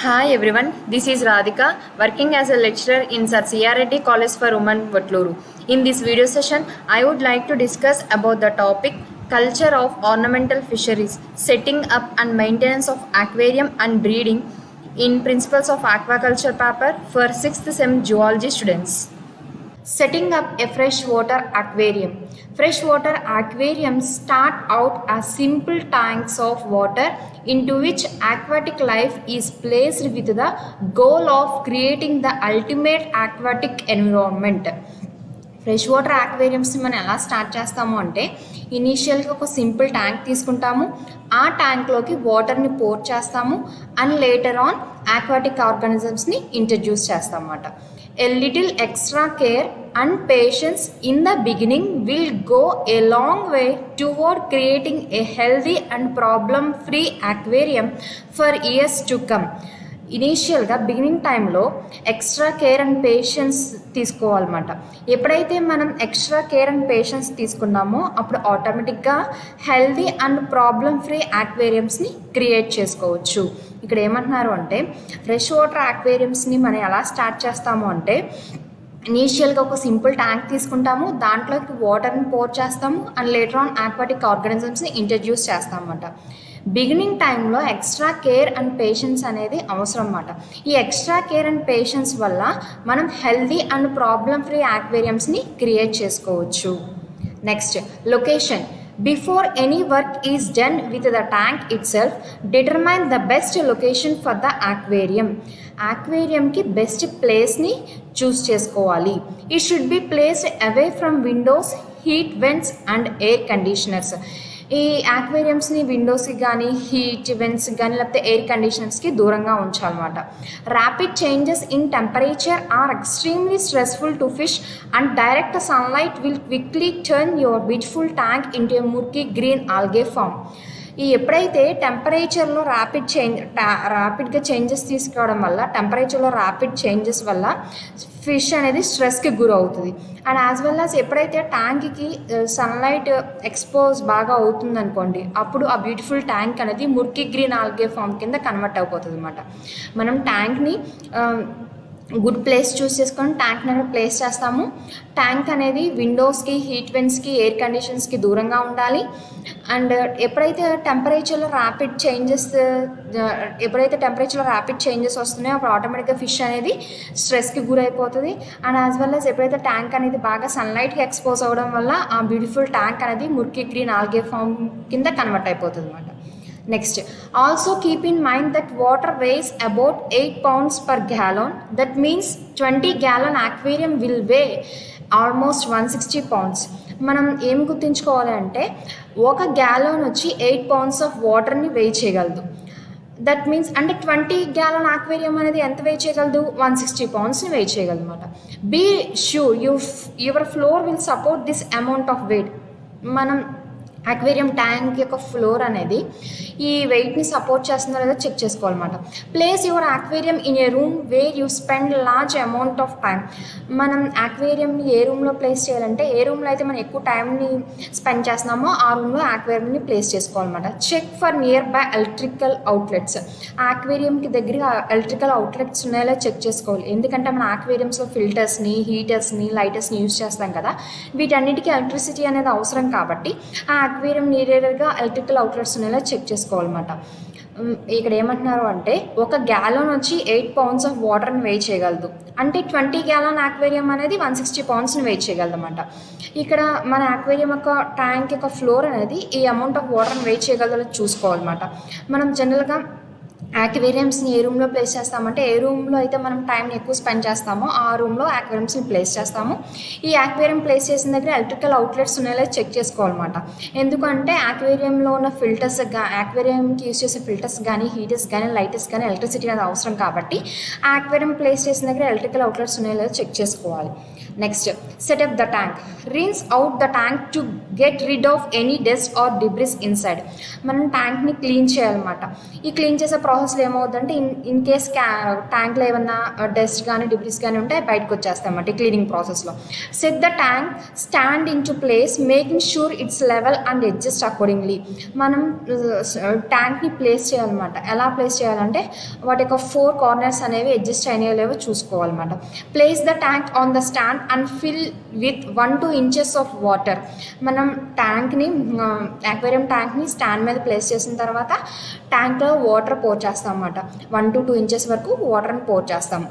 Hi everyone, this is Radhika working as a lecturer in Sir C.R. Reddy College for Women, Vatluru. In this video session, I would like to discuss about the topic culture of ornamental fisheries, setting up and maintenance of aquarium and breeding in Principles of Aquaculture paper for 6th sem geology students. Setting up a freshwater aquarium. Freshwater aquariums start out as simple tanks of water into which aquatic life is placed with the goal of creating the ultimate aquatic environment. Fresh water ఆక్వేరియంస్ని మనం ఎలా start చేస్తాము అంటే ఇనీషియల్గా ఒక simple tank తీసుకుంటాము, ఆ ట్యాంక్లోకి వాటర్ని పోర్ చేస్తాము అండ్ లేటర్ ఆన్ ఆక్వాటిక్ ఆర్గానిజమ్స్ని ఇంట్రడ్యూస్ చేస్తాం అన్నమాట. A little extra care and patience in the beginning will go a long way toward creating a healthy and problem-free aquarium for years to come. ఇనీషియల్గా beginning టైంలో extra care and patience తీసుకోవాలన్నమాట. ఎప్పుడైతే మనం extra care and patience తీసుకున్నామో అప్పుడు ఆటోమేటిక్గా healthy and problem free ఆక్వేరియంస్ని create చేసుకోవచ్చు. ఇక్కడ ఏమంటున్నారు అంటే ఫ్రెష్ వాటర్ ఆక్వేరియంస్ని మనం ఎలా స్టార్ట్ చేస్తాము అంటే ఇనీషియల్గా ఒక సింపుల్ ట్యాంక్ తీసుకుంటాము, దాంట్లోకి వాటర్ని పోర్ చేస్తాము అండ్ లేటర్ ఆన్ ఆక్వాటిక్ ఆర్గానిజమ్స్ని ఇంట్రడ్యూస్ చేస్తామన్నమాట. బిగినింగ్ టైంలో ఎక్స్ట్రా కేర్ అండ్ పేషెన్స్ అనేది అవసరం అన్నమాట. ఈ ఎక్స్ట్రా కేర్ అండ్ పేషెన్స్ వల్ల మనం హెల్దీ అండ్ ప్రాబ్లమ్ ఫ్రీ ఆక్వేరియంస్ని క్రియేట్ చేసుకోవచ్చు. Next, location. Before any work is done with the tank itself, determine the best location for the aquarium. Aquariumకి best ప్లేస్ని చూస్ చేసుకోవాలి. It should be placed away from windows, heat vents and air conditioners. ఈ ఆక్వేరియంస్ని విండోస్కి కానీ heat వెంట్స్కి కానీ లేకపోతే air కండిషనర్స్కి దూరంగా ఉంచాలన్నమాట. Rapid changes in temperature are extremely stressful to fish and direct sunlight will quickly turn your beautiful tank into a murky green algae farm. ఈ ఎప్పుడైతే టెంపరేచర్లో ర్యాపిడ్గా చేంజెస్ తీసుకోవడం వల్ల టెంపరేచర్లో ర్యాపిడ్ చేంజెస్ వల్ల ఫిష్ అనేది స్ట్రెస్కి గురవుతుంది. అండ్ యాజ్ వెల్ యాజ్ ఎప్పుడైతే ట్యాంక్కి సన్లైట్ ఎక్స్పోజ్ బాగా అవుతుంది అనుకోండి, అప్పుడు ఆ బ్యూటిఫుల్ ట్యాంక్ అనేది ముర్కీ గ్రీన్ ఆల్గే ఫామ్ కింద కన్వర్ట్ అయిపోతుంది అనమాట. మనం ట్యాంక్ని గుడ్ ప్లేస్ చూస్ చేసుకొని ట్యాంక్ని అక్కడ ప్లేస్ చేస్తాము. ట్యాంక్ అనేది విండోస్కి, హీట్ వెంట్స్కి, ఎయిర్ కండిషన్స్కి దూరంగా ఉండాలి. అండ్ ఎప్పుడైతే టెంపరేచర్లో ర్యాపిడ్ చేంజెస్ వస్తున్నాయో అప్పుడు ఆటోమేటిక్గా ఫిష్ అనేది స్ట్రెస్కి గురైపోతుంది. అండ్ యాజ్ వెల్ యాజ్ ఎప్పుడైతే ట్యాంక్ అనేది బాగా సన్లైట్కి ఎక్స్పోజ్ అవ్వడం వల్ల ఆ బ్యూటిఫుల్ ట్యాంక్ అనేది ముర్కీ గ్రీన్ ఆల్గే ఫామ్ కింద కన్వర్ట్ అయిపోతుంది అనమాట. Next, also keep in mind that water weighs about 8 pounds per gallon. That means 20 gallon aquarium will weigh almost 160 pounds. మనం ఏం గుర్తుంచుకోవాలి అంటే ఒక గ్యాలన్ వచ్చి 8 pounds ఆఫ్ వాటర్ని వెయిట్ చేయగలదు. దట్ మీన్స్ అంటే 20 gallon ఆక్వేరియం అనేది ఎంత వెయిట్ చేయగలదు? 160 poundsని వెయిట్ చేయగలదు అనమాట. Be sure your floor will support this amount of weight. మనం అక్వేరియం ట్యాంక్ యొక్క ఫ్లోర్ అనేది ఈ వెయిట్ని సపోర్ట్ చేస్తుందో లేదో చెక్ చేసుకోవాలన్నమాట. Place your aquarium in a room where you spend large amount of time. మనం అక్వేరియంని ఏ రూమ్లో ప్లేస్ చేయాలంటే ఏ రూమ్లో అయితే మనం ఎక్కువ టైంని స్పెండ్ చేస్తున్నామో ఆ రూమ్లో అక్వేరియంని ప్లేస్ చేసుకోవాలన్నమాట. Check for nearby electrical outlets. అక్వేరియంకి దగ్గరగా ఎలక్ట్రికల్ అవుట్లెట్స్ ఉన్నాయో చెక్ చేసుకోవాలి. ఎందుకంటే మన అక్వేరియంస్లో ఫిల్టర్స్ని, హీటర్స్ని, లైటర్స్ని యూజ్ చేస్తాం కదా, వీటన్నిటికీ ఎలక్ట్రిసిటీ అనేది అవసరం కాబట్టి ఆ అక్వేరియం నియర్గా ఎలక్ట్రికల్ అవుట్లెట్స్ ఉన్నాయో చెక్ చేసుకోవాలన్నమాట. ఇక్కడ ఏమంటున్నారు అంటే ఒక గ్యాలన్ వచ్చి 8 pounds ఆఫ్ వాటర్ని వెయిట్ చేయగలదు, అంటే 20 gallon అక్వేరియం అనేది 160 poundsని వెయిట్ చేయగలదు అనమాట. ఇక్కడ మన అక్వేరియం యొక్క ట్యాంక్ యొక్క ఫ్లోర్ అనేది ఈ అమౌంట్ ఆఫ్ వాటర్ని వెయిట్ చేయగలదో చూసుకోవాలన్నమాట. మనం జనరల్గా అక్వేరియంస్ని ఏ రూమ్లో ప్లేస్ చేస్తామంటే ఏ రూమ్లో అయితే మనం టైంని ఎక్కువ స్పెండ్ చేస్తామో ఆ రూమ్లో అక్వేరియంస్ని ప్లేస్ చేస్తాము. ఈ అక్వేరియం ప్లేస్ చేసిన దగ్గర ఎలక్ట్రికల్ అవుట్లెట్స్ ఉన్నాయో చెక్ చేసుకోవాలన్నమాట. ఎందుకంటే అక్వేరియంలో ఉన్న ఫిల్టర్స్ అక్వేరియంకి యూజ్ చేసే ఫిల్టర్స్ కానీ, హీటర్స్ కానీ, లైటర్స్ కానీ ఎలక్ట్రిసిటీ అనేది అవసరం కాబట్టి ఆ అక్వేరియం ప్లేస్ చేసిన దగ్గర ఎలక్ట్రికల్ అవుట్లెట్స్ ఉన్నాయో చెక్ చేసుకోవాలి. Next, set up the tank. Rinse out the tank to get rid of any dust or debris inside. మనం ట్యాంక్ని క్లీన్ చేయాలన్నమాట. ఈ క్లీన్ చేసే ప్రాసెస్లో ఏమవుతుందంటే ఇన్ కేస్ ట్యాంక్లో ఏమన్నా డస్ట్ కానీ డిబ్రిస్ కానీ ఉంటే బయటకు వచ్చేస్తాయి అన్నమాట ఈ క్లీనింగ్ ప్రాసెస్లో. Set the tank stand in to place making sure it's level and adjust accordingly. మనం ట్యాంక్ని ప్లేస్ చేయాలన్నమాట. ఎలా ప్లేస్ చేయాలంటే వాటి యొక్క 4 కార్నర్స్ అనేవి అడ్జస్ట్ అయినాయో లేవో చూసుకోవాలన్నమాట. Place the tank on the stand and fill with 1-2 inches of water. మనం ట్యాంక్ని అక్వేరియం ట్యాంక్ని స్టాండ్ మీద ప్లేస్ చేసిన తర్వాత ట్యాంక్లో వాటర్ పోర్ చేస్తాం అన్నమాట. 1-2 inches వరకు వాటర్ని పోర్ చేస్తాం.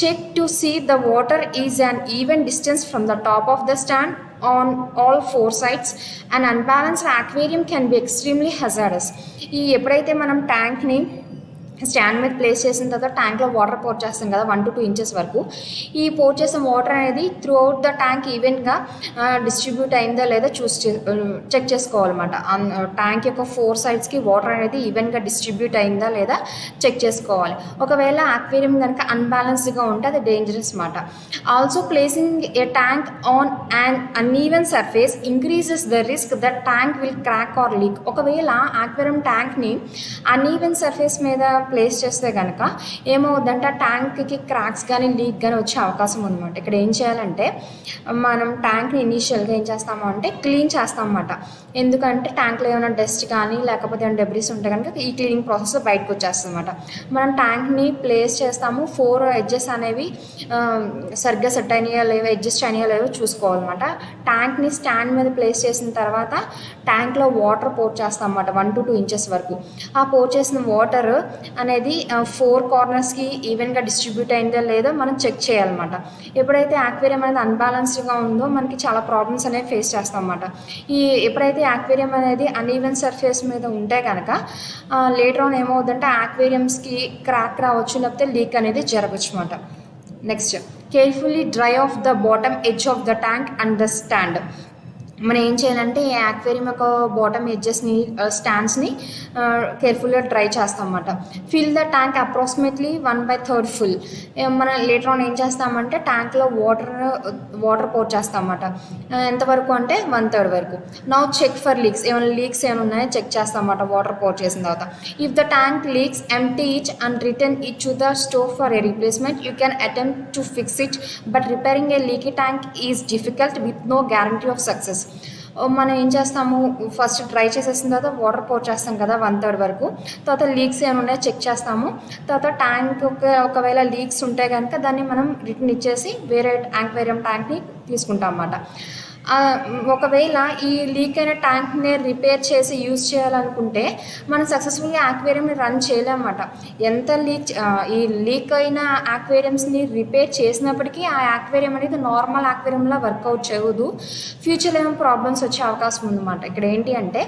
Check to see the water is an even distance from the top of the stand on all 4 sides. And unbalanced aquarium can be extremely hazardous. ఈ ఎప్పుడైతే మనం ట్యాంక్ని స్టాండ్ మీద ప్లేస్ చేసిన తర్వాత ట్యాంక్లో వాటర్ పోర్ చేస్తాం కదా 1-2 inches వరకు. ఈ పోర్ చేసిన వాటర్ అనేది త్రూ అవుట్ ద ట్యాంక్ ఈవెన్గా డిస్ట్రిబ్యూట్ అయిందా లేదా చెక్ చేసుకోవాలన్నమాట. ట్యాంక్ యొక్క 4 sides వాటర్ అనేది ఈవెన్గా డిస్ట్రిబ్యూట్ అయిందా లేదా చెక్ చేసుకోవాలి. ఒకవేళ అక్వేరియం కనుక అన్బ్యాలెన్స్డ్గా ఉంటే అది డేంజరస్ అన్నమాట. Also placing a tank on an uneven surface increases the risk that tank will crack or leak. ఒకవేళ అక్వేరియం ట్యాంక్ని అన్ఈవెన్ సర్ఫేస్ మీద ప్లేస్ చేస్తే కనుక ఏమవుద్దంటే ఆ ట్యాంక్కి క్రాక్స్ కానీ లీక్ కానీ వచ్చే అవకాశం ఉందన్నమాట. ఇక్కడ ఏం చేయాలంటే మనం ట్యాంక్ని ఇనీషియల్గా ఏం చేస్తాము అంటే క్లీన్ చేస్తాం అన్నమాట. ఎందుకంటే ట్యాంక్లో ఏమైనా డస్ట్ కానీ లేకపోతే ఏమైనా డెబ్రిస్ ఉంటే కనుక ఈ క్లీనింగ్ ప్రాసెస్లో బయటకు వచ్చేస్తుంది అన్నమాట. మనం ట్యాంక్ని ప్లేస్ చేస్తాము. 4 edges అనేవి సరిగ్గా సెట్ అయినాయో లేవో అడ్జస్ట్ అయినాయో లేవో చూసుకోవాలన్నమాట. ట్యాంక్ని స్టాండ్ మీద ప్లేస్ చేసిన తర్వాత ట్యాంక్లో వాటర్ పోర్ చేస్తాం అన్నమాట 1-2 inches వరకు. ఆ పోర్ చేసిన వాటర్ అనేది 4 కార్నర్స్కి ఈవెన్గా డిస్ట్రిబ్యూట్ అయిందో లేదో మనం చెక్ చేయాలన్నమాట. ఎప్పుడైతే అక్వేరియం అనేది అన్బ్యాలెన్స్డ్గా ఉందో మనకి చాలా ప్రాబ్లమ్స్ అనేవి ఫేస్ చేస్తాం అన్నమాట. ఎప్పుడైతే అక్వేరియం అనేది అన్ఈవెన్ సర్ఫేస్ మీద ఉంటే కనుక లేటర్ ఆన్ ఏమవుతుందంటే అక్వేరియంస్కి క్రాక్ రావచ్చు లేకపోతే లీక్ అనేది జరగచ్చు అన్నమాట. Next, carefully dry of the bottom edge of the tank and the stand. మనం ఏం చేయాలంటే ఈ అక్వేరియం యొక్క బాటమ్ ఎడ్జెస్ని స్టాండ్స్ని కేర్ఫుల్గా డ్రై చేస్తాం అన్నమాట. Fill the tank approximately 1/3 full. మనం లేటర్ ఆన్ ఏం చేస్తామంటే ట్యాంక్లో వాటర్ పోర్ చేస్తాం అన్నమాట. ఎంతవరకు అంటే 1/3 వరకు. Now check for leaks. ఏమైనా లీక్స్ ఏమైనా ఉన్నాయో చెక్ చేస్తాం అన్నమాట వాటర్ పోర్ చేసిన తర్వాత. If the tank leaks empty it and return it to the store for a replacement. You can attempt to fix it but repairing a leaky tank is difficult with no guarantee of success. మనం ఏం చేస్తాము, first dry చేసేసిన తర్వాత water pour చేస్తాం కదా 1/3 వరకు. తర్వాత leaks ఏమైనా ఉన్నాయో చెక్ చేస్తాము. తర్వాత ట్యాంక్ ఒకవేళ లీక్స్ ఉంటే కనుక దాన్ని మనం రిటర్న్ ఇచ్చేసి వేరే అక్వేరియం ట్యాంక్ని తీసుకుంటాం అన్నమాట. ఒకవేళ ఈ లీక్ అయిన ట్యాంక్ని రిపేర్ చేసి యూజ్ చేయాలనుకుంటే మనం సక్సెస్ఫుల్గా అక్వేరియంని రన్ చేయలేమన్నమాట. ఎంత ఈ లీక్ అయిన అక్వేరియంస్ని రిపేర్ చేసినప్పటికీ ఆ అక్వేరియం అనేది నార్మల్ అక్వేరియంలా వర్కౌట్ చేయదు. ఫ్యూచర్లో ఏమైనా ప్రాబ్లమ్స్ వచ్చే అవకాశం ఉందన్నమాట. ఇక్కడ ఏంటి అంటే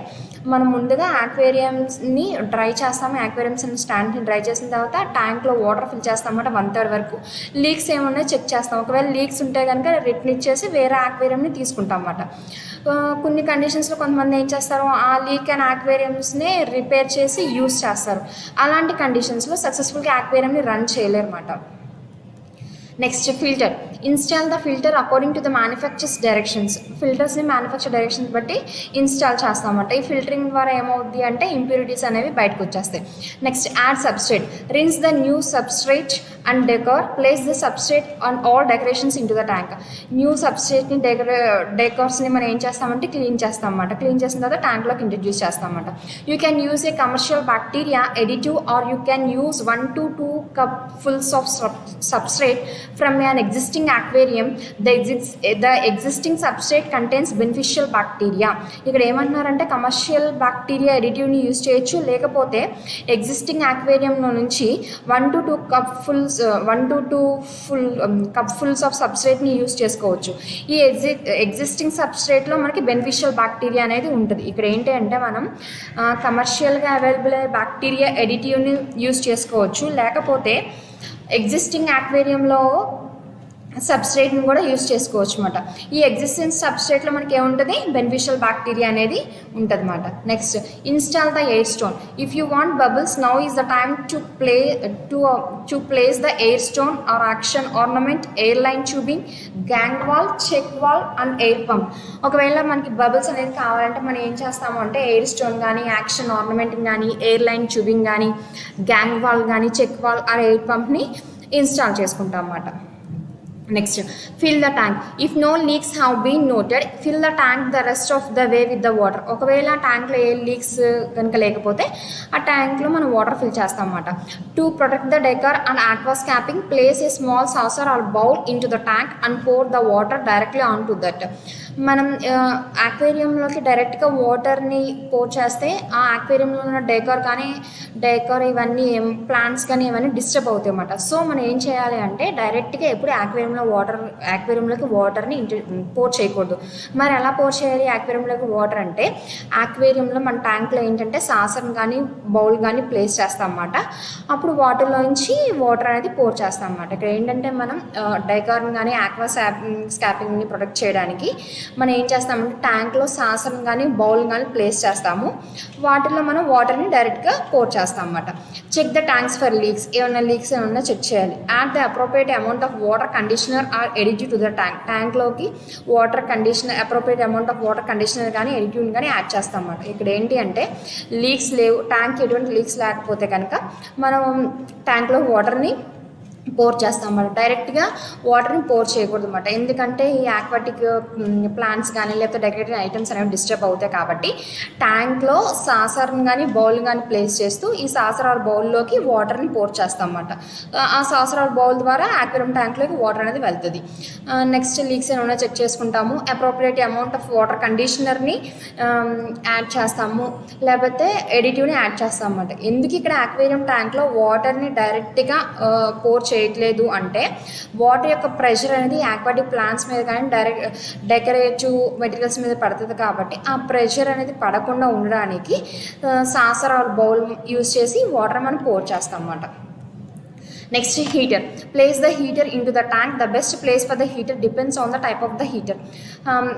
మనం ముందుగా అక్వేరియంస్ని డ్రై చేస్తాము. అక్వేరియంస్ స్టాండ్ని డ్రై చేసిన తర్వాత ట్యాంక్లో వాటర్ ఫిల్ చేస్తాం అన్నమాట 1/3 వరకు. లీక్స్ ఏమున్నాయో చెక్ చేస్తాం. ఒకవేళ లీక్స్ ఉంటే కనుక రిటర్న్ ఇచ్చేసి వేరే అక్వేరియంని తీసుకుంటాం అన్నమాట. కొన్ని కండిషన్స్లో కొంతమంది ఏం చేస్తారు, ఆ లీక్ అయిన అక్వేరియంస్ని రిపేర్ చేసి యూజ్ చేస్తారు. అలాంటి కండిషన్స్లో సక్సెస్ఫుల్గా అక్వేరియంని రన్ చేయలేరు అన్నమాట. Next, filter. Install the filter according to the manufacturer's directions. ఫిల్టర్స్ని మ్యానుఫ్యాక్చర్ డైరెక్షన్స్ బట్టి ఇన్స్టాల్ చేస్తామన్నమాట. ఈ ఫిల్టరింగ్ ద్వారా ఏమవుద్ది అంటే ఇంప్యూరిటీస్ అనేవి బయటకు వచ్చేస్తాయి. Next, add substrate. Rinse the new substrate and decor. Place the substrate on all decorations into the tank. New సబ్స్ట్రేట్ని డెకోర్స్ని మనం ఏం చేస్తామంటే క్లీన్ చేస్తాం అన్నమాట. క్లీన్ చేసిన తర్వాత ట్యాంక్లోకి ఇంట్రడ్యూస్ చేస్తాం అన్నమాట. You can use a commercial bacteria additive or you can use 1 to 2 cupfuls of substrate from an existing aquarium. The existing substrate contains beneficial bacteria. ఇక్కడ ఏమంటున్నారంటే కమర్షియల్ బ్యాక్టీరియా ఎడిటివ్ని యూజ్ చేయొచ్చు, లేకపోతే ఎగ్జిస్టింగ్ అక్వేరియంలో నుంచి 1 to 2 cupfuls ఆఫ్ సబ్స్ట్రేట్ని యూజ్ చేసుకోవచ్చు. ఈ existing సబ్స్ట్రేట్లో మనకి beneficial bacteria అనేది ఉంటుంది. ఇక్కడ ఏంటి అంటే మనం కమర్షియల్గా అవైలబుల్ అయ్యే బ్యాక్టీరియా ఎడిటివ్ని యూజ్ చేసుకోవచ్చు, లేకపోతే ఎగ్జిస్టింగ్ అక్వేరియంలో సబ్స్ట్రేట్ని కూడా యూస్ చేసుకోవచ్చు అనమాట. ఈ ఎగ్జిస్టెన్స్ సబ్స్ట్రేట్లో మనకి ఏముంటుంది, బెనిఫిషియల్ బ్యాక్టీరియా అనేది ఉంటుంది అనమాట. Next, install the air stone. If you want bubbles, now is the time to place the air stone or action ornament, air line tubing, gang valve, check valve and air pump. ఒకవేళ మనకి bubbles అనేది కావాలంటే మనం ఏం చేస్తాము అంటే air stone కానీ, action ornament కానీ, ఎయిర్ లైన్ ట్యూబింగ్ కానీ, గ్యాంగ్ వాల్ కానీ, చెక్ వాల్ ఆర్ ఎయిర్ పంప్ని ఇన్స్టాల్ చేసుకుంటాం అన్నమాట. Next, fill the tank. If no leaks have been noted, fill the tank the rest of the way with the water. ఒకవేళ ట్యాంక్లో ఏ leaks కనుక లేకపోతే ఆ ట్యాంక్లో మనం వాటర్ ఫిల్ చేస్తాం అన్నమాట. To protect the decor and aquascaping, place a small saucer or bowl into the tank and pour the water directly onto that. మనం ఆక్వేరియంలోకి డైరెక్ట్గా వాటర్ని పోర్ చేస్తే ఆ ఆక్వేరియంలో ఉన్న డెకర్ ఇవన్నీ ప్లాంట్స్ కానీ ఇవన్నీ డిస్టర్బ్ అవుతాయి అన్నమాట. సో మనం ఏం చేయాలి అంటే డైరెక్ట్గా ఎప్పుడు ఆక్వేరియంలోకి వాటర్ని పోర్ చేయకూడదు. మరి ఎలా పోర్ చేయాలి ఆక్వేరియంలోకి వాటర్ అంటే, ఆక్వేరియంలో మన ట్యాంక్లో ఏంటంటే సాసర్ని కానీ బౌల్ కానీ ప్లేస్ చేస్తాం అన్నమాట. అప్పుడు వాటర్లోంచి వాటర్ అనేది పోర్ చేస్తాం అన్నమాట. ఇక్కడ ఏంటంటే మనం డెకర్ని కానీ ఆక్వా స్కాపింగ్ని ప్రొటెక్ట్ చేయడానికి మనం ఏం చేస్తామంటే ట్యాంక్లో సాసర్ని కానీ బౌల్ కానీ ప్లేస్ చేస్తాము. వాటిలో మనం వాటర్ని డైరెక్ట్గా పోర్ చేస్తాం అన్నమాట. Check the tank's for leaks. ఏమైనా లీక్స్ ఏమన్నా చెక్ చేయాలి. Add the appropriate amount of water conditioner or additive to the ట్యాంక్లోకి appropriate amount of water conditioner కానీ ఎడిటివ్ కానీ యాడ్ చేస్తాం అన్నమాట. ఇక్కడ ఏంటి అంటే లీక్స్ లేవు, ట్యాంక్ ఎటువంటి లీక్స్ లేకపోతే కనుక మనం ట్యాంక్లో వాటర్ని పోర్ చేస్తాం అన్నమాట. డైరెక్ట్గా వాటర్ని పోర్ చేయకూడదు అన్నమాట. ఎందుకంటే ఈ ఆక్వాటిక్ ప్లాంట్స్ కానీ లేకపోతే డెకరేటివ్ ఐటమ్స్ అనేవి డిస్టర్బ్ అవుతాయి కాబట్టి ట్యాంక్లో సాసర్ని కానీ బౌల్ కానీ ప్లేస్ చేస్తూ ఈ సాసర్ ఆర్ బౌల్లోకి వాటర్ని పోర్ చేస్తాం అన్నమాట. ఆ సాసర్ ఆర్ బౌల్ ద్వారా ఆక్వేరియం ట్యాంక్లోకి వాటర్ అనేది వెళ్తుంది. నెక్స్ట్, లీక్స్ ఏమైనా చెక్ చేసుకుంటాము. అప్రోప్రియేట్ అమౌంట్ ఆఫ్ వాటర్ కండిషనర్ని యాడ్ చేస్తాము, లేకపోతే ఎడిటివ్ని యాడ్ చేస్తాం అన్నమాట. ఎందుకు ఇక్కడ ఆక్వేరియం ట్యాంక్లో వాటర్ని డైరెక్ట్గా పోర్ చేయట్లేదు అంటే వాటర్ యొక్క ప్రెషర్ అనేది ఆక్వాటిక్ ప్లాంట్స్ మీద కానీ డెకరేటివ్ మెటీరియల్స్ మీద పడుతుంది కాబట్టి ఆ ప్రెషర్ అనేది పడకుండా ఉండడానికి సాసర్ ఆర్ బౌల్ యూజ్ చేసి వాటర్ మనం పోర్ చేస్తాం అన్నమాట. Next, heater. Place the heater in to the tank. The best place for the heater depends on the type of the heater.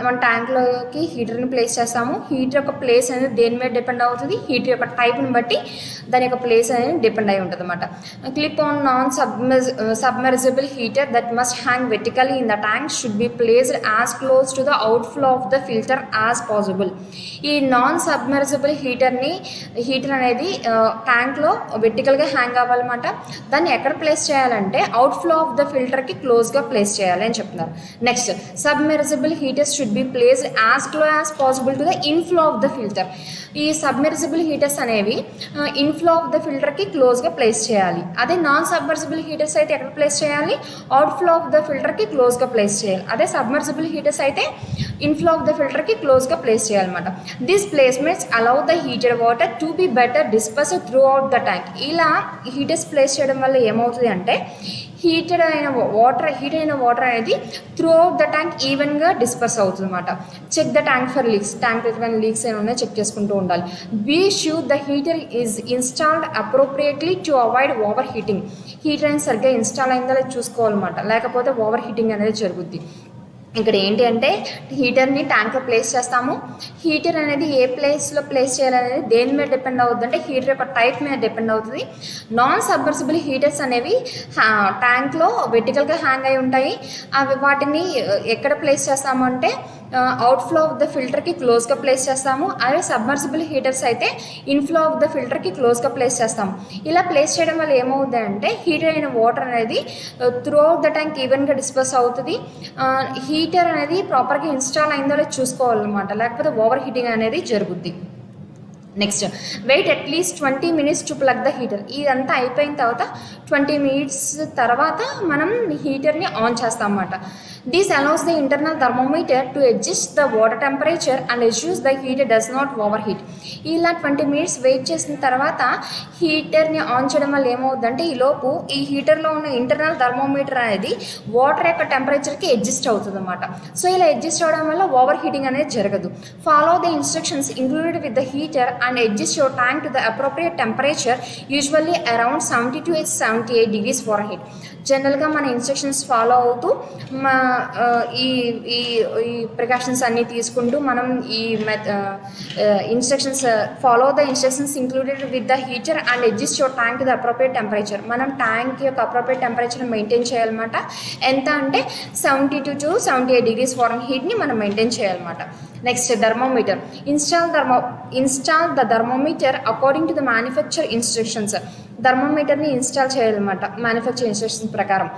మన ట్యాంక్లోకి హీటర్ని ప్లేస్ చేస్తాము. హీటర్ యొక్క ప్లేస్ అనేది దేని మీద డిపెండ్ అవుతుంది, హీటర్ యొక్క టైప్ని బట్టి దాని యొక్క ప్లేస్ అనేది డిపెండ్ అయి ఉంటుంది అన్నమాట. Clip on non submersible heater that must hang vertically in the tank should be placed as close to the outflow of the filter as possible. ఈ నాన్ సబ్మెర్సిబుల్ హీటర్ అనేది ట్యాంక్లో వెర్టికల్గా హ్యాంగ్ అవ్వాలన్నమాట. దాన్ని ఎక్కడ ప్లేస్ చేయాలంటే అవుట్ఫ్లో ఆఫ్ ద ఫిల్టర్కి క్లోజ్గా place చేయాలి అని చెప్తున్నారు. Next, submersible heaters should be placed as close as possible to the inflow of the filter. ఈ సబ్మెర్సిబుల్ హీటర్స్ అనేవి ఇన్ఫ్లో ఆఫ్ ద ఫిల్టర్కి క్లోజ్గా ప్లేస్ చేయాలి. అదే నాన్ సబ్మెర్సిబుల్ హీటర్స్ అయితే ఎక్కడ ప్లేస్ చేయాలి, అవుట్ఫ్లో ఆఫ్ ద ఫిల్టర్కి క్లోజ్గా ప్లేస్ చేయాలి. అదే సబ్మెర్సిబుల్ హీటర్స్ అయితే ఇన్ఫ్లో ఆఫ్ ద ఫిల్టర్కి క్లోజ్గా ప్లేస్ చేయాలన్నమాట. This placements allow the heater water to be better disperse throughout the tank. ఇలా హీటర్స్ ప్లేస్ చేయడం వల్ల ఏమవుతుంది అంటే హీట్ అయిన వాటర్ అనేది త్రూ అవుట్ ద ట్యాంక్ ఈవెన్గా డిస్పర్స్ అవుతుంది అనమాట. Check the tank for leaks. Tank ఎటువంటి లీక్స్ ఏమైనా ఉన్నాయో చెక్ చేసుకుంటూ ఉండాలి. Be sure the heater is installed appropriately to avoid over heating. Heater అనేది సరిగ్గా ఇన్స్టాల్ అయిందో లేదు చూసుకోవాలన్నమాట, లేకపోతే ఓవర్ హీటింగ్ అనేది జరుగుద్ది. ఇక్కడ ఏంటి అంటే హీటర్ని ట్యాంక్లో ప్లేస్ చేస్తాము. హీటర్ అనేది ఏ ప్లేస్లో ప్లేస్ చేయాలనేది దేని మీద డిపెండ్ అవుతుంది అంటే హీటర్ యొక్క టైప్ మీద డిపెండ్ అవుతుంది. నాన్ సబ్మర్సిబుల్ హీటర్స్ అనేవి ట్యాంక్లో వెర్టికల్గా హ్యాంగ్ అయి ఉంటాయి. అవి వాటిని ఎక్కడ ప్లేస్ చేస్తాము అంటే అవుట్ఫ్లో ఆఫ్ ద ఫిల్టర్కి క్లోజ్గా ప్లేస్ చేస్తాము. అదే సబ్మర్సిబుల్ హీటర్స్ అయితే ఇన్ఫ్లో ఆఫ్ ద ఫిల్టర్కి క్లోజ్గా ప్లేస్ చేస్తాము. ఇలా ప్లేస్ చేయడం వల్ల ఏమవుతుంది అంటే హీటర్ అయిన వాటర్ అనేది త్రూ అవుట్ ద ట్యాంక్ ఈవెన్గా డిస్పర్స్ అవుతుంది. హీటర్ అనేది ప్రాపర్గా ఇన్స్టాల్ అయిందో లేదో చూసుకోవాలన్నమాట, లేకపోతే ఓవర్ హీటింగ్ అనేది జరుగుద్ది. Next, wait at least 20 minutes to plug the heater. ఇదంతా అయిపోయిన తర్వాత 20 minutes తర్వాత మనం హీటర్ని ఆన్ చేస్తాం అన్నమాట. This allows the internal thermometer to adjust the water temperature and ensures the heater does not overheat. ఇలా 20 minutes వెయిట్ చేసిన తర్వాత హీటర్ని ఆన్ చేయడం వల్ల ఏమవుతుందంటే ఈలోపు ఈ హీటర్లో ఉన్న ఇంటర్నల్ థర్మోమీటర్ అనేది వాటర్ యొక్క టెంపరేచర్కి అడ్జస్ట్ అవుతుంది అనమాట. సో ఇలా అడ్జస్ట్ అవడం వల్ల ఓవర్ హీటింగ్ అనేది జరగదు. Follow the instructions included with the heater and adjust your tank to the appropriate temperature usually around 70 to 78 degrees Fahrenheit. జనరల్గా మన ఇన్స్ట్రక్షన్స్ ఫాలో అవుతూ ఈ ఈ ఈ ప్రికాషన్స్ అన్నీ తీసుకుంటూ మనం ఈ instructions follow the instructions included with the heater and adjust your tank the appropriate temperature. మనం ట్యాంక్ యొక్క అప్రోప్రియేట్ టెంపరేచర్ మెయింటైన్ చేయాలన్నమాట. ఎంత అంటే 72 to 78 degrees Fahrenheit మనం మెయింటైన్ చేయాలన్నమాట. Next thermometer. Install the thermometer according to the manufacturer instructions. థర్మోమీటర్ని install చేయాలన్నమాట manufacturer instructions ప్రకారం.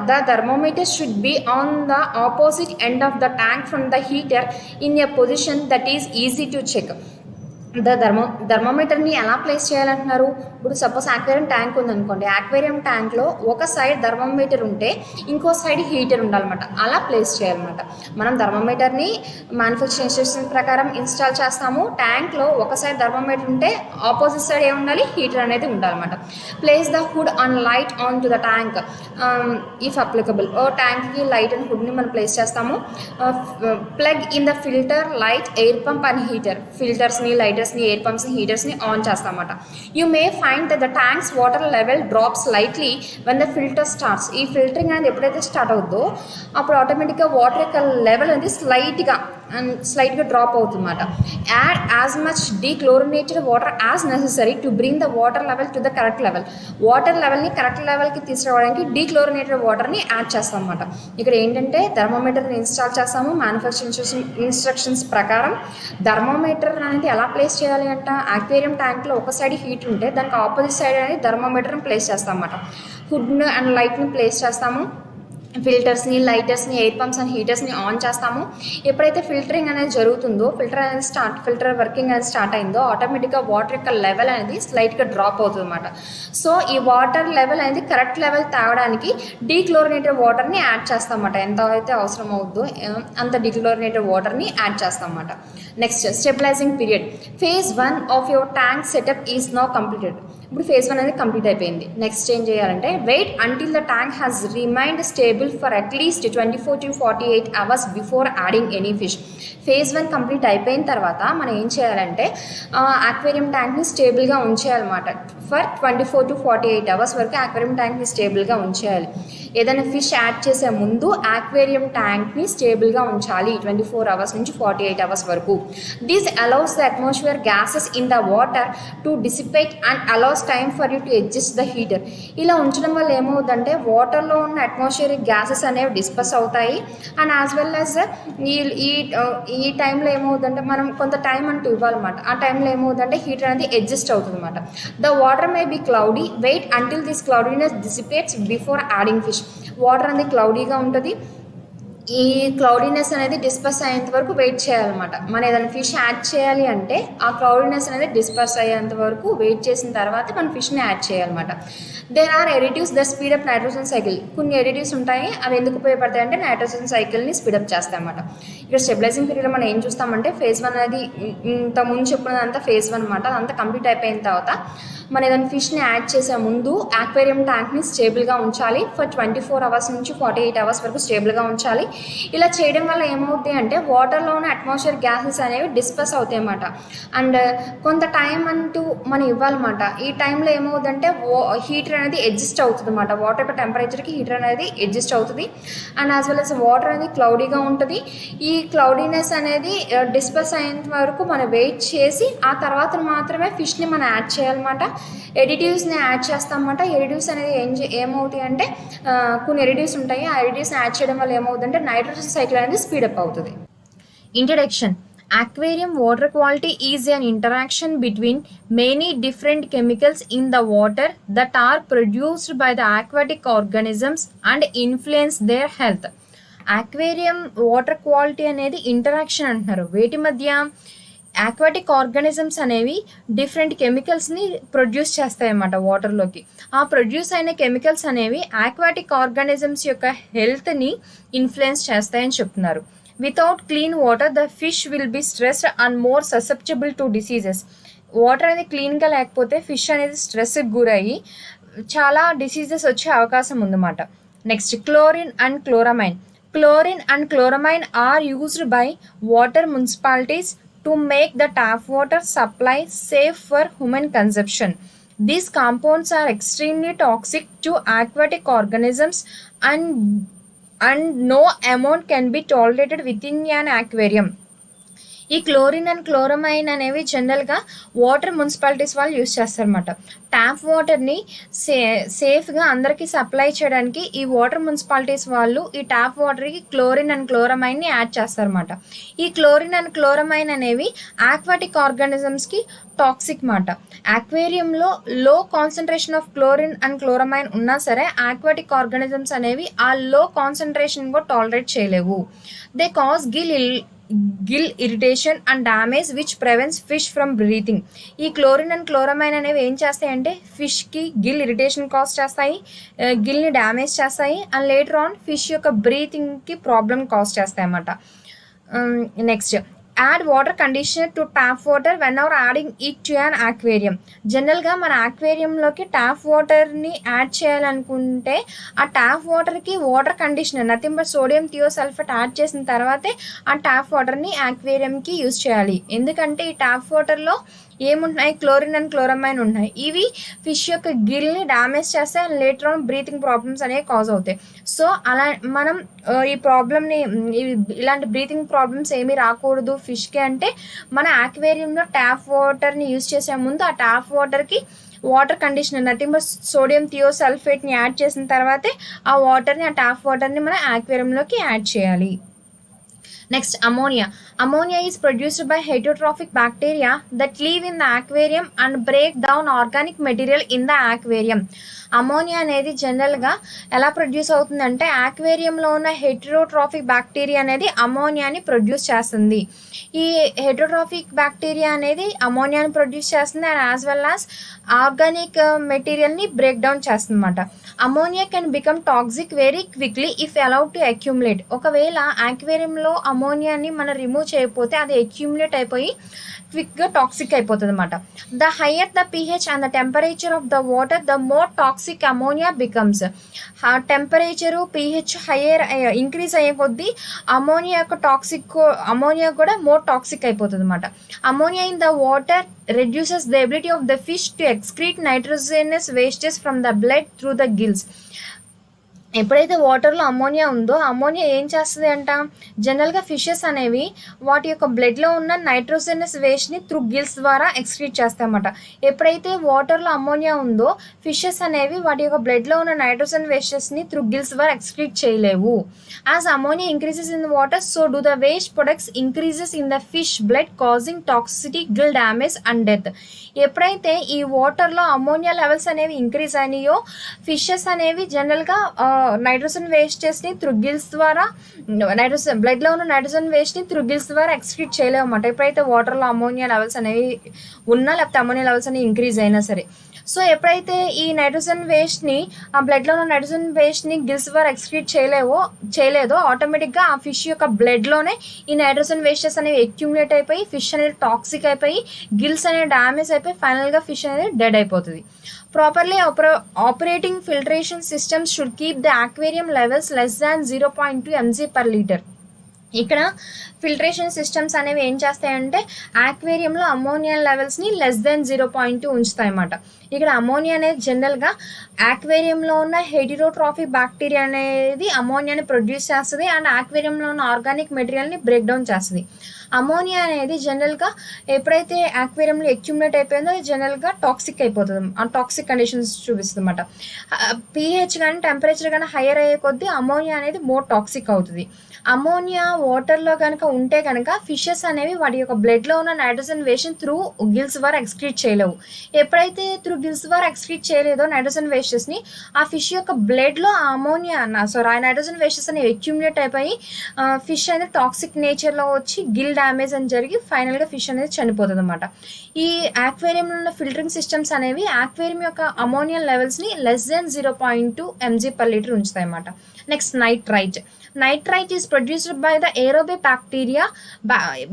The thermometer should be on the opposite end of the tank from the heater in a position that is easy to check. థర్మోమీటర్ని ఎలా place చేయాలంటున్నారు? ఇప్పుడు suppose aquarium tank ఉందనుకోండి, aquarium ట్యాంక్లో ఒక సైడ్ థర్మోమీటర్ ఉంటే ఇంకో సైడ్ హీటర్ ఉండాలన్నమాట. అలా ప్లేస్ చేయాలన్నమాట. మనం థర్మోమీటర్ని మ్యానుఫ్యాక్చర్ ఇన్స్ట్రక్షన్ ప్రకారం ఇన్స్టాల్ చేస్తాము. ట్యాంక్లో ఒక సైడ్ థర్మోమీటర్ ఉంటే ఆపోజిట్ సైడ్ ఏముండాలి? హీటర్ అనేది ఉండాలన్నమాట. Place the hood and light onto the tank if applicable. ట్యాంక్కి లైట్ అండ్ హుడ్ని మనం ప్లేస్ చేస్తాము. Plug in the filter, light, air pump and heater. ఫిల్టర్స్ని, లైటర్స్ని, ఎయిర్ పంప్స్ని, హీటర్స్ని ఆన్ చేస్తామన్నమాట. You may find that the tank's water level drop slightly when the filter starts. ఈ ఫిల్టరింగ్ అనేది ఎప్పుడైతే స్టార్ట్ అవుతుందో అప్పుడు ఆటోమేటిక్గా వాటర్ యొక్క లెవెల్ అనేది స్లైట్గా డ్రాప్ అవుతుందన్నమాట. Add as much dechlorinated water as necessary to bring the water level to the correct level. Water లెవెల్ని కరెక్ట్ లెవెల్కి తీసుకురావడానికి డీక్లోరినేటెడ్ వాటర్ని యాడ్ చేస్తాం అన్నమాట. ఇక్కడ ఏంటంటే థర్మోమీటర్ని ఇన్స్టాల్ చేస్తాము మ్యానుఫ్యాక్చరింగ్ ఇన్స్ట్రక్షన్స్ ప్రకారం. థర్మోమీటర్ అనేది ఎలా ప్లేస్ చేయాలి అంట? ఆక్వేరియం ట్యాంక్లో ఒక సైడ్ హీట్ ఉంటే దానికి ఆపోజిట్ సైడ్ అనేది థర్మోమీటర్ని ప్లేస్ చేస్తాం అన్నమాట. హుడ్ని అండ్ లైట్ని ప్లేస్ చేస్తాము. ఫిల్టర్స్ని, లైటర్స్ని, ఎయిర్ పంప్స్ అండ్ హీటర్స్ని ఆన్ చేస్తాము. ఎప్పుడైతే ఫిల్టరింగ్ అనేది జరుగుతుందో, ఫిల్టర్ వర్కింగ్ అనేది స్టార్ట్ అయిందో ఆటోమేటిక్గా వాటర్ యొక్క లెవెల్ అనేది స్లైట్గా డ్రాప్ అవుతుంది అన్నమాట. సో ఈ వాటర్ లెవెల్ అనేది కరెక్ట్ లెవెల్ తాగడానికి డీక్లోరినేటెడ్ వాటర్ని యాడ్ చేస్తాం అన్నమాట. ఎంత అయితే అవసరం అవుతుందో అంత డీక్లోరినేటెడ్ వాటర్ని యాడ్ చేస్తాం అన్నమాట. Next stabilising period. phase 1 of your tank setup is now completed. ఇప్పుడు phase 1 అనేది కంప్లీట్ అయిపోయింది. నెక్స్ట్ ఏం చేయాలంటే wait until the tank has remained stable for at least 24 to 48 hours before adding any fish. phase 1 complete అయిపోయిన తర్వాత మనం ఏం చేయాలంటే ఆక్వేరియం ట్యాంక్ని స్టేబుల్గా ఉంచేయాలన్నమాట. ఫర్ 24 to 48 hours వరకు ఆక్వేరియం ట్యాంక్ని స్టేబుల్గా ఉంచేయాలి. ఏదైనా ఫిష్ యాడ్ చేసే ముందు ఆక్వేరియం ట్యాంక్ని స్టేబుల్గా ఉంచాలి 24 hours నుంచి 48 hours వరకు. This allows the atmosphere gases in the water to dissipate and allows time for you to adjust the heater. ఇలా ఉంచడం వల్ల ఏమవుతుందంటే వాటర్లో ఉన్న అట్మాస్ఫియరిక్ గ్యాసెస్ అనేవి డిస్పర్స్ అవుతాయి. అండ్ యాజ్ వెల్ యాజ్ ఈ టైంలో ఏమవుతుందంటే మనం కొంత టైం అంటూ ఇవ్వాలన్నమాట. ఆ టైంలో ఏమవుతుందంటే హీటర్ అనేది అడ్జస్ట్ అవుతుంది అనమాట. The water may be cloudy, wait until this cloudiness dissipates before adding fish. Water అనేది క్లౌడీగా ఉంటుంది. ఈ క్లౌడీనెస్ అనేది డిస్పర్స్ అయ్యేంత వరకు వెయిట్ చేయాలన్నమాట. మనం ఏదైనా ఫిష్ యాడ్ చేయాలి అంటే ఆ క్లౌడీనెస్ అనేది డిస్పర్స్ అయ్యేంత వరకు వెయిట్ చేసిన తర్వాత మనం ఫిష్ని యాడ్ చేయాలన్నమాట. There are additives the speed up nitrogen cycle. కొన్ని ఎడిటివ్స్ ఉంటాయి, అవి ఎందుకు ఉపయోగపడతాయి అంటే నైట్రోజన్ సైకిల్ని స్పీడప్ చేస్తాయి అన్నమాట. ఇక్కడ స్టెబిలైజింగ్ పీరియడ్లో మనం ఏం చూస్తామంటే phase 1 అనేది ఇంత ముందు చెప్పినదంతా phase 1 అనమాట. అదంతా కంప్లీట్ అయిపోయిన తర్వాత మనం ఏదైనా ఫిష్ని యాడ్ చేసే ముందు ఆక్వేరియం ట్యాంక్ని స్టేబుల్గా ఉంచాలి. ఫర్ 24 hours నుంచి 48 hours వరకు స్టేబుల్గా ఉంచాలి. ఇలా చేయడం వల్ల ఏమవుతాయి అంటే వాటర్లో ఉన్న అట్మాస్ఫియర్ గ్యాసెస్ అనేవి డిస్పర్స్ అవుతాయి అన్నమాట. అండ్ కొంత టైం అంటూ మనం ఇవ్వాలన్నమాట. ఈ టైంలో ఏమవుతుందంటే హీటర్ అనేది అడ్జస్ట్ అవుతుంది అన్నమాట. వాటర్ యొక్క టెంపరేచర్కి హీటర్ అనేది అడ్జస్ట్ అవుతుంది. And as well as water అనేది క్లౌడీగా ఉంటుంది. ఈ క్లౌడీనెస్ అనేది డిస్పర్స్ అయ్యేంత వరకు మనం వెయిట్ చేసి ఆ తర్వాత మాత్రమే ఫిష్ని మనం యాడ్ చేయాలన్నమాట. ఎడిటివ్స్ని యాడ్ చేస్తామన్నమాట. ఎడిటివ్స్ అనేది ఏమవుతాయి అంటే కొన్ని ఎడిటివ్స్ ఉంటాయి. ఆ ఎడిటివ్స్ని యాడ్ చేయడం వల్ల ఏమవుతుందంటే నైట్రోజన్ సైకిల్ అనేది స్పీడప్ అవుతుంది. Introduction. Aquarium water quality is an interaction between many different chemicals in the water that are produced by the aquatic organisms and influence their health. Aquarium water quality అనేది interaction అంటున్నారు. వేటి మధ్య? Aquatic organisms అనేవి different కెమికల్స్ని produce చేస్తాయన్నమాట వాటర్లోకి. ఆ produce అయిన chemicals అనేవి aquatic organisms యొక్క హెల్త్ని ఇన్ఫ్లుయెన్స్ చేస్తాయని చెప్తున్నారు. Without clean water the fish will be stressed and more susceptible to diseases. Water అనేది క్లీన్గా లేకపోతే ఫిష్ అనేది స్ట్రెస్కి గురయ్యి చాలా డిసీజెస్ వచ్చే అవకాశం ఉందన్నమాట. Next chlorine and chloramine. Chlorine and chloramine are used by water municipalities to make the tap water supply safe for human consumption. These compounds are extremely toxic to aquatic organisms and no amount can be tolerated within an aquarium. ఈ chlorine and chloramine అనేవి జనరల్గా water municipalities వాళ్ళు use చేస్తారన్నమాట. Tap వాటర్ని సేఫ్గా అందరికీ supply చేయడానికి ఈ వాటర్ మున్సిపాలిటీస్ వాళ్ళు ఈ ట్యాప్ వాటర్కి క్లోరిన్ అండ్ క్లోరమైన్ని యాడ్ చేస్తారన్నమాట. ఈ క్లోరిన్ అండ్ క్లోరమైన్ అనేవి ఆక్వాటిక్ ఆర్గానిజమ్స్కి టాక్సిక్ మాట. ఆక్వేరియంలో low concentration of chlorine and chloramine ఉన్నా సరే ఆక్వాటిక్ ఆర్గానిజమ్స్ అనేవి ఆ లో కాన్సన్ట్రేషన్ కూడా టాలరేట్ చేయలేవు. They cause Gill irritation and damage which prevents fish from breathing. ఈ క్లోరిన్ అండ్ క్లోరమైన్ అనేవి ఏం చేస్తాయంటే ఫిష్కి గిల్ ఇరిటేషన్ కాజ్ చేస్తాయి, గిల్ని డ్యామేజ్ చేస్తాయి అండ్ లేటర్ ఆన్ ఫిష్ యొక్క బ్రీతింగ్కి ప్రాబ్లం కాజ్ చేస్తాయి అన్నమాట. Next add water conditioner to tap water when our adding it to an aquarium. జనరల్గా మన ఆక్వేరియంలోకి ట్యాప్ వాటర్ని యాడ్ చేయాలనుకుంటే ఆ ట్యాప్ వాటర్కి water conditioner nothing but sodium thiosulphate add చేసిన తర్వాతే ఆ ట్యాప్ వాటర్ని ఆక్వేరియంకి యూజ్ చేయాలి. ఎందుకంటే ఈ ట్యాప్ వాటర్లో ఏముంటున్నాయి, క్లోరిన్ అండ్ క్లోరమైన్ ఉన్నాయి. ఇవి ఫిష్ యొక్క గిల్ని డ్యామేజ్ చేస్తే లేటర్ ఆన్ బ్రీతింగ్ ప్రాబ్లమ్స్ అనేవి కాజ్ అవుతాయి. సో అలా మనం ఈ ప్రాబ్లమ్ని ఇలాంటి బ్రీతింగ్ ప్రాబ్లమ్స్ ఏమీ రాకూడదు ఫిష్కి అంటే మన ఆక్వేరియంలో ట్యాప్ వాటర్ని యూజ్ చేసే ముందు ఆ ట్యాప్ వాటర్కి water conditioner nothing but sodium థియోసల్ఫేట్ని యాడ్ చేసిన తర్వాతే ఆ వాటర్ని ఆ ట్యాప్ వాటర్ని మన ఆక్వేరియంలోకి యాడ్ చేయాలి. Next, ammonia. Ammonia is produced by heterotrophic bacteria that live in the aquarium and break down organic material in the aquarium. Ammonia అనేది జనరల్గా ఎలా ప్రొడ్యూస్ అవుతుందంటే ఆక్వేరియంలో ఉన్న హెటరోట్రాఫిక్ బ్యాక్టీరియా అనేది అమోనియాని ప్రొడ్యూస్ చేస్తుంది. ఈ హెటరోట్రాఫిక్ బ్యాక్టీరియా అనేది అమోనియాని ప్రొడ్యూస్ చేస్తుంది and as well as organic మెటీరియల్ని బ్రేక్ డౌన్ చేస్తుంది అన్నమాట. Ammonia can become toxic very quickly if allowed to accumulate. ఒకవేళ ఆక్వేరియంలో అమోనియాని మనం రిమూవ్ చేయకపోతే అది అక్యుములేట్ అయిపోయి క్విక్గా టాక్సిక్ అయిపోతుంది అన్నమాట. The higher the pH and the temperature of the water the more toxic ammonia becomes. Temperature pH higher increase అయ్యే కొద్దీ అమోనియా కూడా మోర్ టాక్సిక్ అయిపోతుంది అన్నమాట. Ammonia in the water reduces the ability of the fish to excrete nitrogenous wastes from the blood through the gills. ఎప్పుడైతే వాటర్లో ammonia ఉందో ammonia ఏం చేస్తుంది అంట, జనరల్గా ఫిషెస్ అనేవి వాటి యొక్క బ్లడ్లో ఉన్న నైట్రోజనస్ వేస్ట్ని త్రూ గిల్స్ ద్వారా ఎక్స్క్రీట్ చేస్తాయన్నమాట. ఎప్పుడైతే వాటర్లో అమోనియా ఉందో ఫిషెస్ అనేవి వాటి యొక్క బ్లడ్లో ఉన్న నైట్రోజన్ వేస్టెస్ని త్రూ గిల్స్ ద్వారా ఎక్స్క్రీట్ చేయలేవు. As ammonia increases in the water so do the waste products increases in the fish blood causing toxicity, Gill damage and death. ఎప్పుడైతే ఈ వాటర్లో అమోనియా లెవెల్స్ అనేవి ఇంక్రీజ్ అయినాయో ఫిషెస్ అనేవి జనరల్గా నైట్రోజన్ వేస్టెస్ని త్రూ గిల్స్ ద్వారా బ్లడ్లో ఉన్న నైట్రోజన్ వేస్ట్ని త్రూ గిల్స్ ద్వారా ఎక్స్క్రీట్ చేయలేము అన్నమాట. ఎప్పుడైతే వాటర్లో అమోనియా లెవెల్స్ అనేవి ఉన్నా లేకపోతే అమోనియా లెవెల్స్ అనేవి ఇంక్రీజ్ అయినా సరే. సో ఎప్పుడైతే ఈ నైట్రోజన్ వేస్ట్ని ఆ బ్లడ్లో ఉన్న నైట్రోజన్ వేస్ట్ని గిల్స్ ద్వారా ఎక్స్క్రీట్ చేయలేదో ఆటోమేటిక్గా ఆ ఫిష్ యొక్క బ్లడ్లోనే ఈ నైట్రోజన్ వేస్టెస్ అనేవి అక్యుములేట్ అయిపోయి ఫిష్ అనేది టాక్సిక్ అయిపోయి గిల్స్ అనేవి డ్యామేజ్ అయిపోయి ఫైనల్గా ఫిష్ అనేది డెడ్ అయిపోతుంది. Properly operating filtration systems should keep the aquarium levels less than 0.2 mg per liter. ఇక్కడ ఫిల్టరేషన్ సిస్టమ్స్ అనేవి ఏం చేస్తాయంటే ఆక్వేరియంలో అమోనియా లెవెల్స్ని లెస్ దెన్ 0.2 ఉంచుతాయి అన్నమాట. ఇక్కడ అమోనియా అనేది జనరల్గా ఆక్వేరియంలో ఉన్న హెటరోట్రాఫిక్ బ్యాక్టీరియా అనేది అమోనియాని ప్రొడ్యూస్ చేస్తుంది అండ్ ఆక్వేరియంలో ఉన్న ఆర్గానిక్ మెటీరియల్ని బ్రేక్ డౌన్ చేస్తుంది. అమోనియా అనేది జనరల్గా ఎప్పుడైతే ఆక్వేరియంలో అక్యుములేట్ అయిపోయిందో అది జనరల్గా టాక్సిక్ అయిపోతుంది, ఆ టాక్సిక్ కండిషన్స్ చూపిస్తుంది అన్నమాట. pH కానీ టెంపరేచర్ కానీ హైయర్ అయ్యే కొద్దీ అమోనియా అనేది మోర్ టాక్సిక్ అవుతుంది. అమోనియా వాటర్లో కనుక ఉంటే కనుక ఫిషెస్ అనేవి వాటి యొక్క బ్లడ్లో ఉన్న నైట్రోజన్ వేస్ట్ని త్రూ గిల్స్ ద్వారా ఎక్స్క్రీట్ చేయలేవు. ఎప్పుడైతే త్రూ గిల్స్ ద్వారా ఎక్స్క్రీట్ చేయలేదో నైట్రోజన్ వేస్టెస్ని ఆ ఫిష్ యొక్క బ్లడ్లో ఆ నైట్రోజన్ వేస్టెస్ అనేవి అక్యుములేట్ అయిపోయి ఫిష్ అనేది టాక్సిక్ నేచర్లో వచ్చి గిల్ డ్యామేజ్ అని జరిగి ఫైనల్గా ఫిష్ అనేది చనిపోతుంది అనమాట. ఈ ఆక్వేరియంలో ఉన్న ఫిల్టరింగ్ సిస్టమ్స్ అనేవి ఆక్వేరియం యొక్క అమోనియా లెవెల్స్ని లెస్ దెన్ 0.2 mg/L ఉంచుతాయి అన్నమాట. Next nitrite. Nitrite is produced by the aerobic bacteria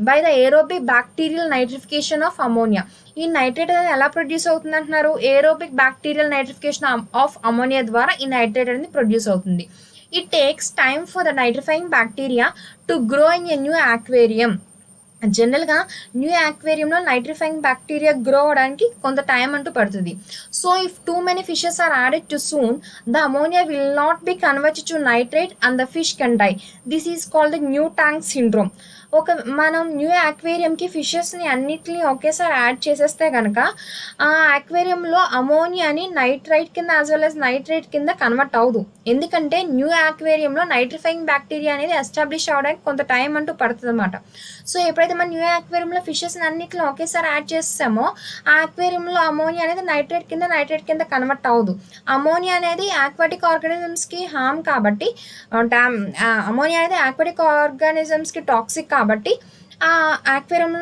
by the aerobic bacterial nitrification of ammonia. ఈ నైట్రేట్ అనేది ఎలా ప్రొడ్యూస్ అవుతుంది అంటున్నారు? Aerobic bacterial nitrification of ammonia ద్వారా ఈ నైట్రేట్ అనేది ప్రొడ్యూస్ అవుతుంది. It takes time for the nitrifying bacteria to grow in a new aquarium. జనరల్గా న్యూ ఆక్వేరియంలో నైట్రిఫైయింగ్ బ్యాక్టీరియా గ్రో అవడానికి కొంత టైం అంటూ పడుతుంది. So if too many fishes are added too soon the ammonia will not be converted to nitrate and the fish can die. This is called the new tank syndrome. మనం new ఆక్వేరియంకి ఫిషెస్ని అన్నిటిని ఒకేసారి add చేసేస్తే కనుక ఆ ఆక్వేరియంలో అమోనియాని nitrite కింద as well as nitrate కింద convert అవ్వదు. ఎందుకంటే న్యూ ఆక్వేరియంలో నైట్రిఫైయింగ్ బ్యాక్టీరియా అనేది ఎస్టాబ్లిష్ అవ్వడానికి కొంత టైం అంటూ పడుతుంది అనమాట. సో ఎప్పుడైతే మనం న్యూ ఆక్వేరియంలో ఫిషెస్ని అన్నిటిని ఒకేసారి యాడ్ చేస్తామో ఆ ఆక్వేరియంలో అమోనియా అనేది నైట్రేట్ కింద కన్వర్ట్ అవ్వదు. అమోనియా అనేది ఆక్వాటిక్ ఆర్గానిజమ్స్కి హార్మ్ కాబట్టి, అమోనియా అనేది ఆక్వాటిక్ ఆర్గానిజమ్స్కి టాక్సిక్ కాబట్టి ఆ ఆక్వేరియంలో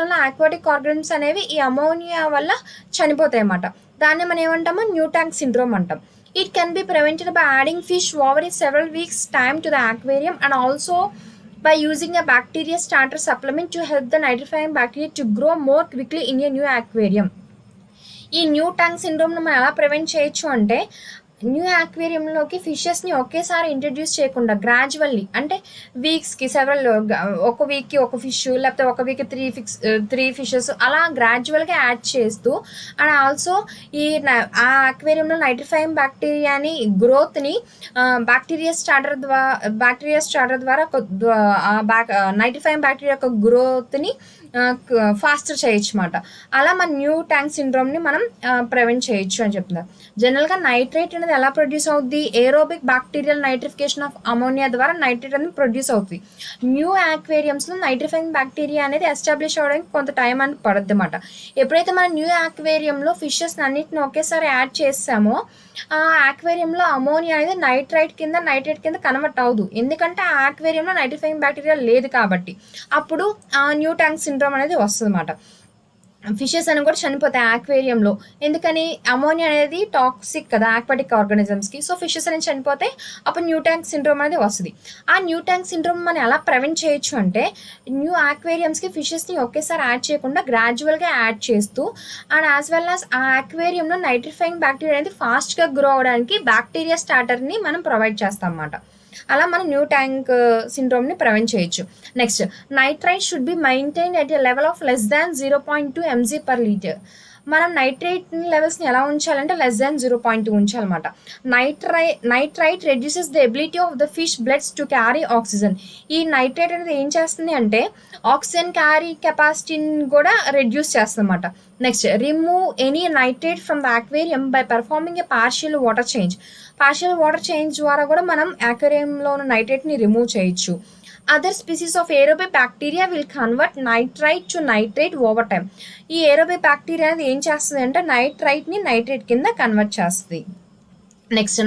ఉన్న ఆక్వాటిక్ ఆర్గానిజమ్స్ అనేవి ఈ అమోనియా వల్ల చనిపోతాయి అన్నమాట. దాన్ని మనం ఏమంటామో న్యూ ట్యాంక్ సిండ్రోమ్ అంటాం. It can be prevented by adding fish over several weeks time to the aquarium and also by using a bacteria starter supplement to help the nitrifying bacteria to grow more quickly in a new aquarium. ఈ new tank సిండ్రోమ్ను మనం ఎలా prevent చేయొచ్చు అంటే new ఆక్వేరియంలోకి ఫిషెస్ని ఒకేసారి introduce చేయకుండా gradually, అంటే వీక్స్కి ఒక వీక్కి ఒక ఫిష్ లేకపోతే ఒక వీక్కి త్రీ ఫిషెస్ అలా గ్రాడ్యువల్గా యాడ్ చేస్తూ అండ్ ఆల్సో ఈ ఆ ఆక్వేరియంలో నైట్రిఫైయింగ్ బ్యాక్టీరియాని గ్రోత్ని బ్యాక్టీరియా స్టార్టర్ ద్వారా నైట్రిఫైయింగ్ బ్యాక్టీరియా యొక్క గ్రోత్ని ఫాస్టర్ చేయొచ్చు అన్నమాట. అలా మన న్యూ ట్యాంక్ సిండ్రోమ్ని మనం ప్రివెంట్ చేయొచ్చు అని చెప్తున్నారు. జనరల్గా నైట్రేట్ అనేది ఎలా ప్రొడ్యూస్ అవుతుంది? Aerobic bacterial nitrification of ammonia ద్వారా నైట్రేట్ అనేది ప్రొడ్యూస్ అవుతుంది. న్యూ ఆక్వేరియంస్లో నైట్రిఫైయింగ్ బ్యాక్టీరియా అనేది ఎస్టాబ్లిష్ అవ్వడానికి కొంత టైం అని పడుద్ది అన్నమాట. ఎప్పుడైతే మనం న్యూ ఆక్వేరియంలో ఫిషెస్ అన్నిటిని ఒకేసారి యాడ్ చేస్తామో ఆ ఆక్వేరియంలో అమోనియా అనేది నైట్రేట్ కింద కన్వర్ట్ అవ్వదు. ఎందుకంటే ఆ ఆక్వేరియంలో నైట్రిఫైయింగ్ బ్యాక్టీరియా లేదు కాబట్టి అప్పుడు ఆ న్యూ ట్యాంక్ సిండ్రోమ్ అనేది వస్తుంది అన్నమాట. ఫిషెస్ అని కూడా చనిపోతాయి ఆక్వేరియంలో. ఎందుకని? అమోనియా అనేది టాక్సిక్ కదా ఆక్వాటిక్ ఆర్గానిజమ్స్కి. సో ఫిషెస్ అనేది చనిపోతాయి, అప్పుడు న్యూ ట్యాంక్ సిండ్రోమ్ అనేది వస్తుంది. ఆ న్యూ ట్యాంక్ సిండ్రోమ్ మనం ఎలా ప్రివెంట్ చేయొచ్చు అంటే న్యూ ఆక్వేరియంస్కి ఫిషెస్ని ఒకేసారి యాడ్ చేయకుండా గ్రాడ్యువల్గా యాడ్ చేస్తూ అండ్ యాజ్ వెల్ యాజ్ ఆ ఆక్వేరియంలో నైట్రిఫైయింగ్ బ్యాక్టీరియా అనేది ఫాస్ట్గా గ్రో అవడానికి బ్యాక్టీరియా స్టార్టర్ని మనం ప్రొవైడ్ చేస్తాం అన్నమాట. అలా మనం న్యూ ట్యాంక్ సిండ్రోమ్ని ప్రివెంట్ చేయొచ్చు. Next, nitrite should be maintain at a level of less than 0.2 mg/L. మనం నైట్రేట్ లెవెల్స్ని ఎలా ఉంచాలంటే లెస్ దాన్ 0.2 ఉంచాలన్నమాట. Nitrite reduces the ability of the fish bloods to carry oxygen. ఈ నైట్రేట్ అనేది ఏం చేస్తుంది అంటే ఆక్సిజన్ క్యారీ కెపాసిటీని కూడా రెడ్యూస్ చేస్తుంది అన్నమాట. Next, remove any nitrate from the aquarium by performing a partial water change ద్వారా కూడా మనం aquariumలో ఉన్న నైట్రేట్ని రిమూవ్ చేయొచ్చు. Other species of aerobic bacteria will convert nitrite to nitrate over time. ఈ ఏరోబిక్ బ్యాక్టీరియా అనేది ఏం చేస్తుంది అంటే నైట్రైట్ని నైట్రేట్ కింద కన్వర్ట్ చేస్తుంది. Next,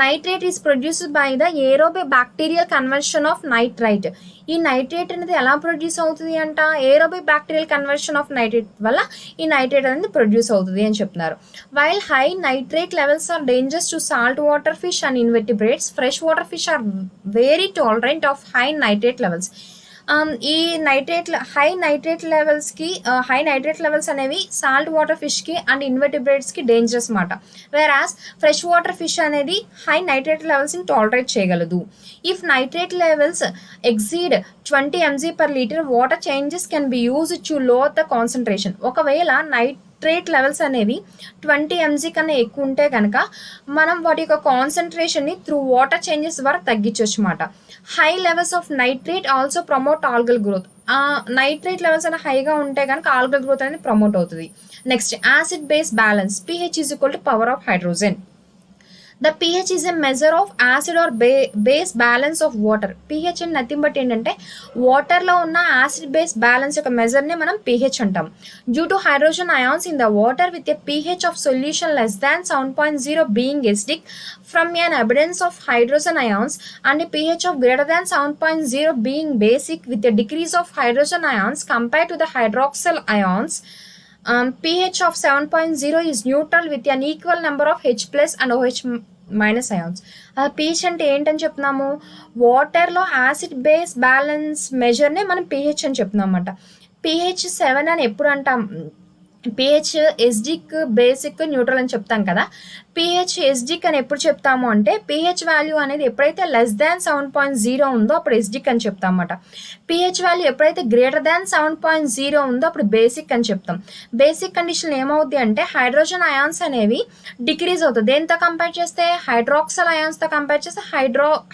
nitrate is produced by the aerobic bacterial conversion of nitrite. ఈ నైట్రేట్ అనేది ఎలా ప్రొడ్యూస్ అవుతుంది అంట? Aerobic bacterial conversion of nitrate వల్ల ఈ నైట్రేట్ అనేది ప్రొడ్యూస్ అవుతుంది అని చెప్తున్నారు. While high nitrate levels are dangers to salt water fish and invertebrates, fresh water fish are very tolerant of high nitrate levels. ఈ హై నైట్రేట్ లెవెల్స్ అనేవి salt water ఫిష్కి and ఇన్వెర్టిబ్రేట్స్కి డేంజరస్ అన్నమాట. Whereas fresh water fish అనేది high nitrate లెవెల్స్ని tolerate చేయగలదు. If nitrate levels exceed 20 mg/L, water changes can be used to lower the concentration. ఒకవేళ nitrate levels అనేవి 20 mg కన్నా ఎక్కువ ఉంటే కనుక మనం వాటి యొక్క కాన్సన్ట్రేషన్ని త్రూ వాటర్ చేంజెస్ ద్వారా తగ్గించవచ్చు అన్నమాట. High levels of nitrate also promote algal growth. Nitrate levels అనేది హైగా ఉంటే కనుక ఆల్గల్ గ్రోత్ అనేది ప్రమోట్ అవుతుంది. Next, acid base balance. pH is equal to power of hydrogen. The pH is a measure of acid or base balance of water. pH and nothing but ఏంటంటే వాటర్లో ఉన్న acid base balance యొక్క మెజర్నే మనం pH అంటాం. Due to hydrogen ions in the water with a pH of solution less than 7.0 being acidic from an abundance of hydrogen ions and a pH of greater than 7.0 being basic with a decrease of hydrogen ions compared to the hydroxyl ions. pH of 7.0 is neutral with an equal number of H plus and OH minus ions. pH అంటే ఏంటని చెప్తున్నాము, వాటర్లో acid base balance మెజర్నే మనం pH అని చెప్తున్నాం అన్నమాట. pH 7 అని ఎప్పుడు అంటాం, pH ఎసిడిక్, బేసిక్, న్యూట్రల్ అని చెప్తాం కదా. pH ఎసిడిక్ అని ఎప్పుడు చెప్తాము అంటే pH వాల్యూ అనేది ఎప్పుడైతే లెస్ దాన్ 7.0 ఉందో అప్పుడు ఎసిడిక్ అని చెప్తాం అన్నమాట. pH వాల్యూ ఎప్పుడైతే గ్రేటర్ దాన్ 7.0 ఉందో అప్పుడు బేసిక్ అని చెప్తాం. బేసిక్ కండిషన్ ఏమవుద్ది అంటే హైడ్రోజన్ అయాన్స్ అనేవి డిక్రీజ్ అవుతుంది. దేంతో కంపేర్ చేస్తే హైడ్రాక్సల్ అయాన్స్తో కంపేర్ చేస్తే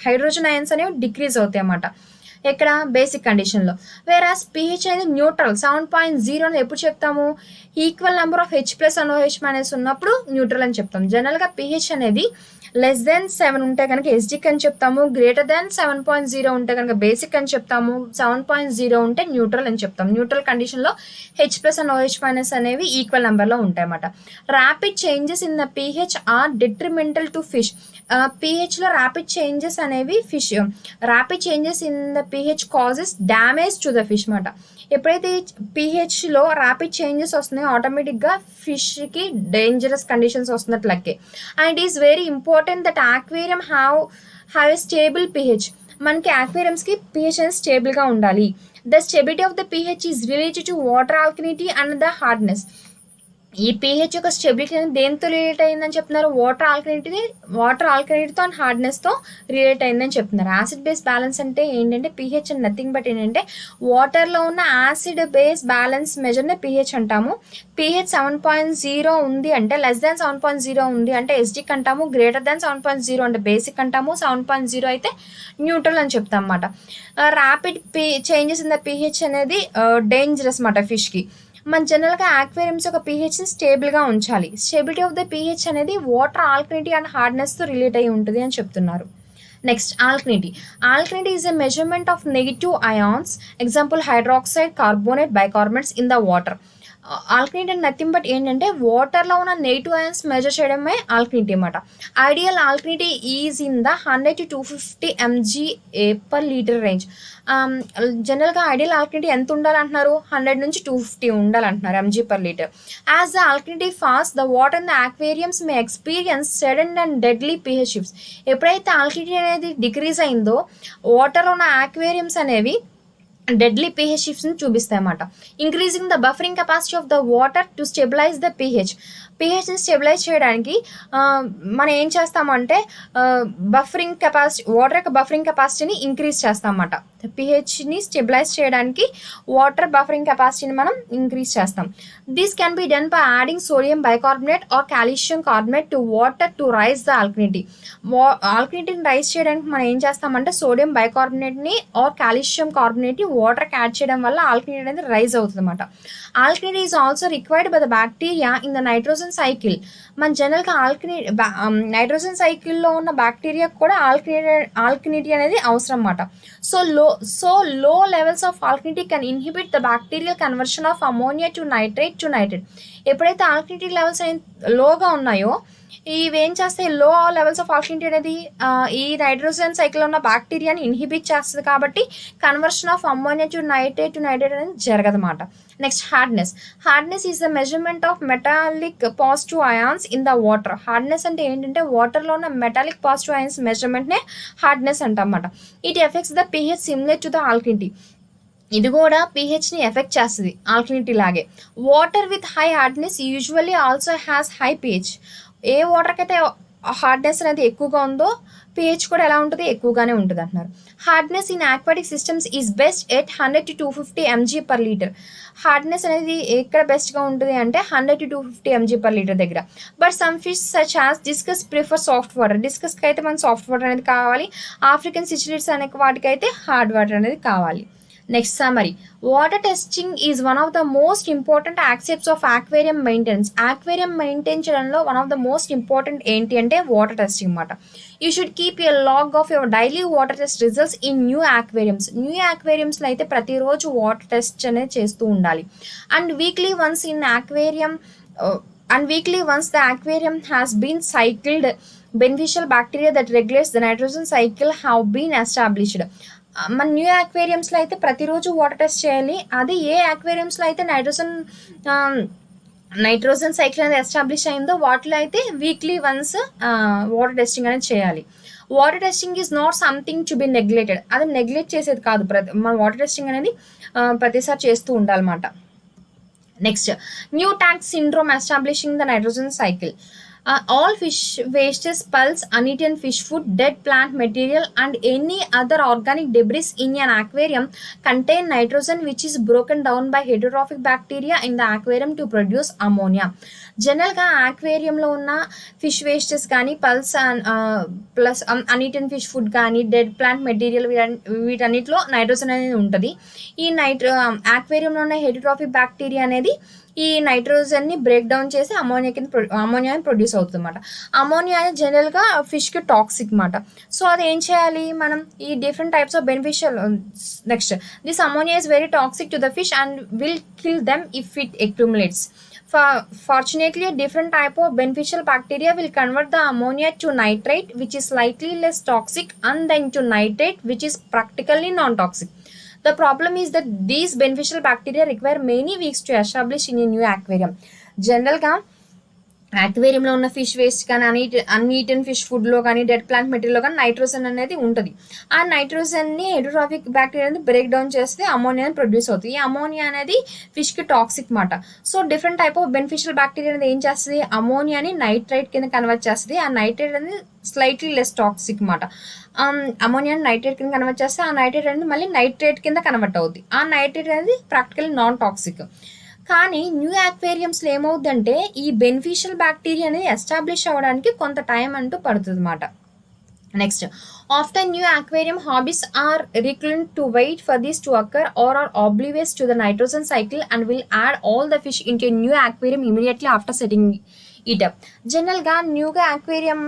హైడ్రోజన్ అయాన్స్ అనేవి డిక్రీజ్ అవుతాయి అన్నమాట ఎక్కడ బేసిక్ కండిషన్లో. వేరాస్ pH అనేది న్యూట్రల్ 7.0 అని ఎప్పుడు చెప్తాము, equal number of H plus and OH minus ఉన్నప్పుడు న్యూట్రల్ అని చెప్తాం. జనరల్గా pH అనేది లెస్ దెన్ 7 ఉంటే కనుక ఎసిడిక్ అని చెప్తాము, గ్రేటర్ దాన్ 7.0 ఉంటే కనుక బేసిక్ అని చెప్తాము, 7.0 ఉంటే న్యూట్రల్ అని చెప్తాం. న్యూట్రల్ కండిషన్లో H plus and OH minus అనేవి ఈక్వల్ నెంబర్లో ఉంటాయి అన్నమాట. Rapid changes in the pH are detrimental to fish. pHలో ర్యాపిడ్ చేంజెస్ అనేవి rapid changes in the pH causes damage to the fish మాట. ఎప్పుడైతే pHలో ర్యాపిడ్ చేంజెస్ వస్తున్నాయో ఆటోమేటిక్గా ఫిష్కి డేంజరస్ కండిషన్స్ వస్తున్నట్లకే. And it is very important that aquarium have a stable pH. మనకి ఆక్వేరియంస్కి pH అనేది స్టేబుల్గా ఉండాలి. The stability of the pH is related to water alkalinity and the hardness. ఈ pH యొక్క స్టెబిలిటీ అనేది దేంతో రిలేట్ అయిందని చెప్తున్నారు, వాటర్ ఆల్కలినిటీతో అండ్ హార్డ్నెస్తో రిలేట్ అయిందని చెప్తున్నారు. యాసిడ్ బేస్ బ్యాలెన్స్ అంటే ఏంటంటే pH అండ్ నథింగ్ బట్ ఏంటంటే వాటర్లో ఉన్న యాసిడ్ బేస్ బ్యాలెన్స్ మెజర్నే pH అంటాము. pH 7.0 ఉంది అంటే లెస్ దాన్ 7.0 ఉంది అంటే ఎసిడిక్ అంటాము, గ్రేటర్ దాన్ 7.0 అంటే బేసిక్ అంటాము, 7.0 అయితే న్యూట్రల్ అని చెప్తాం అన్నమాట. Rapid changes in the pH అనేది డేంజరస్ అన్నమాట ఫిష్కి. మన జనరల్గా ఆక్వేరియంస్ ఒక pHని స్టేబుల్గా ఉంచాలి. స్టెబిలిటీ ఆఫ్ ద pH అనేది వాటర్ ఆల్కలినిటీ అండ్ హార్డ్నెస్తో రిలేట్ అయ్యి ఉంటుంది అని చెప్తున్నారు. Next alkalinity. Alkalinity is a measurement of negative ions, example hydroxide, carbonate, bicarbonates in the water. Alkalinity and nothing but ఏంటంటే వాటర్లో ఉన్న నెగిటివ్ అయాన్స్ మెజర్ చేయడమే alkalinity అన్నమాట. Ideal alkalinity is in the 100 to 250 mg per liter range. జనరల్గా ideal alkalinity ఎంత ఉండాలంటున్నారు, 100 నుంచి 250 ఉండాలంటున్నారు mg per liter. As the alkalinity fast the water in the aquariums may experience sudden and deadly pH shifts. ఎప్పుడైతే alkalinity అనేది decrease అయిందో వాటర్లో ఉన్న ఆక్వేరియంస్ అనేవి డెడ్లీ pH షిఫ్ట్స్ని చూపిస్తాయి అన్నమాట. Increasing the buffering capacity of the water to stabilize the pHని స్టెబిలైజ్ చేయడానికి మనం ఏం చేస్తామంటే బఫరింగ్ కెపాసిటీ, వాటర్ యొక్క బఫరింగ్ కెపాసిటీని ఇంక్రీజ్ చేస్తాం అన్నమాట. pHని స్టెబిలైజ్ చేయడానికి వాటర్ బఫరింగ్ కెపాసిటీని మనం ఇంక్రీజ్ చేస్తాం. This can be done by adding sodium bicarbonate or calcium carbonate to water to raise the alkalinity. ఆల్కలినిటీని రైజ్ చేయడానికి మనం ఏం చేస్తామంటే సోడియం బైకార్బోనేట్ని ఆర్ కాల్షియం కార్బోనేట్ని వాటర్కి యాడ్ చేయడం వల్ల ఆల్కలినిటీ అనేది రైజ్ అవుతుంది అన్నమాట. Alkalinity is also required by the bacteria in the nitrogen cycle. మన జనరల్గా నైట్రోజన్ సైకిల్లో ఉన్న బ్యాక్టీరియాకు కూడా ఆల్కలినిటీ అనేది అవసరం అన్నమాట. సో లో levels of alkalinity can inhibit the bacterial conversion of ammonia to nitrate. ఎప్పుడైతే ఆల్కలినిటీ లెవెల్స్ లోగా ఉన్నాయో ఇవేం చేస్తాయి, లో లెవెల్స్ ఆఫ్ ఆల్కలినిటీ అనేది ఈ నైట్రోజన్ సైకిల్లో ఉన్న బ్యాక్టీరియాని ఇన్హిబిట్ చేస్తుంది కాబట్టి conversion of ammonia to nitrate అనేది జరగదన్నమాట. Next hardness is the measurement of metallic positive ions in the water. Hardness అంటే ఏంటంటే వాటర్లో ఉన్న మెటాలిక్ పాజిటివ్ అయాన్స్ మెజర్మెంట్నే హార్డ్నెస్ అంటన్నమాట. It affects the pH similar to the alkalinity. ఇది కూడా pHని ఎఫెక్ట్ చేస్తుంది ఆల్కలినిటీ లాగే. Water with high hardness usually also has high pH. ఏ వాటర్కి అయితే హార్డ్నెస్ అనేది ఎక్కువగా ఉందో pH కూడా ఎలా ఉంటుంది, ఎక్కువగానే ఉంటుంది అంటున్నారు. Hardness in aquatic systems is best at 100 to 250 mg per liter. Hardness అనేది ఎక్కడ బెస్ట్గా ఉంటుంది అంటే 100 to 250 mg per liter దగ్గర. But some fish such as discus prefer soft water. డిస్కస్కి అయితే మనకు సాఫ్ట్ వాటర్ అనేది కావాలి, ఆఫ్రికన్ సిచిలిడ్స్ అనే వాటికి అయితే హార్డ్ వాటర్ అనేది కావాలి. Next summary. Water testing is one of the most important aspects of aquarium maintenance. Aquarium maintenance లో one of the most important ఏంటి అంటే వాటర్ టెస్టింగ్ అన్నమాట. You should keep a log of your daily water test results in new aquariums. New aquariumsలో అయితే ప్రతిరోజు water test అనేది చేస్తూ ఉండాలి. And weekly once the aquarium has been cycled, beneficial bacteria that regulates the nitrogen cycle have been established. మన new అక్వేరియంస్లో అయితే ప్రతిరోజు water test చేయాలి. అది ఏ అక్వేరియంస్లో అయితే నైట్రోజన్ సైకిల్ అనేది ఎస్టాబ్లిష్ అయిందో వాటిలో అయితే వీక్లీ వన్స్ వాటర్ టెస్టింగ్ అనేది చేయాలి. Water testing is not something to be neglected. అది నెగ్లెక్ట్ చేసేది కాదు. మన వాటర్ టెస్టింగ్ అనేది ప్రతిసారి చేస్తూ ఉండాలన్నమాట. Next, new tank syndrome establishing the nitrogen cycle. All fish wastes, pulse, uneaten fish food, dead plant material and any other organic debris in an aquarium contain nitrogen which is broken down by heterotrophic bacteria in the aquarium to produce ammonia. జనరల్గా ఆక్వేరియంలో ఉన్న fish wastes కానీ pulse plus అన్ఈటెన్ fish food కానీ dead plant material వీటన్నిటిలో nitrogen అనేది ఉంటుంది. ఈ ఆక్వేరియంలో ఉన్న heterotrophic bacteria అనేది ఈ నైట్రోజన్ని బ్రేక్ డౌన్ చేసి అమోనియాని ప్రొడ్యూస్ అవుతుంది అనమాట. అమోనియా అనేది జనరల్గా ఫిష్కి టాక్సిక్ అనమాట. సో అది ఏం చేయాలి మనం, ఈ different types of beneficial. Next, this ammonia is very toxic to the fish and will kill them if it accumulates. Fortunately, a different type of beneficial bacteria will convert the ammonia to nitrate, which is slightly less toxic, and then to nitrate, which is practically non-toxic. The problem is that these beneficial bacteria require many weeks to establish in a new aquarium. జనరల్గా అక్వేరియంలో ఉన్న fish waste కానీ అన్ఈటెన్ fish ఫుడ్లో కానీ dead plant మెటీరియల్లో కానీ nitrogen అనేది ఉంటుంది. ఆ నైట్రోజన్ని హెటరోట్రోఫిక్ బ్యాక్టీరియా అనేది బ్రేక్ డౌన్ చేస్తే అమోనియా ప్రొడ్యూస్ అవుతుంది. ఈ అమోనియా అనేది ఫిష్కి టాక్సిక్ మాట. So different type of beneficial bacteria అనేది ఏం చేస్తుంది, అమోనియాని నైట్రైట్ కింద కన్వర్ట్ చేస్తుంది. ఆ నైట్రైట్ అనేది స్లైట్లీ లెస్ టాక్సిక్ మాట. అమోనియాని నైట్రేట్ కింద కన్వర్ట్ చేస్తే ఆ నైట్రేట్ అనేది మళ్ళీ నైట్రేట్ కింద కన్వర్ట్ అవుద్ది. ఆ నైట్రేట్ అనేది ప్రాక్టికల్లీ నాన్ టాక్సిక్. కానీ న్యూ అక్వేరియంస్లో ఏమవుతుందంటే ఈ బెనిఫిషియల్ బ్యాక్టీరియా అనేది ఎస్టాబ్లిష్ అవ్వడానికి కొంత టైం అంటూ పడుతుంది అన్నమాట. Next, after new aquarium hobbies are reluctant to wait for this to occur or are oblivious to the nitrogen cycle and will add all the fish into a new aquarium immediately after setting it up. జనరల్గా న్యూగా aquarium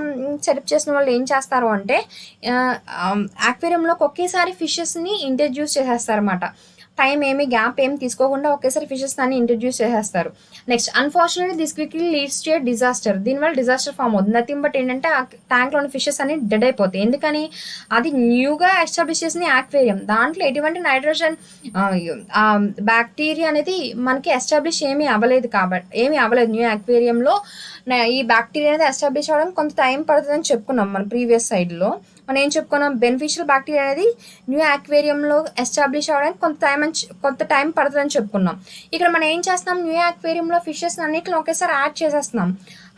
setup చేసిన వాళ్ళు ఏం చేస్తారు అంటే అక్వేరియంలోకి ఒకేసారి ఫిషెస్ని introduce చేసేస్తారన్నమాట. Time ఏమి gap ఏమి తీసుకోకుండా ఒకేసారి ఫిషెస్ అన్ని ఇంట్రడ్యూస్ చేసేస్తారు. Next, unfortunately this quickly leads to disaster. దీనివల్ల డిజాస్టర్ ఫామ్ అవుతుంది. నథింగ్ బట్ ఏంటంటే ఆ ట్యాంక్లోని ఫిషెస్ అన్ని డెడ్ అయిపోతాయి. ఎందుకని, అది న్యూగా ఎస్టాబ్లిష్ చేసిన యాక్వేరియం, దాంట్లో ఎటువంటి నైట్రోజన్ బ్యాక్టీరియా అనేది మనకి ఎస్టాబ్లిష్ ఏమీ అవ్వలేదు. న్యూ యాక్వేరియంలో ఈ బ్యాక్టీరియా అనేది ఎస్టాబ్లిష్ అవ్వడానికి కొంత టైం పడుతుందని చెప్పుకున్నాం మన ప్రీవియస్ సైడ్లో. మనం ఏం చెప్పుకున్నాం, బెనిఫిషియల్ బ్యాక్టీరియా అనేది న్యూ అక్వేరియంలో ఎస్టాబ్లిష్ అవ్వడానికి కొంత టైం పడుతుందని చెప్పుకున్నాం. ఇక్కడ మనం ఏం చేస్తున్నాం, న్యూ అక్వేరియంలో ఫిషెస్ అన్నిటిని ఒకేసారి యాడ్ చేసేస్తున్నాం.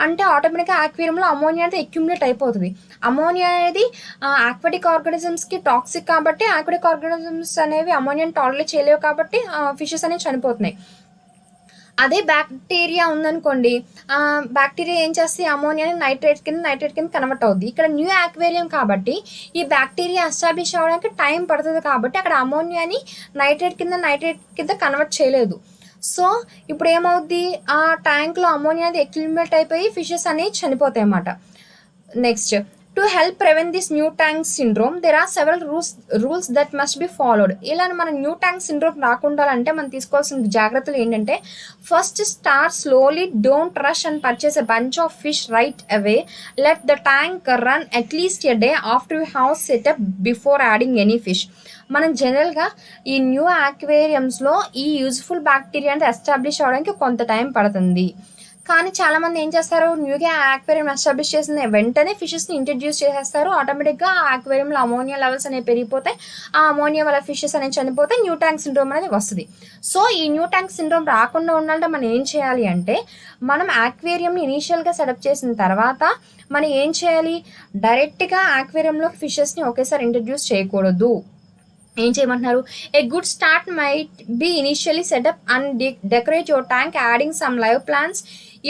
అంటే ఆటోమేటిక్గా అక్వేరియంలో అమోనియా అనేది అక్యుములేట్ అయిపోతుంది. అమోనియా అనేది ఆక్వాటిక్ ఆర్గానిజమ్స్కి టాక్సిక్ కాబట్టి ఆక్వాటిక్ ఆర్గానిజమ్స్ అనేవి అమోనియాని టాలరేట్ చేయలేవు కాబట్టి ఫిషెస్ అనేవి చనిపోతున్నాయి. అదే బ్యాక్టీరియా ఉందనుకోండి, బ్యాక్టీరియా ఏం చేస్తే అమోనియాని నైట్రేట్ కింద కన్వర్ట్ అవుద్ది. ఇక్కడ న్యూ అక్వేరియం కాబట్టి ఈ బ్యాక్టీరియా ఎస్టాబ్లిష్ అవ్వడానికి టైం పడుతుంది కాబట్టి అక్కడ అమోనియాని నైట్రేట్ కింద కన్వర్ట్ చేయలేదు. సో ఇప్పుడు ఏమవుద్ది, ఆ ట్యాంక్లో అమోనియా అనేది అక్యుములేట్ అయిపోయి ఫిషెస్ అనేవి చనిపోతాయి అన్నమాట. Next, to help prevent this new tank syndrome, there are several rules that must be followed. ఇలా మన న్యూ ట్యాంక్ సిండ్రోమ్ రాకుండా అంటే మనం తీసుకోవాల్సిన జాగ్రత్తలు ఏంటంటే, first start slowly, don't rush and purchase a bunch of fish right away. Let the tank run at least a day after you have setup before adding any fish. మనం జనరల్గా ఈ new అక్వేరియంస్లో ఈ యూజ్ఫుల్ బ్యాక్టీరియా అంటే establish అవ్వడానికి కొంత time పడుతుంది. కానీ చాలామంది ఏం చేస్తారు, న్యూగా అక్వేరియం ఎస్టాబ్లిష్ చేసిన వెంటనే ఫిషెస్ని ఇంట్రడ్యూస్ చేసేస్తారు. ఆటోమేటిక్గా ఆ అక్వేరియంలో అమోనియా లెవెల్స్ అనేవి పెరిగిపోతాయి. ఆ అమోనియా వల్ల ఫిషెస్ అనేవి చనిపోతే న్యూ ట్యాంక్ సిండ్రోమ్ అనేది వస్తుంది. సో ఈ న్యూ ట్యాంక్ సిండ్రోమ్ రాకుండా ఉండాలంటే మనం ఏం చేయాలి అంటే, మనం అక్వేరియంని ఇనీషియల్గా సెటప్ చేసిన తర్వాత మనం ఏం చేయాలి, డైరెక్ట్గా అక్వేరియంలో ఫిషెస్ని ఒకేసారి ఇంట్రడ్యూస్ చేయకూడదు. ఏం చేయమంటున్నారు, a good start might be initially setup and decorate your tank adding some live plants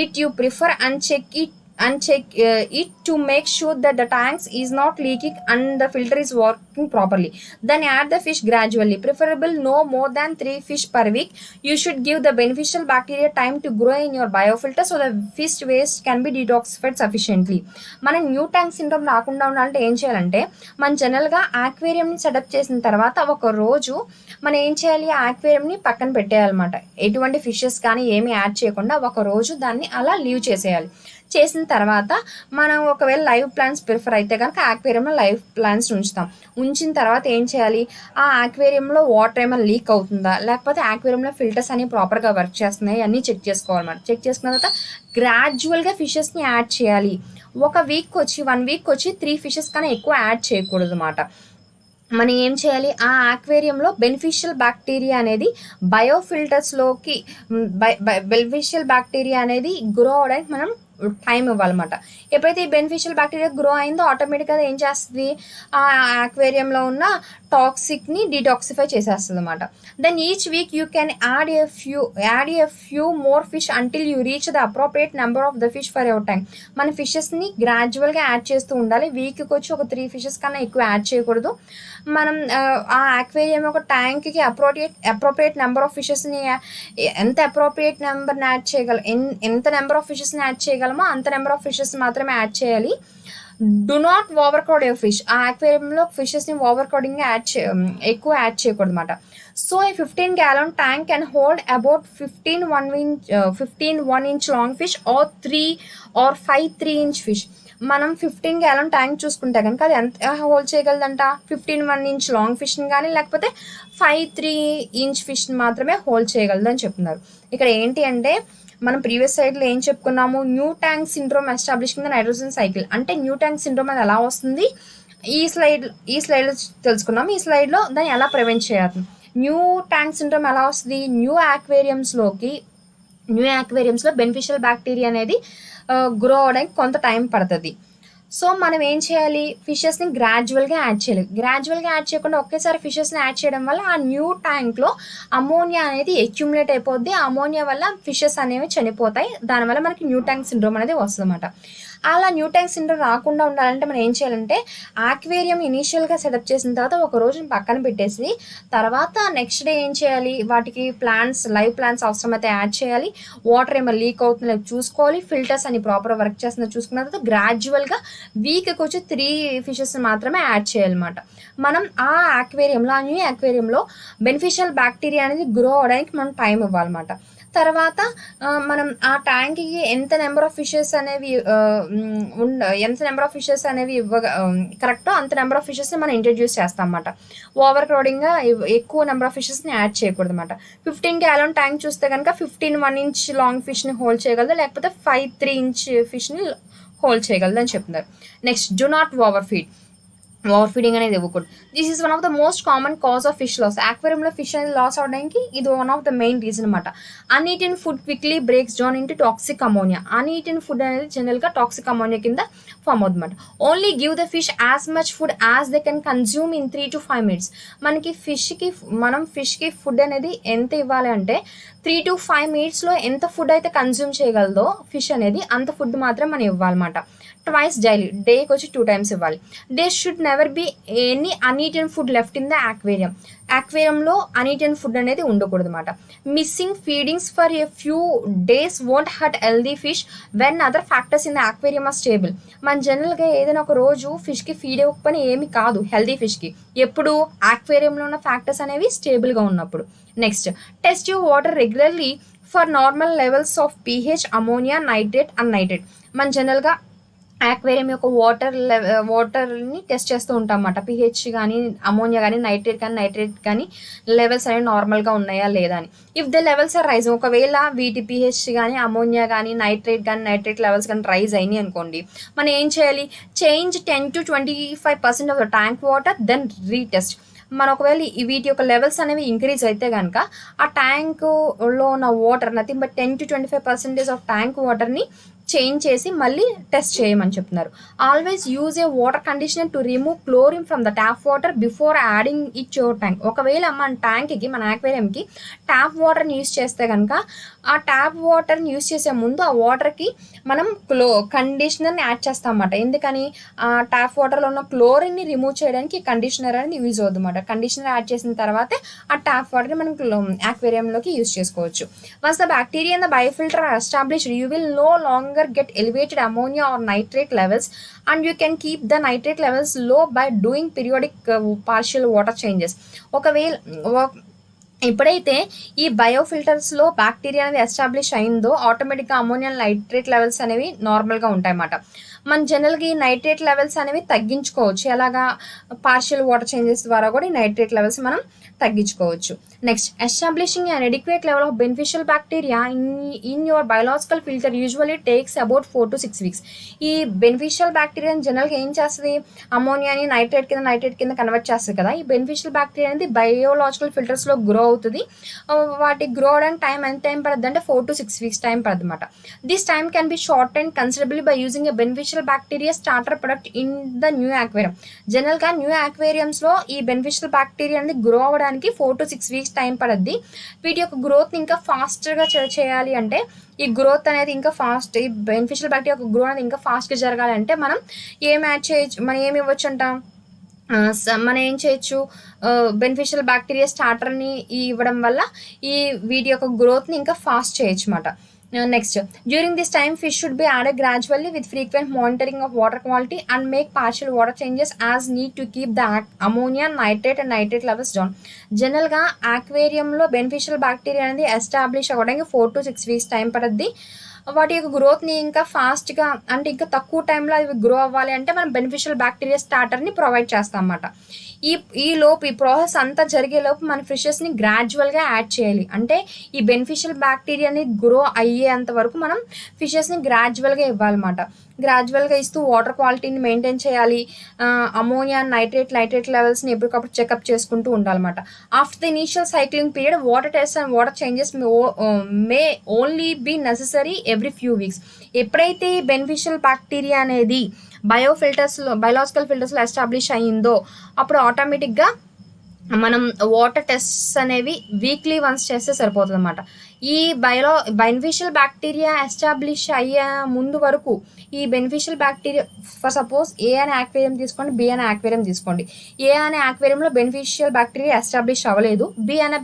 it you prefer and check it and check it to make sure that the tanks is not leaking and the filter is working properly. Then add the fish gradually, preferable no more than 3 fish per week. You should give the beneficial bacteria time to grow in your biofilter so the fish waste can be detoxified sufficiently. మన new tank syndrome రాకుండా ఉండాలంటే ఏం చేయాలంటే, మన జనరల్గా ఆక్వేరియంని setup చేసిన తర్వాత ఒక రోజు మనం ఏం చేయాలి, ఆ ఆక్వేరియంని పక్కన పెట్టేయాలన్నమాట. ఎటువంటి ఫిషెస్ కానీ ఏమీ యాడ్ చేయకుండా ఒక రోజు దాన్ని అలా లీవ్ చేసేయాలి. చేసిన తర్వాత మనం ఒకవేళ లైవ్ ప్లాంట్స్ ప్రిఫర్ అయితే కనుక ఆక్వేరియంలో లైవ్ ప్లాంట్స్ ఉంచిన తర్వాత ఏం చేయాలి, ఆ ఆక్వేరియంలో వాటర్ ఏమైనా లీక్ అవుతుందా, లేకపోతే ఆక్వేరియంలో ఫిల్టర్స్ అనేవి ప్రాపర్గా వర్క్ చేస్తున్నాయి అన్నీ చెక్ చేసుకోవాలన్నమాట. చెక్ చేసుకున్న తర్వాత గ్రాడ్యువల్గా ఫిషెస్ని యాడ్ చేయాలి. 1 వీక్ వచ్చి 3 ఫిషెస్ కన్నా ఎక్కువ యాడ్ చేయకూడదు అన్నమాట. మనం ఏం చేయాలి, ఆ ఆక్వేరియంలో బెనిఫిషియల్ బ్యాక్టీరియా అనేది బయోఫిల్టర్స్లోకి బెనిఫిషియల్ బ్యాక్టీరియా అనేది గ్రో అవడానికి మనం టైం ఇవ్వాలన్నమాట. ఎప్పుడైతే ఈ బెనిఫిషియల్ బ్యాక్టీరియా గ్రో అయిందో ఆటోమేటిక్గా ఏం చేస్తుంది, ఆ ఆక్వేరియంలో ఉన్న టాక్సిక్ని డిటాక్సిఫై చేసేస్తుంది అనమాట. Then each week you can add a few more fish until you reach the appropriate number of the fish for your tank. మన ఫిషెస్ని గ్రాడ్యువల్గా యాడ్ చేస్తూ ఉండాలి. వీక్కి వచ్చి ఒక 3 ఫిషెస్ కన్నా ఎక్కువ యాడ్ చేయకూడదు. మనం ఆ ఆక్వేరియం ఒక ట్యాంక్కి అప్రోప్రియేట్ నెంబర్ ఆఫ్ ఫిషెస్ని ఎంత అప్రోప్రియేట్ నెంబర్ని యాడ్ చేయగలం, ఎంత నెంబర్ ఆఫ్ ఫిషెస్ని యాడ్ చేయగలమో అంత నెంబర్ ఆఫ్ ఫిషెస్ మాత్రమే యాడ్ చేయాలి. Do not overcrowd your fish. ఆ ఆక్వేరియంలో ఫిషెస్ని ఓవర్ క్రౌడింగ్ ఎక్కువ యాడ్ చేయకూడదు అనమాట. సో ఈ 15 gallon tank can hold about 15 1-inch long fish or 3 or 5 3-inch fish. మనం 15 gallon ట్యాంక్ చూసుకుంటే కనుక అది ఎంత హోల్డ్ చేయగలదంట, 15 1-inch లాంగ్ ఫిష్ని కానీ లేకపోతే 5 3-inch ఫిష్ని మాత్రమే హోల్డ్ చేయగలదు అని చెప్తున్నారు. ఇక్కడ ఏంటి అంటే, మనం ప్రీవియస్ సైడ్లో ఏం చెప్పుకున్నాము, new tank syndrome establishing the nitrogen cycle. అంటే న్యూ ట్యాంక్ సిండ్రోమ్ అది ఎలా వస్తుంది ఈ స్లైడ్లో తెలుసుకున్నాము. ఈ స్లైడ్లో దాన్ని ఎలా ప్రివెంట్ చేయాలి. న్యూ ట్యాంక్ సిండ్రోమ్ ఎలా వస్తుంది, న్యూ ఆక్వేరియంస్లో బెనిఫిషియల్ బ్యాక్టీరియా అనేది గ్రో అవడానికి కొంత టైం పడుతుంది. సో మనం ఏం చేయాలి, ఫిషెస్ని గ్రాడ్యువల్గా యాడ్ చేయాలి. గ్రాడ్యువల్గా యాడ్ చేయకుండా ఒకేసారి ఫిషెస్ని యాడ్ చేయడం వల్ల ఆ న్యూ ట్యాంక్లో అమోనియా అనేది అక్యుములేట్ అయిపోద్ది. ఆ అమోనియా వల్ల ఫిషెస్ అనేవి చనిపోతాయి. దానివల్ల మనకి న్యూ ట్యాంక్ సిండ్రోమ్ అనేది వస్తుంది అన్నమాట. అలా న్యూ ట్యాంక్ సిండ్రోమ్ రాకుండా ఉండాలంటే మనం ఏం చేయాలంటే, ఆక్వేరియం ఇనీషియల్గా సెటప్ చేసిన తర్వాత ఒక రోజుని పక్కన పెట్టేసి తర్వాత నెక్స్ట్ డే ఏం చేయాలి, వాటికి లైవ్ ప్లాంట్స్ అవసరమైతే యాడ్ చేయాలి. వాటర్ ఏమైనా లీక్ అవుతుందో చూసుకోవాలి. ఫిల్టర్స్ అని ప్రాపర్ వర్క్ చేస్తుందో చూసుకున్న తర్వాత గ్రాడ్యువల్గా వీక్కి వచ్చి 3 ఫిషెస్ మాత్రమే యాడ్ చేయాలన్నమాట. మనం ఆ న్యూ ఆక్వేరియంలో బెనిఫిషియల్ బ్యాక్టీరియా అనేది గ్రో అవడానికి మనం టైం ఇవ్వాలన్నమాట. తర్వాత మనం ఆ ట్యాంక్కి ఎంత నెంబర్ ఆఫ్ ఫిషెస్ అనేవి కరెక్టో అంత నెంబర్ ఆఫ్ ఫిషెస్ని మనం ఇంట్రడ్యూస్ చేస్తాం అన్నమాట. ఓవర్ క్రౌడింగ్గా ఎక్కువ నెంబర్ ఆఫ్ ఫిషెస్ని యాడ్ చేయకూడదు అనమాట. 15 gallon ట్యాంక్ చూస్తే కనుక 15 1-inch లాంగ్ ఫిష్ని హోల్డ్ చేయగలదు, లేకపోతే 5 3-inch ఫిష్ని హోల్డ్ చేయగలదు అని చెప్తున్నారు. Next, do not over feeding అనేది ఇవ్వకూడదు. This is one of the most common cause of fish loss. ఆక్వేరియంలో ఫిష్ అనేది లాస్ అవడానికి ఇది one of the main reason అనమాట. Uneaten food quickly breaks down into toxic ammonia. Uneaten food అనేది జనరల్గా toxic ammonia కింద ఫామ్ అవుతుంది అనమాట. Only give the fish as much food as they can consume in 3 to 5 minutes. మనం ఫిష్కి food అనేది ఎంత ఇవ్వాలి అంటే 3 to 5 minutesలో ఎంత ఫుడ్ అయితే కన్జ్యూమ్ చేయగలదో ఫిష్ అనేది అంత ఫుడ్ మాత్రం మనం ఇవ్వాలన్నమాట. ట్వైస్ డైలీ, డేకి వచ్చి 2 times ఇవ్వాలి. They should never be any uneaten food left in the ఆక్వేరియంలో అన్ఈటెన్ ఫుడ్ అనేది ఉండకూడదు అనమాట. Missing feedings for a few days won't hurt healthy fish when other factors in the aquarium are stable. మన జనరల్గా ఏదైనా ఒక రోజు ఫిష్కి ఫీడ్ ఇవ్వకపోయినా ఏమి కాదు హెల్దీ ఫిష్కి, ఎప్పుడు ఆక్వేరియంలో ఉన్న ఫ్యాక్టర్స్ అనేవి స్టేబుల్గా ఉన్నప్పుడు. Next, test your water regularly for normal levels of pH, ammonia, nitrate, and nitrate. మన జనరల్గా ఆక్వేరియం యొక్క వాటర్ని టెస్ట్ చేస్తూ ఉంటాం అన్నమాట. పిహెచ్ కానీ, అమోనియా కానీ, నైట్రేట్ కానీ లెవెల్స్ అనేవి నార్మల్గా ఉన్నాయా లేదా అని. If the levels are rise, ఒకవేళ వీటి పిహెచ్ కానీ, అమోనియా కానీ, నైట్రేట్ లెవెల్స్ కానీ రైజ్ అయినాయి అనుకోండి, మనం ఏం చేయాలి, change 10 to 25% of the tank water, then retest. మన ఒకవేళ వీటి యొక్క లెవెల్స్ అనేవి ఇంక్రీజ్ అయితే కనుక ఆ ట్యాంకులో ఉన్న water nothing but 10 to 25% of tank వాటర్ని చేంజ్ చేసి మళ్ళీ టెస్ట్ చేయమని చెప్తున్నారు. Always use a water conditioner to remove chlorine from the tap water before adding it your tank. ఒకవేళ మన ట్యాంక్కి, మన ఆక్వేరియంకి ట్యాప్ వాటర్ని యూజ్ చేస్తే కనుక ఆ ట్యాప్ వాటర్ని యూజ్ చేసే ముందు ఆ వాటర్కి మనం కండిషనర్ని యాడ్ చేస్తాం అన్నమాట. ఎందుకని ఆ ట్యాప్ వాటర్లో ఉన్న క్లోరిన్ని రిమూవ్ చేయడానికి కండిషనర్ అనేది యూజ్ అవుతుంది అన్నమాట. కండిషనర్ యాడ్ చేసిన తర్వాతే ఆ ట్యాప్ వాటర్ని మనం ఆక్వేరియంలోకి యూజ్ చేసుకోవచ్చు. Once the bacteria in the biofilter are established, you will no longer get elevated ammonia or nitrate levels, and you can keep the nitrate levels low by doing periodic partial water changes. ఒకవేళ ఎప్పుడైతే ఈ బయోఫిల్టర్స్లో bacteria అనేది establish అయిందో ఆటోమేటిక్గా ammonia nitrate levels అనేవి నార్మల్గా ఉంటాయన్నమాట. మన జనరల్గా ఈ నైట్రేట్ లెవెల్స్ అనేవి తగ్గించుకోవచ్చు. ఎలాగా పార్షియల్ వాటర్ చేంజెస్ ద్వారా కూడా ఈ నైట్రేట్ లెవెల్స్ మనం తగ్గించుకోవచ్చు. Next, establishing an adequate level of beneficial bacteria in your biological filter usually takes about 4 to 6 weeks. ఈ బెనిఫిషియల్ బ్యాక్టీరియా జనరల్గా ఏం చేస్తుంది, అమోనియాని నైట్రేట్ కింద కన్వర్ట్ చేస్తుంది కదా. ఈ బెనిఫిషియల్ బ్యాక్టీరియా అనేది బయోలాజికల్ ఫిల్టర్స్లో గ్రో అవుతుంది. వాటి గ్రో అవడానికి ఎంత టైం పడుతుంది అంటే 4 to 6 weeks టైం పడుతుంది అనమాట. This time can be short and considerably by using a beneficial bacteria starter product in the new aquarium. జనరల్గా న్యూ ఆక్వేరియంస్లో ఈ బెనిఫిషియల్ బ్యాక్టీరియా అనేది గ్రో అవ్వడానికి 4 to 6 weeks టైం పడుద్ది. వీటి యొక్క గ్రోత్ని ఇంకా ఫాస్ట్గా చేయాలి అంటే, ఈ గ్రోత్ అనేది ఇంకా ఫాస్ట్, ఈ బెనిఫిషియల్ బ్యాక్టీరియా యొక్క గ్రో అనేది ఇంకా ఫాస్ట్గా జరగాలంటే మనం యాడ్ చేయొచ్చు, మనం ఏమి ఇవ్వచ్చు అంటాం, మనం ఏం చేయొచ్చు, బెనిఫిషియల్ బ్యాక్టీరియా స్టార్టర్ని ఇవ్వడం వల్ల ఈ వీటి యొక్క గ్రోత్ని ఇంకా ఫాస్ట్ చేయొచ్చు అన్నమాట. Next, during this time fish should be added gradually with frequent monitoring of water quality and make partial water changes as need to keep the ammonia nitrate and nitrate levels down. జనరల్గా ఆక్వేరియంలో beneficial bacteria అనేది establish అవ్వడానికి 4 to 6 weeks time పడుద్ది. వాటి యొక్క గ్రోత్ని ఇంకా ఫాస్ట్గా, అంటే ఇంకా తక్కువ టైంలో అవి గ్రో అవ్వాలి అంటే మనం బెనిఫిషియల్ బ్యాక్టీరియా స్టార్టర్ని ప్రొవైడ్ చేస్తాం అన్నమాట. ఈ ప్రాసెస్ అంతా జరిగేలోపు మన ఫిషెస్ని గ్రాడ్యువల్గా యాడ్ చేయాలి. అంటే ఈ బెనిఫిషియల్ బ్యాక్టీరియాని గ్రో అయ్యేంత వరకు మనం ఫిషెస్ని గ్రాడ్యువల్గా ఇవ్వాలన్నమాట. గ్రాడ్యువల్గా ఇస్తూ వాటర్ క్వాలిటీని మెయింటైన్ చేయాలి. అమోనియా నైట్రేట్ లెవెల్స్ని ఎప్పటికప్పుడు చెకప్ చేసుకుంటూ ఉండాలన్నమాట. After the initial cycling period water test and water changes may only be necessary every few weeks. ఎప్పుడైతే బెనిఫిషియల్ బ్యాక్టీరియా అనేది బయోలాజికల్ ఫిల్టర్స్లో ఎస్టాబ్లిష్ అయ్యిందో అప్పుడు ఆటోమేటిక్గా మనం వాటర్ టెస్ట్స్ అనేవి వీక్లీ వన్స్ చేస్తే సరిపోతుంది అన్నమాట. ఈ బెనిఫిషియల్ బ్యాక్టీరియా ఎస్టాబ్లిష్ అయ్యే ముందు వరకు ఈ బెనిఫిషియల్ బ్యాక్టీరియా, ఫర్ సపోజ్ ఏ అనే ఆక్వేరియం తీసుకోండి, బి అనే ఆక్వేరియం తీసుకోండి. ఏ అనే ఆక్వేరియంలో బెనిఫిషియల్ బ్యాక్టీరియా ఎస్టాబ్లిష్ అవ్వలేదు, బి అనే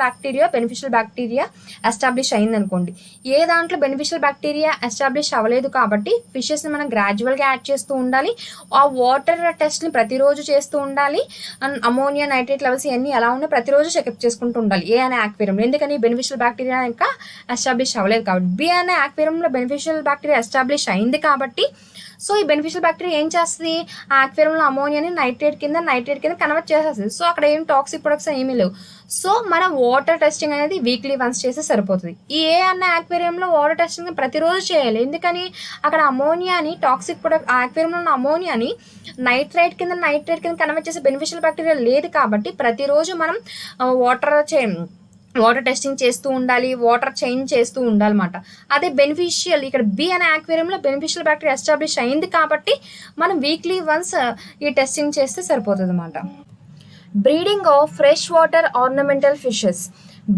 బెనిఫిషియల్ బ్యాక్టీరియా ఎస్టాబ్లిష్ అయింది అనుకోండి. ఏ దాంట్లో బెనిఫిషియల్ బ్యాక్టీరియా ఎస్టాబ్లిష్ అవ్వలేదు కాబట్టి ఫిషెస్ని మనం గ్రాడ్యువల్గా యాడ్ చేస్తూ ఉండాలి. ఆ వాటర్ టెస్ట్ని ప్రతిరోజు చేస్తూ ఉండాలి. అండ్ అమోనియా నైట్రేట్ లెవెల్స్ ఇవన్నీ ఎలా ఉన్నాయి ప్రతిరోజు చెకప్ చేసుకుంటూ ఉండాలి ఏ అనే ఆక్వేరియం. ఎందుకని బెనిఫిషియల్ బ్యాక్టీరియా ఇంకా ఎస్టాబ్లిష్ అవ్వలేదు కాబట్టి. బి అనే ఆక్వేరియంలో బెనిఫిషియల్ బ్యాక్టీరియా ఎస్టాబ్లిష్ అయింది కాబట్టి సో ఈ బెనిఫిషియల్ బ్యాక్టీరియా ఏం చేస్తుంది, ఆ ఆక్వేరియంలో అమోనియాని నైట్రేట్ కింద కన్వర్ట్ చేసేస్తుంది. సో అక్కడ ఏం టాక్సిక్ ప్రొడక్ట్స్ ఏమీ లేవు. సో మనం వాటర్ టెస్టింగ్ అనేది వీక్లీ వన్స్ చేస్తే సరిపోతుంది. ఈ ఏ అన్న ఆక్వేరియంలో వాటర్ టెస్టింగ్ ప్రతిరోజు చేయాలి. ఎందుకని అక్కడ అమోనియాని టాక్సిక్ ప్రొడక్ట్, ఆ ఆక్వేరియంలో ఉన్న అమోనియాని నైట్రేట్ కింద కన్వర్ట్ చేసే బెనిఫిషియల్ బ్యాక్టీరియా లేదు కాబట్టి ప్రతిరోజు మనం వాటర్ టెస్టింగ్ చేస్తూ ఉండాలి, వాటర్ చేంజ్ చేస్తూ ఉండాలన్నమాట. అదే బెనిఫిషియల్ ఇక్కడ బి అనే ఆక్వేరియంలో బెనిఫిషియల్ బ్యాక్టీరియా ఎస్టాబ్లిష్ అయింది కాబట్టి మనం వీక్లీ వన్స్ ఈ టెస్టింగ్ చేస్తే సరిపోతుంది అన్నమాట. Breeding of fresh water ornamental fishes.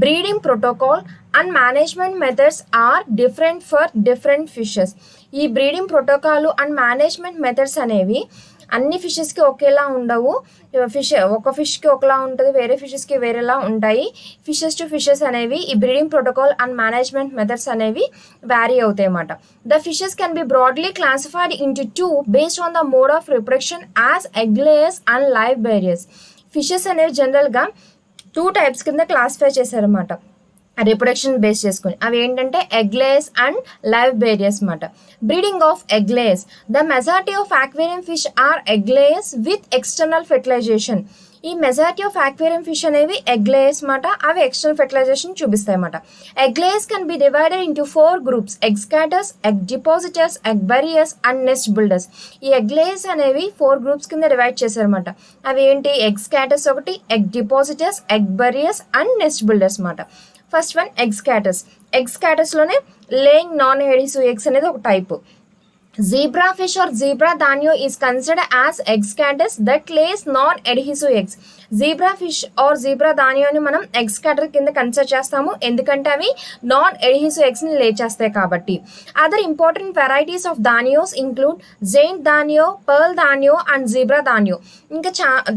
Breeding protocol and management methods are different for different fishes. ఈ breeding protocol and management methods అనేవి అన్ని ఫిషెస్కి ఒకేలా ఉండవు. ఒక ఫిష్కి ఒకలా ఉంటుంది, వేరే ఫిషెస్కి వేరేలా ఉంటాయి. ఫిషెస్ టు ఫిషెస్ అనేవి ఈ breeding protocol and management methods అనేవి వ్యారీ అవుతాయి అన్నమాట. The fishes can be broadly classified into 2 based on the mode of reproduction as egg layers and live bearers. Fishes అనేవి జనరల్గా 2 types కింద క్లాసిఫై చేశారన్నమాట reproduction base చేసుకుని. అవి ఏంటంటే egg layers and live bearers అన్నమాట. Breeding of egg layers. The majority of aquarium fish are egg layers with external fertilization. ఈ majority of aquarium fish అనేవి ఎగ్ లేయర్స్ మాట. అవి ఎక్స్టర్నల్ ఫెర్టిలైజేషన్ చూపిస్తాయి అన్నమాట. Egg layers can be divided into 4 groups: egg scatters, egg depositors, egg buriers and nest builders. ఈ egg layers అనేవి 4 groups కింద divide చేశారన్నమాట. అవి ఏంటి, ఎగ్ స్కాటర్స్ ఒకటి, egg depositors, egg buriers and nest builders అన్నమాట. First one egg scatters. Egg స్కాటర్స్లోనే laying non adhesive eggs అనేది ఒక type. Zebrafish or zebra danio is considered as egg scatters that lays non-adhesive eggs. Zebrafish or zebra danio ni మనం egg scatter కింద consider చేస్తాము ఎందుకంటే అవి non ఎడ్హెసివ్ eggs ని lay చేస్తాయి కాబట్టి. Other important varieties of danios include giant danio, pearl danio and zebra danio. ఇంకా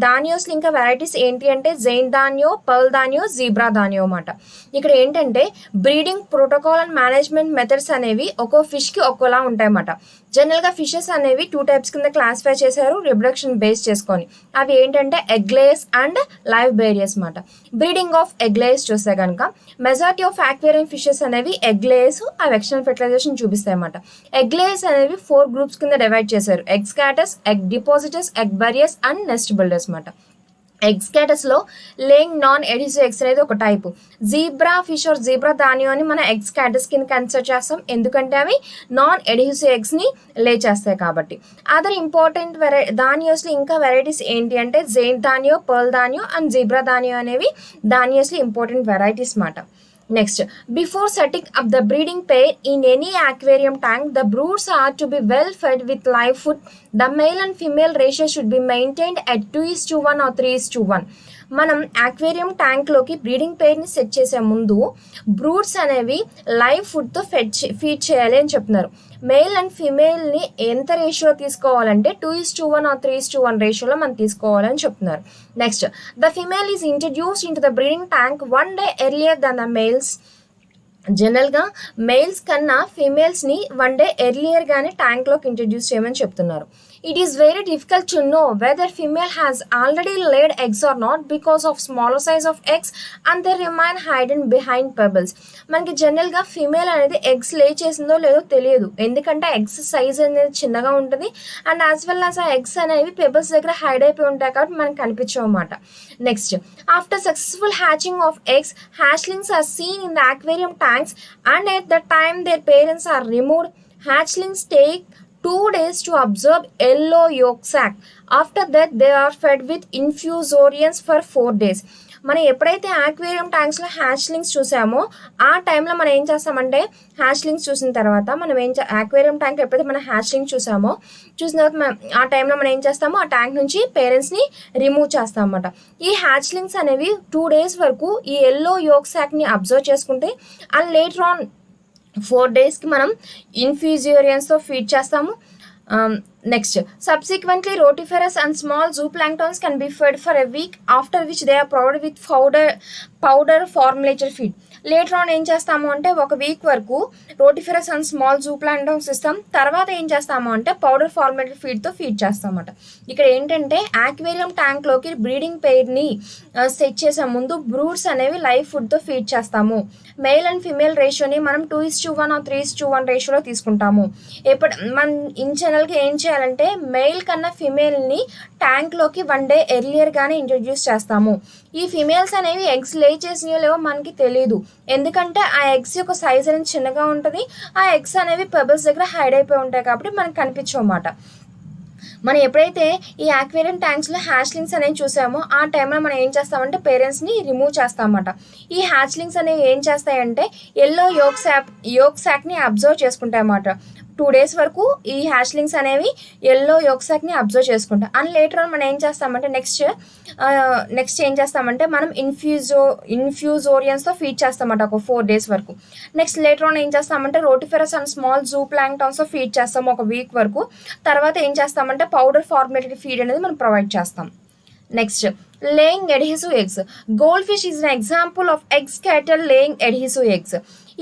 danios ఇంకా వెరైటీస్ ఏంటి అంటే giant danio, pearl danio, zebra danio అన్నమాట. ఇక్కడ ఏంటంటే breeding protocol and management methods అనేవి ఒక్కో ఫిష్ కి ఒక్కోలా ఉంటాయి అన్నమాట. జనరల్గా ఫిషెస్ అనేవి 2 టైప్స్ కింద క్లాసిఫై చేశారు రిప్రొడక్షన్ బేస్ చేసుకొని. అవి ఏంటంటే ఎగ్లేయర్స్ అండ్ లైవ్ బేరియర్స్ అన్నమాట. బ్రీడింగ్ ఆఫ్ ఎగ్లేయర్స్ చూస్తే కనుక మెజారిటీ ఆఫ్ ఆక్వేరియం ఫిషెస్ అనేవి ఎగ్లేయర్స్, అవి ఎక్స్టర్నల్ ఫెర్టిలైజేషన్ చూపిస్తాయి అన్నమాట. ఎగ్లేయర్స్ అనేవి 4 గ్రూప్స్ కింద డివైడ్ చేశారు: egg scatters, egg depositors, egg buriers and nest builders అన్నమాట. ఎగ్ స్కాటర్స్లో లేయింగ్ నాన్ ఎడిసివ్ ఎగ్స్ అనేది ఒక type. Zebra fish or zebra danio అని మన ఎగ్ స్కాటర్స్ కింద కన్సిడర్ చేస్తాం ఎందుకంటే అవి నాన్ ఎడిసివ్ ఎగ్స్ని లే చేస్తాయి కాబట్టి. అదర్ ఇంపార్టెంట్ దానియోస్లో ఇంకా వెరైటీస్ ఏంటి అంటే giant danio, pearl danio and zebra దానియో అనేవి దానియోస్లో ఇంపార్టెంట్ వెరైటీస్ మాట. Next, before setting up the breeding pair in any aquarium tank, the broods are to be well fed with live food. The male and female ratio should be maintained at 2:1 or 3:1. మనం aquarium ట్యాంక్లోకి breeding పెయిర్ని set చేసే ముందు బ్రూడ్స్ అనేవి live ఫుడ్తో feed చేయాలి అని చెప్తున్నారు. Male and ఫీమేల్ని ఎంత ratio తీసుకోవాలంటే 2:1 or 3:1 రేషియోలో మనం తీసుకోవాలని చెప్తున్నారు. Next, the female is introduced into the breeding tank 1 day earlier than the males. జనరల్గా మెయిల్స్ కన్నా ఫీమేల్స్ని 1 day ఎర్లియర్గానే ట్యాంక్లోకి ఇంట్రడ్యూస్ చేయమని చెప్తున్నారు. It is very difficult to know whether female has already laid eggs or not because of smaller size of eggs and they remain hidden behind pebbles. మనకి జనరల్గా female అనేది ఎగ్స్ లే చేసిందో లేదో తెలియదు ఎందుకంటే ఎగ్స్ సైజ్ అనేది చిన్నగా ఉంటుంది అండ్ యాజ్ వెల్ యాజ్ ఆ ఎగ్స్ అనేవి పెబల్స్ దగ్గర హైడ్ అయిపోయి ఉంటాయి కాబట్టి మనకి కనిపించవు అన్నమాట. Next, after successful hatching of eggs, hatchlings are seen in the aquarium tanks and at the time their parents are removed. Hatchlings take 2 days to absorb yellow yolk sac. After that they are fed with infusorians for 4 days. మనం ఎప్పుడైతే aquarium ట్యాంక్స్లో hatchlings చూసామో ఆ టైంలో మనం ఏం చేస్తామంటే hatchlings చూసిన తర్వాత మనం ఆక్వేరియం ట్యాంక్ ఎప్పుడైతే మనం హ్యాచ్లింగ్ చూసిన తర్వాత ఆ టైంలో మనం ఏం చేస్తామో ఆ ట్యాంక్ నుంచి పేరెంట్స్ని రిమూవ్ చేస్తాం అన్నమాట. ఈ హ్యాచ్లింగ్స్ అనేవి 2 days వరకు ఈ ఎల్లో యోక్ సాక్ని అబ్జర్వ్ చేసుకుంటే అండ్ లేటర్ ఆన్ 4 daysకి మనం ఇన్ఫ్యూజియోరియన్స్తో ఫీడ్ చేస్తాము. Next, subsequently rotiferous and small zooplanktons can be fed for a week, after which they are provided with powder formulated feed. Later on ఏం చేస్తాము అంటే ఒక week వరకు రోటిఫెరస్ and small జూప్లాంక్టన్స్ ఇస్తాం, తర్వాత ఏం చేస్తాము అంటే పౌడర్ ఫార్మేటెడ్ ఫీడ్తో ఫీడ్ చేస్తామన్నమాట. ఇక్కడ ఏంటంటే ఆక్వేరియం ట్యాంక్లోకి బ్రీడింగ్ పెయిర్ని సెట్ చేసే ముందు బ్రూడ్స్ అనేవి లైవ్ ఫుడ్తో ఫీడ్ చేస్తాము. మేల్ అండ్ ఫీమేల్ రేషియోని మనం 2:1 or 3:1 రేషియోలో తీసుకుంటాము. మనం ఇన్ జనరల్గా ఏం చేయాలంటే మెయిల్ కన్నా ఫీమేల్ని ట్యాంక్లోకి 1 day ఎర్లియర్గానే ఇంట్రడ్యూస్ చేస్తాము. ఈ ఫీమేల్స్ అనేవి ఎగ్స్ లే చేసినో లేవో మనకి తెలియదు ఎందుకంటే ఆ ఎగ్స్ యొక్క సైజ్ అనేది చిన్నగా ఉంటుంది, ఆ ఎగ్స్ అనేవి పెబల్స్ దగ్గర హైడ్ అయిపోయి ఉంటాయి కాబట్టి మనకు కనిపించవు అన్నమాట. మనం ఎప్పుడైతే ఈ ఆక్వేరియం ట్యాంక్స్లో హ్యాచ్లింగ్స్ అనేవి చూసామో ఆ టైంలో మనం ఏం చేస్తామంటే పేరెంట్స్ని రిమూవ్ చేస్తామన్నమాట. ఈ హ్యాచ్లింగ్స్ అనేవి ఏం చేస్తాయంటే ఎల్లో యోక్ సాక్ని అబ్జర్వ్ చేసుకుంటాయి అన్నమాట. 2 days వరకు ఈ హ్యాచ్లింగ్స్ అనేవి ఎల్లో యోక్ సాక్ని అబ్జర్వ్ చేసుకుంటాం. అండ్ లేటర్ ఆన్ మనం ఏం చేస్తామంటే నెక్స్ట్ ఏం చేస్తామంటే మనం ఇన్ఫ్యూజోరియన్స్తో ఫీడ్ చేస్తామంట ఒక 4 days వరకు. నెక్స్ట్ లేటర్ ఆన్ ఏం చేస్తామంటే రోటిఫెరస్ అండ్ స్మాల్ జూప్లాంక్టన్స్తో ఫీడ్ చేస్తాము ఒక వీక్ వరకు. తర్వాత ఏం చేస్తామంటే పౌడర్ ఫార్మేటెడ్ ఫీడ్ అనేది మనం ప్రొవైడ్ చేస్తాం. Next, laying adhesive eggs. Goldfish is an example of egg scatter laying adhesive eggs.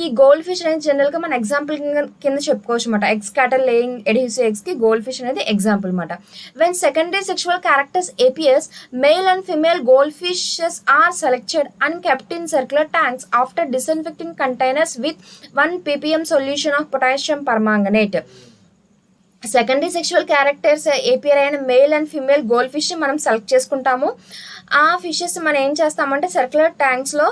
ఈ గోల్డ్ ఫిష్ అనేది జనరల్గా మన ఎగ్జాంపుల్ కింద చెప్పుకోవచ్చు అనమాట. ఎగ్ స్కాటర్ లేయింగ్ adhesive eggsకి గోల్డ్ ఫిష్ అనేది ఎగ్జాంపుల్ అనమాట. When secondary sexual characters appears, male and female goldfishes are selected and kept in circular tanks after disinfecting containers with 1 ppm solution of potassium permanganate. Secondary sexual characters appear అయిన male and female gold fish మనం select చేసుకుంటాము. ఆ fishes మనం ఏం చేస్తామంటే circular ట్యాంక్స్లో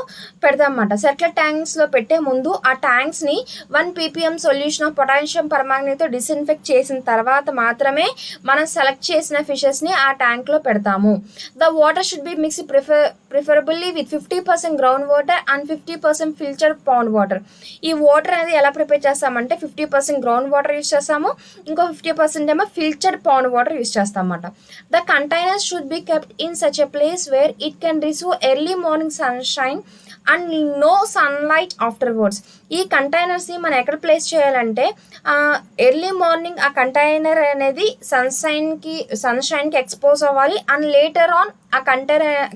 పెడతామన్నమాట. Circular ట్యాంక్స్లో పెట్టే ముందు ఆ ట్యాంక్స్ని 1 ppm సొల్యూషన్ ఆఫ్ పొటాషియం పర్మాంగనేట్తో డిస్ఇన్ఫెక్ట్ చేసిన తర్వాత మాత్రమే మనం సెలెక్ట్ చేసిన ఫిషెస్ని ఆ ట్యాంక్లో పెడతాము. The water should be mix preferably with 50% ground water and 50% filtered pound water. ఈ వాటర్ అనేది ఎలా ప్రిపేర్ చేస్తామంటే 50% గ్రౌండ్ వాటర్ యూస్ చేస్తాము, ఇంకో 50% ఏమో ఫిల్టర్డ్ పౌండ్ వాటర్ యూస్ చేస్తాం అన్నమాట. The containers should be kept in such a place where it can receive early morning sunshine and no sunlight afterwards. ఈ కంటైనర్స్ని మనం ఎక్కడ ప్లేస్ చేయాలంటే ఎర్లీ మార్నింగ్ ఆ కంటైనర్ అనేది సన్షైన్కి ఎక్స్పోజ్ అవ్వాలి అండ్ లేటర్ ఆన్ ఆ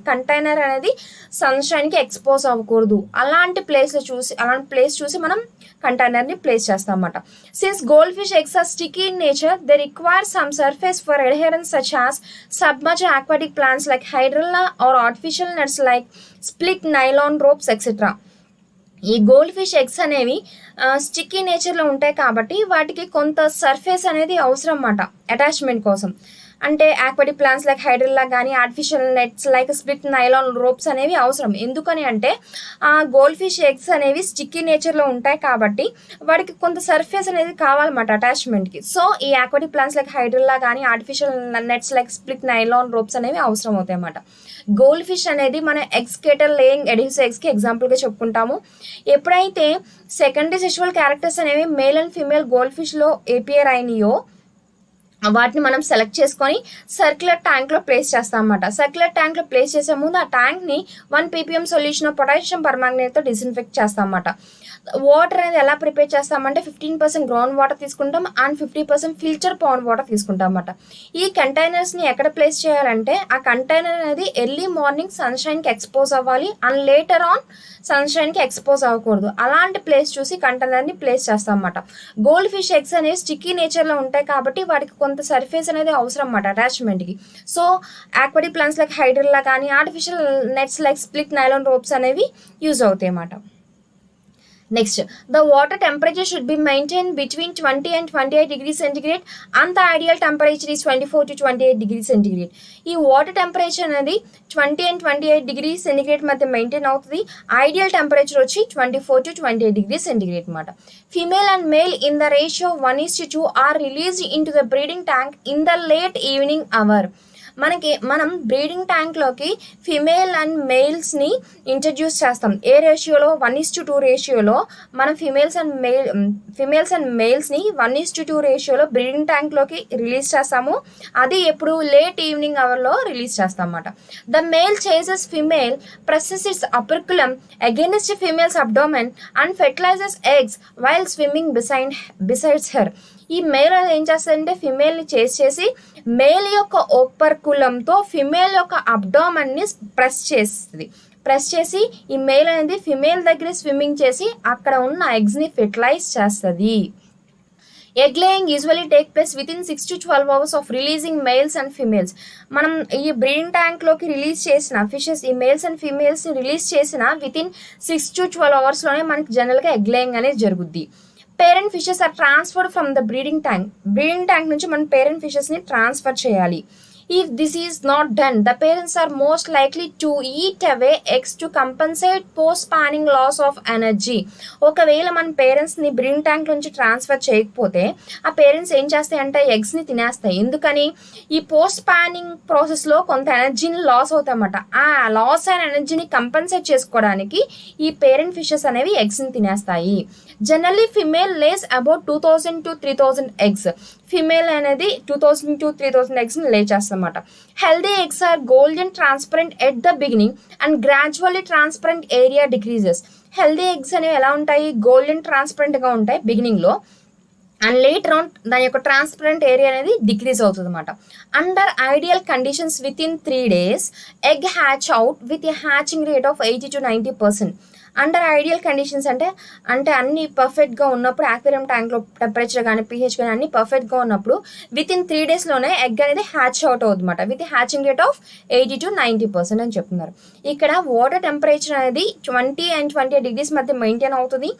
కంటైనర్ అనేది సన్షైన్కి ఎక్స్పోజ్ అవ్వకూడదు. అలాంటి ప్లేస్ చూసి మనం కంటైనర్ని ప్లేస్ చేస్తాం అన్నమాట. Since gold fish eggs are sticky in nature, they require some surface for adherence such as submerged aquatic plants like hydrilla or artificial nets like split nylon ropes etc. ఈ gold fish eggs అనేవి sticky నేచర్లో ఉంటాయి కాబట్టి వాటికి కొంత surface అనేది అవసరం అన్నమాట అటాచ్మెంట్ కోసం. అంటే ఆక్వాటిక్ ప్లాంట్స్ లైక్ హైడ్రిల్లా కానీ artificial nets like split nylon ropes అనేవి అవసరం. ఎందుకని అంటే ఆ గోల్డ్ ఫిష్ ఎగ్స్ అనేవి స్టిక్కీ నేచర్లో ఉంటాయి కాబట్టి వాటికి కొంత సర్ఫేస్ అనేది కావాలన్నమాట అటాచ్మెంట్కి. సో ఈ ఆక్వాటిక్ ప్లాంట్స్ లైక్ హైడ్రిల్లా కానీ artificial nets like split nylon ropes అనేవి అవసరం అవుతాయి అన్నమాట. గోల్డ్ ఫిష్ అనేది మన ఎగ్స్కేటర్ లేయింగ్ ఎడివ్స్ ఎగ్స్కి ఎగ్జాంపుల్గా చెప్పుకుంటాము. ఎప్పుడైతే సెకండరీ సెక్షువల్ క్యారెక్టర్స్ అనేవి మేల్ అండ్ ఫీమేల్ గోల్డ్ ఫిష్లో ఏపీఆర్ అయినాయో వాటిని మనం సెలెక్ట్ చేసుకొని సర్క్యులర్ ట్యాంక్లో ప్లేస్ చేస్తాం అన్నమాట. సర్క్యులర్ ట్యాంక్లో ప్లేస్ చేసే ముందు ఆ ట్యాంక్ని 1 ppm సొల్యూషన్ ఆఫ్ పొటాషియం పర్మాంగనేట్తో డిస్ఇన్ఫెక్ట్ చేస్తాం అన్నమాట. వాటర్ అనేది ఎలా ప్రిపేర్ చేస్తామంటే 15% గ్రౌండ్ వాటర్ తీసుకుంటాం అండ్ 50% ఫిల్టర్ పౌండ్ వాటర్ తీసుకుంటాం అన్నమాట. ఈ కంటైనర్స్ని ఎక్కడ ప్లేస్ చేయాలంటే ఆ కంటైనర్ అనేది ఎర్లీ మార్నింగ్ సన్షైన్కి ఎక్స్పోజ్ అవ్వాలి అండ్ లేటర్ ఆన్ సన్షైన్కి ఎక్స్పోజ్ అవ్వకూడదు. అలాంటి ప్లేస్ చూసి కంటైనర్ని ప్లేస్ చేస్తాం అన్నమాట. గోల్డ్ ఫిష్ ఎగ్స్ అనేవి స్టిక్కీ నేచర్లో ఉంటాయి కాబట్టి వాటికి కొంత సర్ఫేస్ అనేది అవసరం అన్నమాట అటాచ్మెంట్కి. So aquatic plants like hydrilla కానీ artificial nets like split nylon ropes అనేవి యూజ్ అవుతాయి అన్నమాట. Next, the water temperature should be maintained between 20 and 28 degrees centigrade and the ideal temperature is 24 to 28 degrees centigrade. ఈ water temperature అనేది 20 and 28 degrees centigrade మధ్య maintain అవుతుంది. Ideal temperature వచ్చి 24 to 28 degrees centigrade అన్నమాట. Female and male in the ratio 1:2 are released into the breeding tank in the late evening hour. మనం breeding ట్యాంక్లోకి female and మేల్స్ని introduce చేస్తాం. ఏ రేషియోలో 1:2 రేషియోలో మనం ఫిమేల్స్ అండ్ మేల్స్ని 1:2 రేషియోలో బ్రీడింగ్ ట్యాంక్లోకి రిలీజ్ చేస్తాము. అది ఎప్పుడు లేట్ ఈవినింగ్ అవర్లో రిలీజ్ చేస్తాం అన్నమాట. The male chases female presses its operculum against female's abdomen and fertilizes eggs while swimming besides her. ఈ మేల్ ఏం చేస్తుందంటే ఫిమేల్ని చేసి మేల్ యొక్క ఓపర్కులంతో ఫిమేల్ యొక్క అబ్డామన్ని ప్రెస్ చేసి ఈ మేల్ అనేది ఫిమేల్ దగ్గర స్విమ్మింగ్ చేసి అక్కడ ఉన్న ఎగ్స్ని ఫెర్టిలైజ్ చేస్తుంది. Egg laying usually take place within 6 to 12 hours of releasing males and females. మనం ఈ బ్రీడింగ్ ట్యాంక్లోకి రిలీజ్ చేసిన ఫిషెస్ ఈ మేల్స్ అండ్ ఫిమేల్స్ని రిలీజ్ చేసిన వితిన్ 6 to 12 hours మనకి జనరల్గా ఎగ్ లేయింగ్ అనేది జరుగుద్ది. Parent fishes are transferred from the breeding tank నుంచి మనం పేరెంట్ ఫిషెస్ని ట్రాన్స్ఫర్ చేయాలి. If this is not done, the parents are most likely to eat away eggs to compensate post-spawning loss of energy. ఒకవేళ మన పేరెంట్స్ని breeding tank నుంచి transfer చేయకపోతే ఆ పేరెంట్స్ ఏం చేస్తాయంటే ఎగ్స్ని తినేస్తాయి. ఎందుకని ఈ పోస్ట్ స్పానింగ్ ప్రాసెస్లో కొంత ఎనర్జీని లాస్ అవుతాయన్నమాట. ఆ లాస్ అయిన ఎనర్జీని కంపెన్సేట్ చేసుకోవడానికి ఈ పేరెంట్ ఫిషెస్ అనేవి ఎగ్స్ని తినేస్తాయి. Generally female lays about 2000 to 3000 eggs. Female అనేది 2000 to 3000 ఎగ్స్ని లే చేస్తామన్నమాట. Healthy eggs are golden transparent at the beginning and gradually transparent area decreases. Healthy eggs అనేవి ఎలా ఉంటాయి? గోల్డెన్ ట్రాన్స్పరెంట్గా ఉంటాయి బిగినింగ్లో అండ్ లేటర్ ఆన్ దాని యొక్క ట్రాన్స్పరెంట్ ఏరియా అనేది డిక్రీజ్ అవుతుంది అనమాట. Under ideal conditions within 3 days egg hatch out with a hatching rate of 80 to 90%. Under ideal conditions అంటే అన్ని పర్ఫెక్ట్గా ఉన్నప్పుడు ఆక్వేరియం ట్యాంక్లో టెంపరేచర్ కానీ pH కానీ అన్ని పర్ఫెక్ట్గా ఉన్నప్పుడు విత్ ఇన్ 3 daysలోనే ఎగ్ అనేది హ్యాచ్ అవుట్ అవుతుందన్నమాట with hatching rate of 80 to 90% అని చెప్తున్నారు. ఇక్కడ వాటర్ టెంపరేచర్ అనేది 20 and 28 degrees మధ్య మెయింటైన్ అవుతుంది.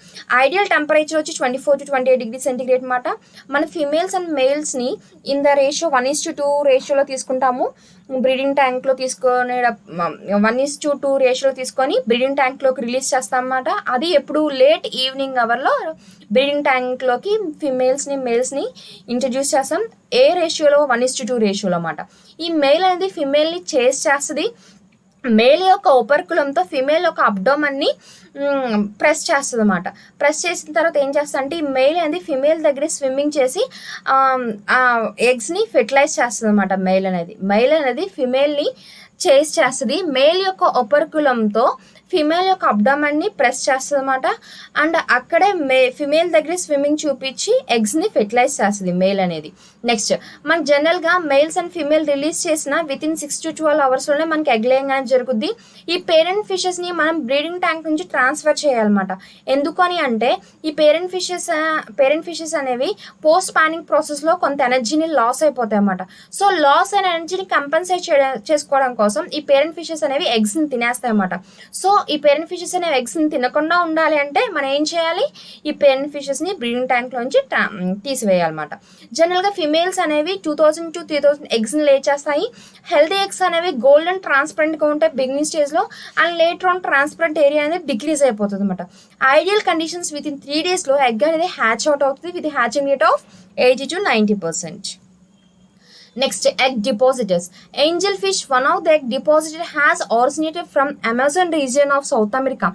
ఐడియల్ టెంపరేచర్ వచ్చి 24 to 28 degrees సెంటిగ్రేడ్ అనమాట. మన ఫీమేల్స్ అండ్ మేల్స్ని ఇన్ ద రేషియో 1:2 రేషియోలో తీసుకుంటాము. బ్రీడింగ్ ట్యాంక్లో తీసుకొని 1:2 రేషియోలో తీసుకొని బ్రీడింగ్ ట్యాంక్లోకి రిలీజ్ చేస్తాం అన్నమాట. అది ఎప్పుడు లేట్ ఈవినింగ్ అవర్లో బ్రీడింగ్ ట్యాంక్లోకి ఫిమేల్స్ని మేల్స్ని ఇంట్రడ్యూస్ చేస్తాం. ఏ రేషియోలో 1:2 రేషియోలో అన్నమాట. ఈ మేల్ అనేది ఫిమేల్ని చేస్ చేస్తుంది. మేల్ యొక్క ఉపరికులంతో ఫిమేల్ యొక్క అబ్డోమన్ని ప్రెస్ చేస్తుంది అన్నమాట. ప్రెస్ చేసిన తర్వాత ఏం చేస్తా అంటే ఈ మేల్ అనేది ఫిమేల్ దగ్గర స్విమ్మింగ్ చేసి ఎగ్స్ని ఫెర్టిలైజ్ చేస్తుంది అన్నమాట. మేల్ అనేది ఫిమేల్ని చేస్ చేస్తుంది. మేల్ యొక్క ఉపరికులంతో ఫిమేల్ యొక్క అబ్డామన్ని ప్రెస్ చేస్తుంది అనమాట. అండ్ అక్కడే ఫిమేల్ దగ్గర స్విమ్మింగ్ చూపించి ఎగ్స్ని ఫెర్టిలైజ్ చేస్తుంది మేల్ అనేది. నెక్స్ట్ మనకి జనరల్గా మేల్స్ అండ్ ఫిమేల్ రిలీజ్ చేసిన విత్ ఇన్ 6 to 12 hours మనకి ఎగ్ లేయింగ్ అనేది జరుగుద్ది. ఈ పేరెంట్ ఫిషెస్ని మనం బ్రీడింగ్ ట్యాంక్ నుంచి ట్రాన్స్ఫర్ చేయాలన్నమాట. ఎందుకని అంటే ఈ పేరెంట్ ఫిషెస్ అనేవి పోస్ట్ పానింగ్ ప్రాసెస్లో కొంత ఎనర్జీని లాస్ అయిపోతాయి అన్నమాట. సో లాస్ అయిన ఎనర్జీని కంపెన్సేట్ చేసుకోవడం కోసం ఈ పేరెంట్ ఫిషెస్ అనేవి ఎగ్స్ని తినేస్తాయి అన్నమాట. సో ఈ పేరెంట్ ఫిషెస్ అనేవి ఎగ్స్ని తినకుండా ఉండాలి అంటే మనం ఏం చేయాలి, ఈ పేరెంట్ ఫిషెస్ని బ్రీడింగ్ ట్యాంక్లోంచి తీసివేయాలన్నమాట. జనరల్గా ఫిమేల్స్ అనేవి 2000 to 3000 ఎగ్స్ని లే చేస్తాయి. హెల్తీ ఎగ్స్ అనేవి గోల్డెన్ ట్రాన్స్పరెంట్గా ఉంటాయి బిగినింగ్ స్టేజ్లో. And later on transparent area అనేది డిక్రీజ్ అయిపోతుంది అనమాట. ఐడియల్ కండిషన్స్ విత్ ఇన్ 3 daysలో ఎగ్ అనేది హ్యాచ్ అవుట్ అవుతుంది with hatching rate of 80 to 90%. Next, egg depositors. Angelfish, one of the egg depositor, has originated from Amazon region of South America.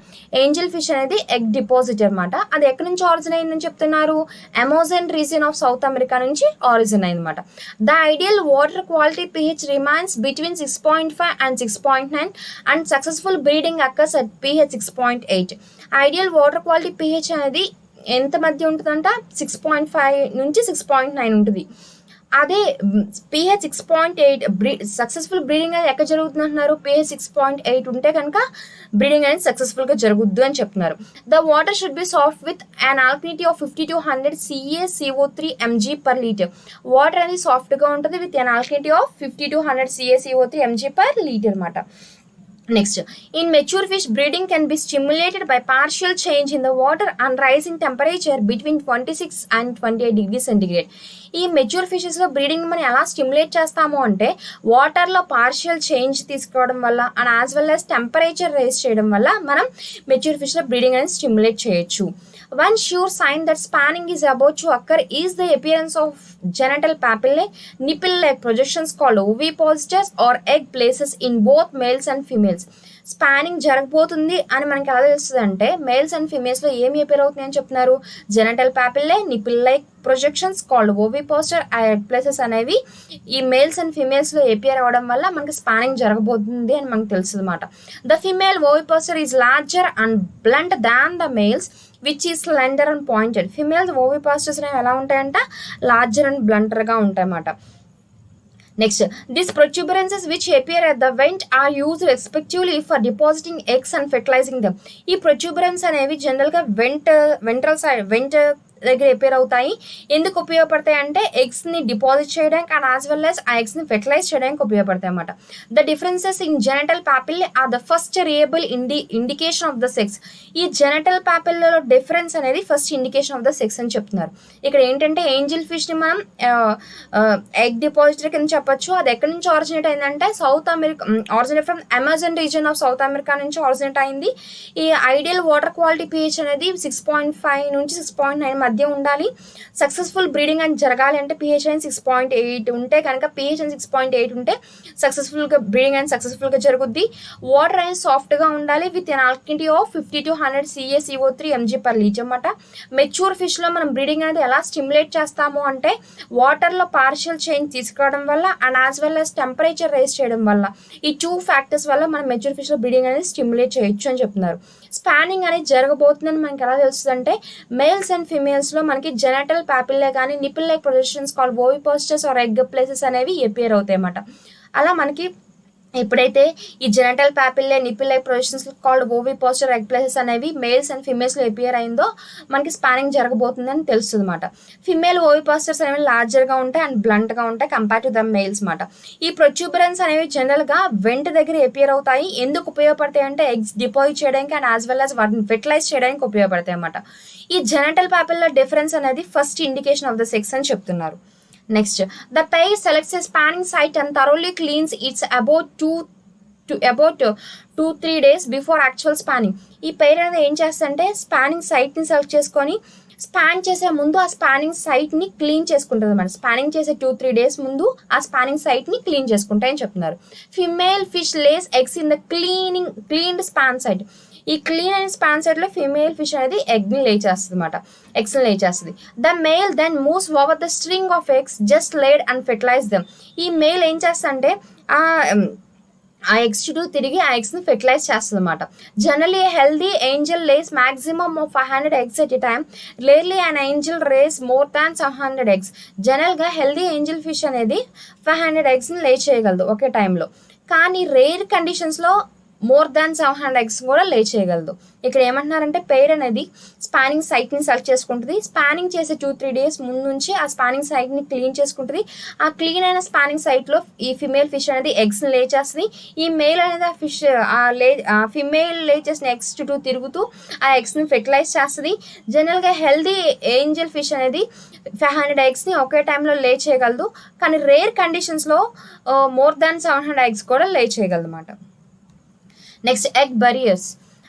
Angelfish అనేది egg depositor అన్నమాట. అది ఎక్కడి నుంచి origin అయిందని చెప్తున్నారు, Amazon region of south America నుంచి origin అయిందన్నమాట. The ideal water quality pH remains between 6.5 and 6.9 and successful breeding occurs at pH 6.8. Ideal water quality pH అనేది ఎంత మధ్య ఉంటుందంట, 6.5 నుంచి 6.9 ఉంటుంది. అదే pH 6.8 సక్సెస్ఫుల్ బ్రీడింగ్ అనేది ఎక్కడ జరుగుతుంది అంటున్నారు, pH 6.8 ఉంటే కనుక బ్రీడింగ్ అనేది సక్సెస్ఫుల్గా జరుగుద్దు అని చెప్తున్నారు. The water should be soft with an alkalinity of 50 to 100 CaCO3 mg/L. Water అనేది సాఫ్ట్గా ఉంటుంది with an alkalinity of 50 to 100 CaCO3 mg/L అన్నమాట. Next, in mature fish, breeding can be stimulated by partial change in the water and rise in temperature between 26 and 28 degrees centigrade. ఈ mature ఫిషెస్లో breeding మనం ఎలా stimulate చేస్తాము అంటే వాటర్లో partial change తీసుకోవడం వల్ల and as well as temperature rise చేయడం వల్ల మనం మెచ్యూర్ ఫిష్లో బ్రీడింగ్ అనేది స్టిమ్యులేట్ చేయొచ్చు. One sure sign that spanning is about to occur is the appearance of genital papillae, nipple-like projections called ovipositors or egg places in both males and females. Spanning జరగబోతుంది అని మనకి ఎలా తెలుస్తుంది అంటే males and ఫిమేల్స్లో ఏమి appear అవుతుంది అని చెప్తున్నారు, genital papillae, nipple like projections called ovipositor egg places అనేవి ఈ మేల్స్ అండ్ ఫిమేల్స్లో అపేర్ అవ్వడం వల్ల మనకి స్పానింగ్ జరగబోతుంది అని మనకు తెలుస్తుంది అనమాట. The female ovipositor is larger and blunt than the males which is slender and pointed. Females ovipositors అనేవి ఎలా ఉంటాయంట, లార్జర్ అండ్ బ్లంటర్గా ఉంటాయన్నమాట. Next, these protuberances which appear at the vent are used respectively for depositing eggs and fertilizing them. ఈ protuberance అనేవి జనరల్గా ventral side దగ్గర appear అవుతాయి. ఎందుకు ఉపయోగపడతాయి అంటే ఎగ్స్ని డిపాజిట్ చేయడానికి అండ్ యాజ్ వెల్ యాజ్ ఆ ఎగ్స్ని ఫెర్టిలైజ్ చేయడానికి ఉపయోగపడతాయి అన్నమాట. The differences in genital papillae are the first reliable indication of the sex. ఈ జెనటల్ పాపిల్లలో డిఫరెన్స్ అనేది first indication of the sex అని చెప్తున్నారు. ఇక్కడ ఏంటంటే ఏంజిల్ ఫిష్ని మనం ఎగ్ డిపాజిటర్ కింద చెప్పొచ్చు. అది ఎక్కడి నుంచి ఆరిజినేట్ అయిందంటే south America, originate from Amazon region of south America నుంచి ఆరిజినేట్ అయింది. ఈ ఐడియల్ వాటర్ క్వాలిటీ pH అనేది 6.5 నుంచి 6.9 మధ్య ఉండాలి. సక్సెస్ఫుల్ బ్రీడింగ్ అని జరగాలి అంటే pH అనేది 6.8 ఉంటే కనుక, pH అనేది 6.8 ఉంటే సక్సెస్ఫుల్గా బ్రీడింగ్ అనేది సక్సెస్ఫుల్గా జరుగుద్ది. వాటర్ అనేది సాఫ్ట్గా ఉండాలి with an alkalinity of 50 to 100 CaCO3 mg/L అన్నమాట. మెచ్యూర్ ఫిష్లో మనం బ్రీడింగ్ అనేది ఎలా స్టిమ్యులేట్ చేస్తాము అంటే వాటర్లో పార్షియల్ చేంజ్ తీసుకోవడం వల్ల and as well as temperature rise చేయడం వల్ల, ఈ 2 ఫ్యాక్టర్స్ వల్ల మనం మెచ్యూర్ ఫిష్లో బ్రీడింగ్ అనేది స్టిమ్యులేట్ చేయొచ్చు అని చెప్తున్నారు. స్పానింగ్ అనేది జరగబోతుందని మనకి ఎలా తెలుస్తుంది అంటే మేల్స్ అండ్ ఫిమేల్స్లో మనకి జెనటల్ పాపిల్లే కానీ nipple like projections called ovipositors or egg places అనేవి అపియర్ అవుతాయి అన్నమాట. అలా మనకి ఎప్పుడైతే ఈ genital papillae nipple like projections called ovipositor egg places అనేవి మేల్స్ అండ్ ఫిమేల్స్లో ఎపియర్ అయిందో మనకి స్పానింగ్ జరగబోతుందని తెలుస్తుంది అనమాట. ఫిమేల్ ఓవిపోస్టర్స్ అనేవి లార్జర్గా ఉంటాయి అండ్ బ్లంట్గా ఉంటాయి కంపేర్ టు ద మేల్స్ అనమాట. ఈ ప్రొట్యూబరెన్స్ అనేవి జనరల్గా వెంట దగ్గర ఎపియర్ అవుతాయి. ఎందుకు ఉపయోగపడతాయి అంటే ఎగ్స్ డిపాజిట్ చేయడానికి అండ్ యాజ్ వెల్ యాజ్ వాటిని ఫెర్టిలైజ్ చేయడానికి ఉపయోగపడతాయి అన్నమాట. ఈ జెనటల్ ప్యాపిల్ల డిఫరెన్స్ అనేది first indication of the sex అని చెప్తున్నారు. Next, the pair selects a spanning site and thoroughly cleans it about 2-3 days before actual spanning. ఈ పెయిర్ అనేది ఏం చేస్తుందంటే స్పానింగ్ సైట్ని సెలెక్ట్ చేసుకొని స్పాన్ చేసే ముందు ఆ స్పానింగ్ సైట్ని క్లీన్ చేసుకుంటుంది అన్నమాట. స్పానింగ్ చేసే 2-3 days ముందు ఆ స్పానింగ్ సైట్ని క్లీన్ చేసుకుంటాయని చెప్తున్నారు. Female fish lays eggs in the cleaned spawn site. ఈ క్లీన్ అండ్ స్పాన్ సైడ్లో ఫిమేల్ ఫిష్ అనేది ఎగ్ని లే చేస్తుంది అనమాట, ఎగ్స్ని లే చేస్తుంది. The male then moves over the string of eggs just laid and fertilize them. ఈ మేల్ ఏం చేస్తుందంటే ఆ ఎగ్స్ చుట్టూ తిరిగి ఆ ఎగ్స్ని ఫెర్టిలైజ్ చేస్తుంది అనమాట. Generally healthy angel lays maximum of 500 eggs at a time. Rarely and angel race more than 700 eggs. జనరల్గా హెల్దీ ఏంజల్ ఫిష్ అనేది 500 eggsని లే చేయగలదు ఒకే టైంలో. కానీ రేర్ కండిషన్స్లో మోర్ దాన్ 700 eggs కూడా లే చేయగలదు. ఇక్కడ ఏమంటున్నారంటే పెయిర్ అనేది స్పానింగ్ సైట్ని సెలెక్ట్ చేసుకుంటుంది. స్పానింగ్ చేసే 2-3 days ముందు నుంచి ఆ స్పానింగ్ సైట్ని క్లీన్ చేసుకుంటుంది. ఆ క్లీన్ అయిన స్పానింగ్ సైట్లో ఈ ఫిమేల్ ఫిష్ అనేది ఎగ్స్ని లే చేస్తుంది. ఈ మేల్ అనేది ఆ ఫిష్ ఫిమేల్ లే చేసిన ఎగ్స్ చుట్టూ తిరుగుతూ ఆ ఎగ్స్ని ఫెర్టిలైజ్ చేస్తుంది. జనరల్గా హెల్దీ ఏంజల్ ఫిష్ అనేది 500 eggsని ఒకే టైంలో లే చేయగలదు. కానీ రేర్ కండిషన్స్లో మోర్ దాన్ 700 eggs కూడా లే చేయగలదు అన్నమాట. Next, egg barriers.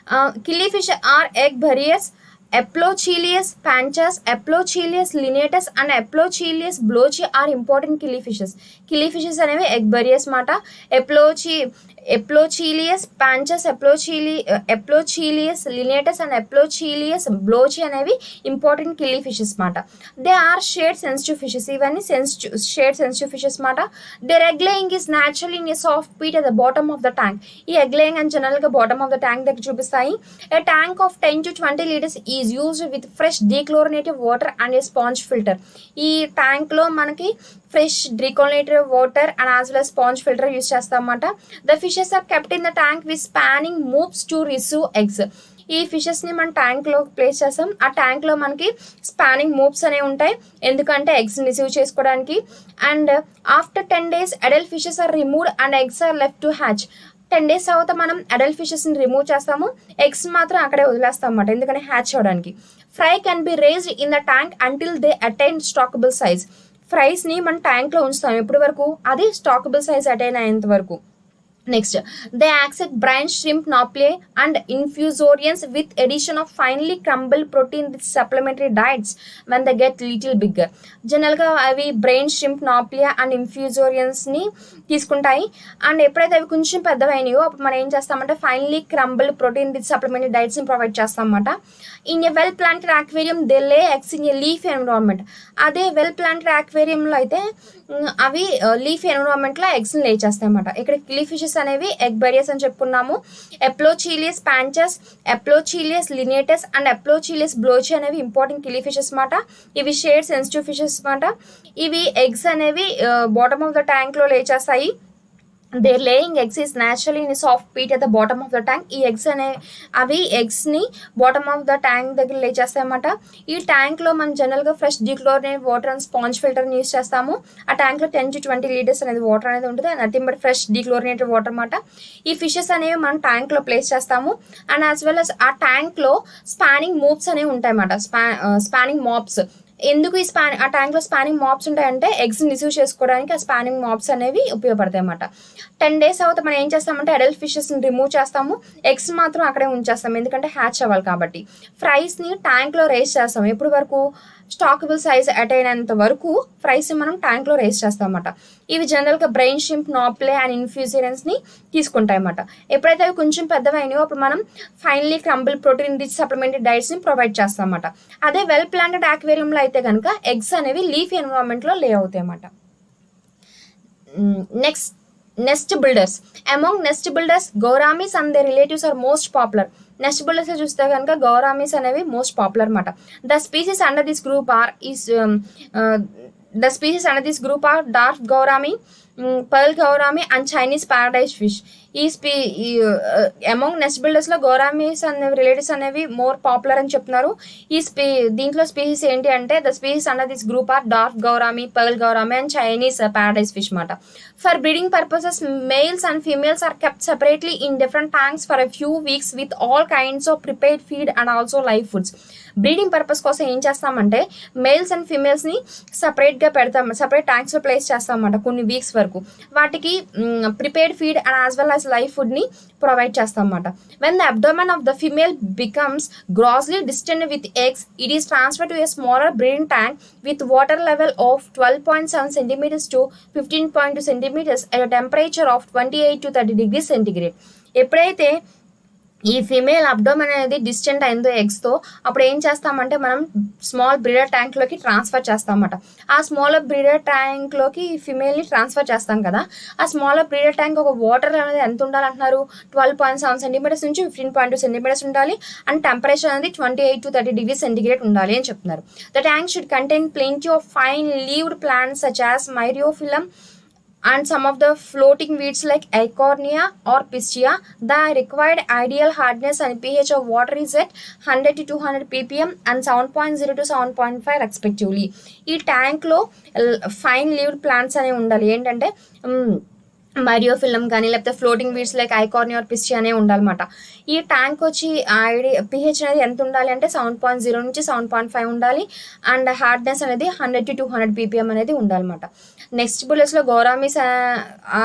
Killifish are egg barriers. Eplochelous panchas, Eplochelous lineatus and Eplochelous blochi are important killifishes. Killifishes అనేవి egg barriers మాట. Eplochelous panchas, Eplochelous lineatus and Eplochelous blochi అనేవి important killifishes మాట. They are shade sensitive fishes. ఇవన్నీ shade sensitive fishes మాట. Their egg laying is naturally in a soft peat at the bottom of the tank. ఈ egg laying అని జనరల్గా bottom of the tank దగ్గర చూపిస్తాయి. A tank of 10 to 20 liters is used with fresh dechlorinated water and a sponge filter. ఈ ట్యాంక్లో మనకి fresh dechlorinated water and as well sponge filter use చేస్తాం అన్నమాట. The fishes are kept in the tank with spawning moves to receive eggs. ఈ ఫిషెస్ని మనం ట్యాంక్లో place చేస్తాం. ఆ ట్యాంక్లో మనకి స్పానింగ్ మూవ్స్ అనేవి ఉంటాయి, ఎందుకంటే ఎగ్స్ని రిసీవ్ చేసుకోవడానికి. And after 10 days adult fishes are removed and eggs are left to hatch. 10 days తర్వాత మనం అడల్ట్ ఫిషెస్ని రిమూవ్ చేస్తాము, ఎగ్స్ మాత్రం అక్కడే వదిలేస్తాం అన్నమాట, ఎందుకంటే హ్యాచ్ అవడానికి. Fry can be raised in the tank until they attain stockable size. ఫ్రైస్ని మనం ట్యాంక్లో ఉంచుతాం ఎప్పటి వరకు, అది స్టాకబుల్ సైజ్ అటైన్ అయ్యేంత వరకు. Next, they accept brine, shrimp, naupliae and infusorians with addition of finely crumbled protein with supplementary diets when they get little bigger. జనరల్గా అవి బ్రెయిన్, షింప్, నాప్లియా అండ్ ఇన్ఫ్యూజోరియన్స్ని తీసుకుంటాయి. అండ్ ఎప్పుడైతే అవి కొంచెం పెద్దవైనాయో అప్పుడు మనం ఏం చేస్తామంటే finally crumbled protein with supplementary డైట్స్ని ప్రొవైడ్ చేస్తాం అన్నమాట. In a well planted aquarium they lay eggs in a leaf environment. అదే వెల్ ప్లాంటెడ్ ఆక్వేరియంలో అయితే అవి లీఫ్ ఎన్విరాన్మెంట్లో ఎగ్స్ని లే చేస్తాయి అన్నమాట. ఇక్కడ కిలీ ఫిషెస్ అనేవి ఎగ్ బరియర్స్ అని చెప్పుకున్నాము. ఎప్లోచీలియస్ పాంచస్, ఎప్లోచీలియస్ లినేటస్ అండ్ ఎప్లోచీలియస్ బ్లోచి అనేవి ఇంపార్టెంట్ కిలీ ఫిషెస్ మాట. ఇవి షేడ్ సెన్సిటివ్ ఫిషెస్ మాట. ఇవి ఎగ్స్ అనేవి బాటమ్ ఆఫ్ ద ట్యాంక్లో లే చేస్తాయి. Their laying eggs is naturally in soft peat at the bottom of the tank. ఈ ఎగ్స్ అవి ఎగ్స్ని బాటమ్ ఆఫ్ ద ట్యాంక్ దగ్గర లే చేస్తాయన్నమాట. ఈ ట్యాంక్లో మనం జనరల్గా fresh dechlorinated water and sponge ఫిల్టర్ని యూస్ చేస్తాము. ఆ ట్యాంక్లో 10 to 20 liters అనేది వాటర్ అనేది ఉంటుంది, nothing but fresh dechlorinated water అన్నమాట. ఈ ఫిషెస్ అనేవి మనం ట్యాంక్లో ప్లేస్ చేస్తాము. అండ్ యాజ్ వెల్ అస్ ఆ ట్యాంక్లో స్పానింగ్ మూవ్స్ అనేవి ఉంటాయి అన్నమాట, స్పానింగ్ మాప్స్. ఎందుకు ఈ ఆ ట్యాంక్లో స్పానింగ్ మాప్స్ ఉంటాయంటే ఎగ్స్ని రిసీవ్ చేసుకోవడానికి ఆ స్పానింగ్ మాప్స్ అనేవి ఉపయోగపడతాయి అన్నమాట. 10 days తర్వాత మనం ఏం చేస్తామంటే అడల్ట్ ఫిషెస్ని రిమూవ్ చేస్తాము, ఎగ్స్ మాత్రం అక్కడే ఉంచేస్తాము, ఎందుకంటే హ్యాచ్ అవ్వాలి కాబట్టి. ఫ్రైస్ని ట్యాంక్లో రేస్ చేస్తాము, ఎప్పటి వరకు స్టాకబుల్ సైజ్ అటైన్ అయినంత వరకు ఫ్రైస్ని మనం ట్యాంక్లో రేస్ చేస్తాం అన్నమాట. ఇవి జనరల్గా బ్రెయిన్, షింప్, నాప్లే అండ్ ఇన్ఫ్యూజరెన్స్ని తీసుకుంటాయి అన్నమాట. ఎప్పుడైతే అవి కొంచెం పెద్దవైనాయో అప్పుడు మనం finally crumble protein rich supplementary డైట్స్ని ప్రొవైడ్ చేస్తాం అన్నమాట. అదే వెల్ ప్లాంటెడ్ ఆక్వేరియంలో అయితే కనుక ఎగ్స్ అనేవి లీఫ్ ఎన్విరాన్మెంట్లో లే అవుతాయి అన్నమాట. Next, nest builders. Among nest builders gouramis and their relatives are most popular. Nest builders చూస్తే కనుక గౌరామీస్ అనేవి మోస్ట్ పాపులర్ అన్నమాట. The species under this group are dark gourami, pearl gourami and Chinese paradise fish. ఈ among nest builders లో gouramis అనేవి relatives అనేవి more popular అని చెప్తున్నారు. దీంట్లో స్పీసీస్ ఏంటి అంటే the species under this group are dark gourami, pearl gourami and Chinese paradise fish మాట. For breeding purposes males and females are kept separately in different tanks for a few weeks with all kinds of prepared feed and also live foods. Breeding purpose కోసం ఏం చేస్తామంటే males and ఫీమేల్స్ని సపరేట్గా పెడతాం, separate ట్యాంక్స్లో place చేస్తామన్నమాట కొన్ని weeks వరకు. వాటికి prepared feed and as well as live ఫుడ్ని ప్రొవైడ్ చేస్తాం అన్నమాట. When the abdomen of the female becomes grossly distant with eggs, it is transfer to a smaller breeding tank with water level of 12.7 centimeters to 15.2 centimeters at a temperature of 28 to 30 degrees centigrade. ఎప్పుడైతే ఈ female abdomen అనేది distant అయిందో ఎగ్స్తో, అప్పుడు ఏం చేస్తామంటే మనం small breeder ట్యాంక్లోకి transfer చేస్తామన్నమాట. ఆ స్మాలర్ బ్రీడర్ ట్యాంక్లోకి ఫిమేల్ని ట్రాన్స్ఫర్ చేస్తాం కదా, ఆ స్మాలర్ బ్రీడర్ ట్యాంక్ ఒక వాటర్ అనేది ఎంత ఉండాలంటున్నారు, 12.7 centimeters నుంచి 15.2 centimeters ఉండాలి. అండ్ టెంపరేచర్ అనేది 28 to 30 degrees centigrade ఉండాలి అని చెప్తున్నారు. The tank should contain plenty of fine leaved plants such as myriophyllum and some of the floating weeds like Eichhornia or Pistia. The required ideal hardness and pH of water is at 100 to 200 ppm and 7.0 to 7.5 respectively. ఈ ట్యాంక్లో fine leaved plants అనేవి ఉండాలి. ఏంటంటే myriophyllum కానీ లేకపోతే floating weeds like eichhornia or pistia అనే ఉండాలన్నమాట. ఈ ట్యాంక్ వచ్చి పిహెచ్ అనేది ఎంత ఉండాలి అంటే 7.0 నుంచి 7.5 ఉండాలి. అండ్ హార్డ్నెస్ అనేది 100 to 200 ppm అనేది ఉండాలన్నమాట. నెక్స్ట్ బుల్లెట్స్లో గౌరామీస్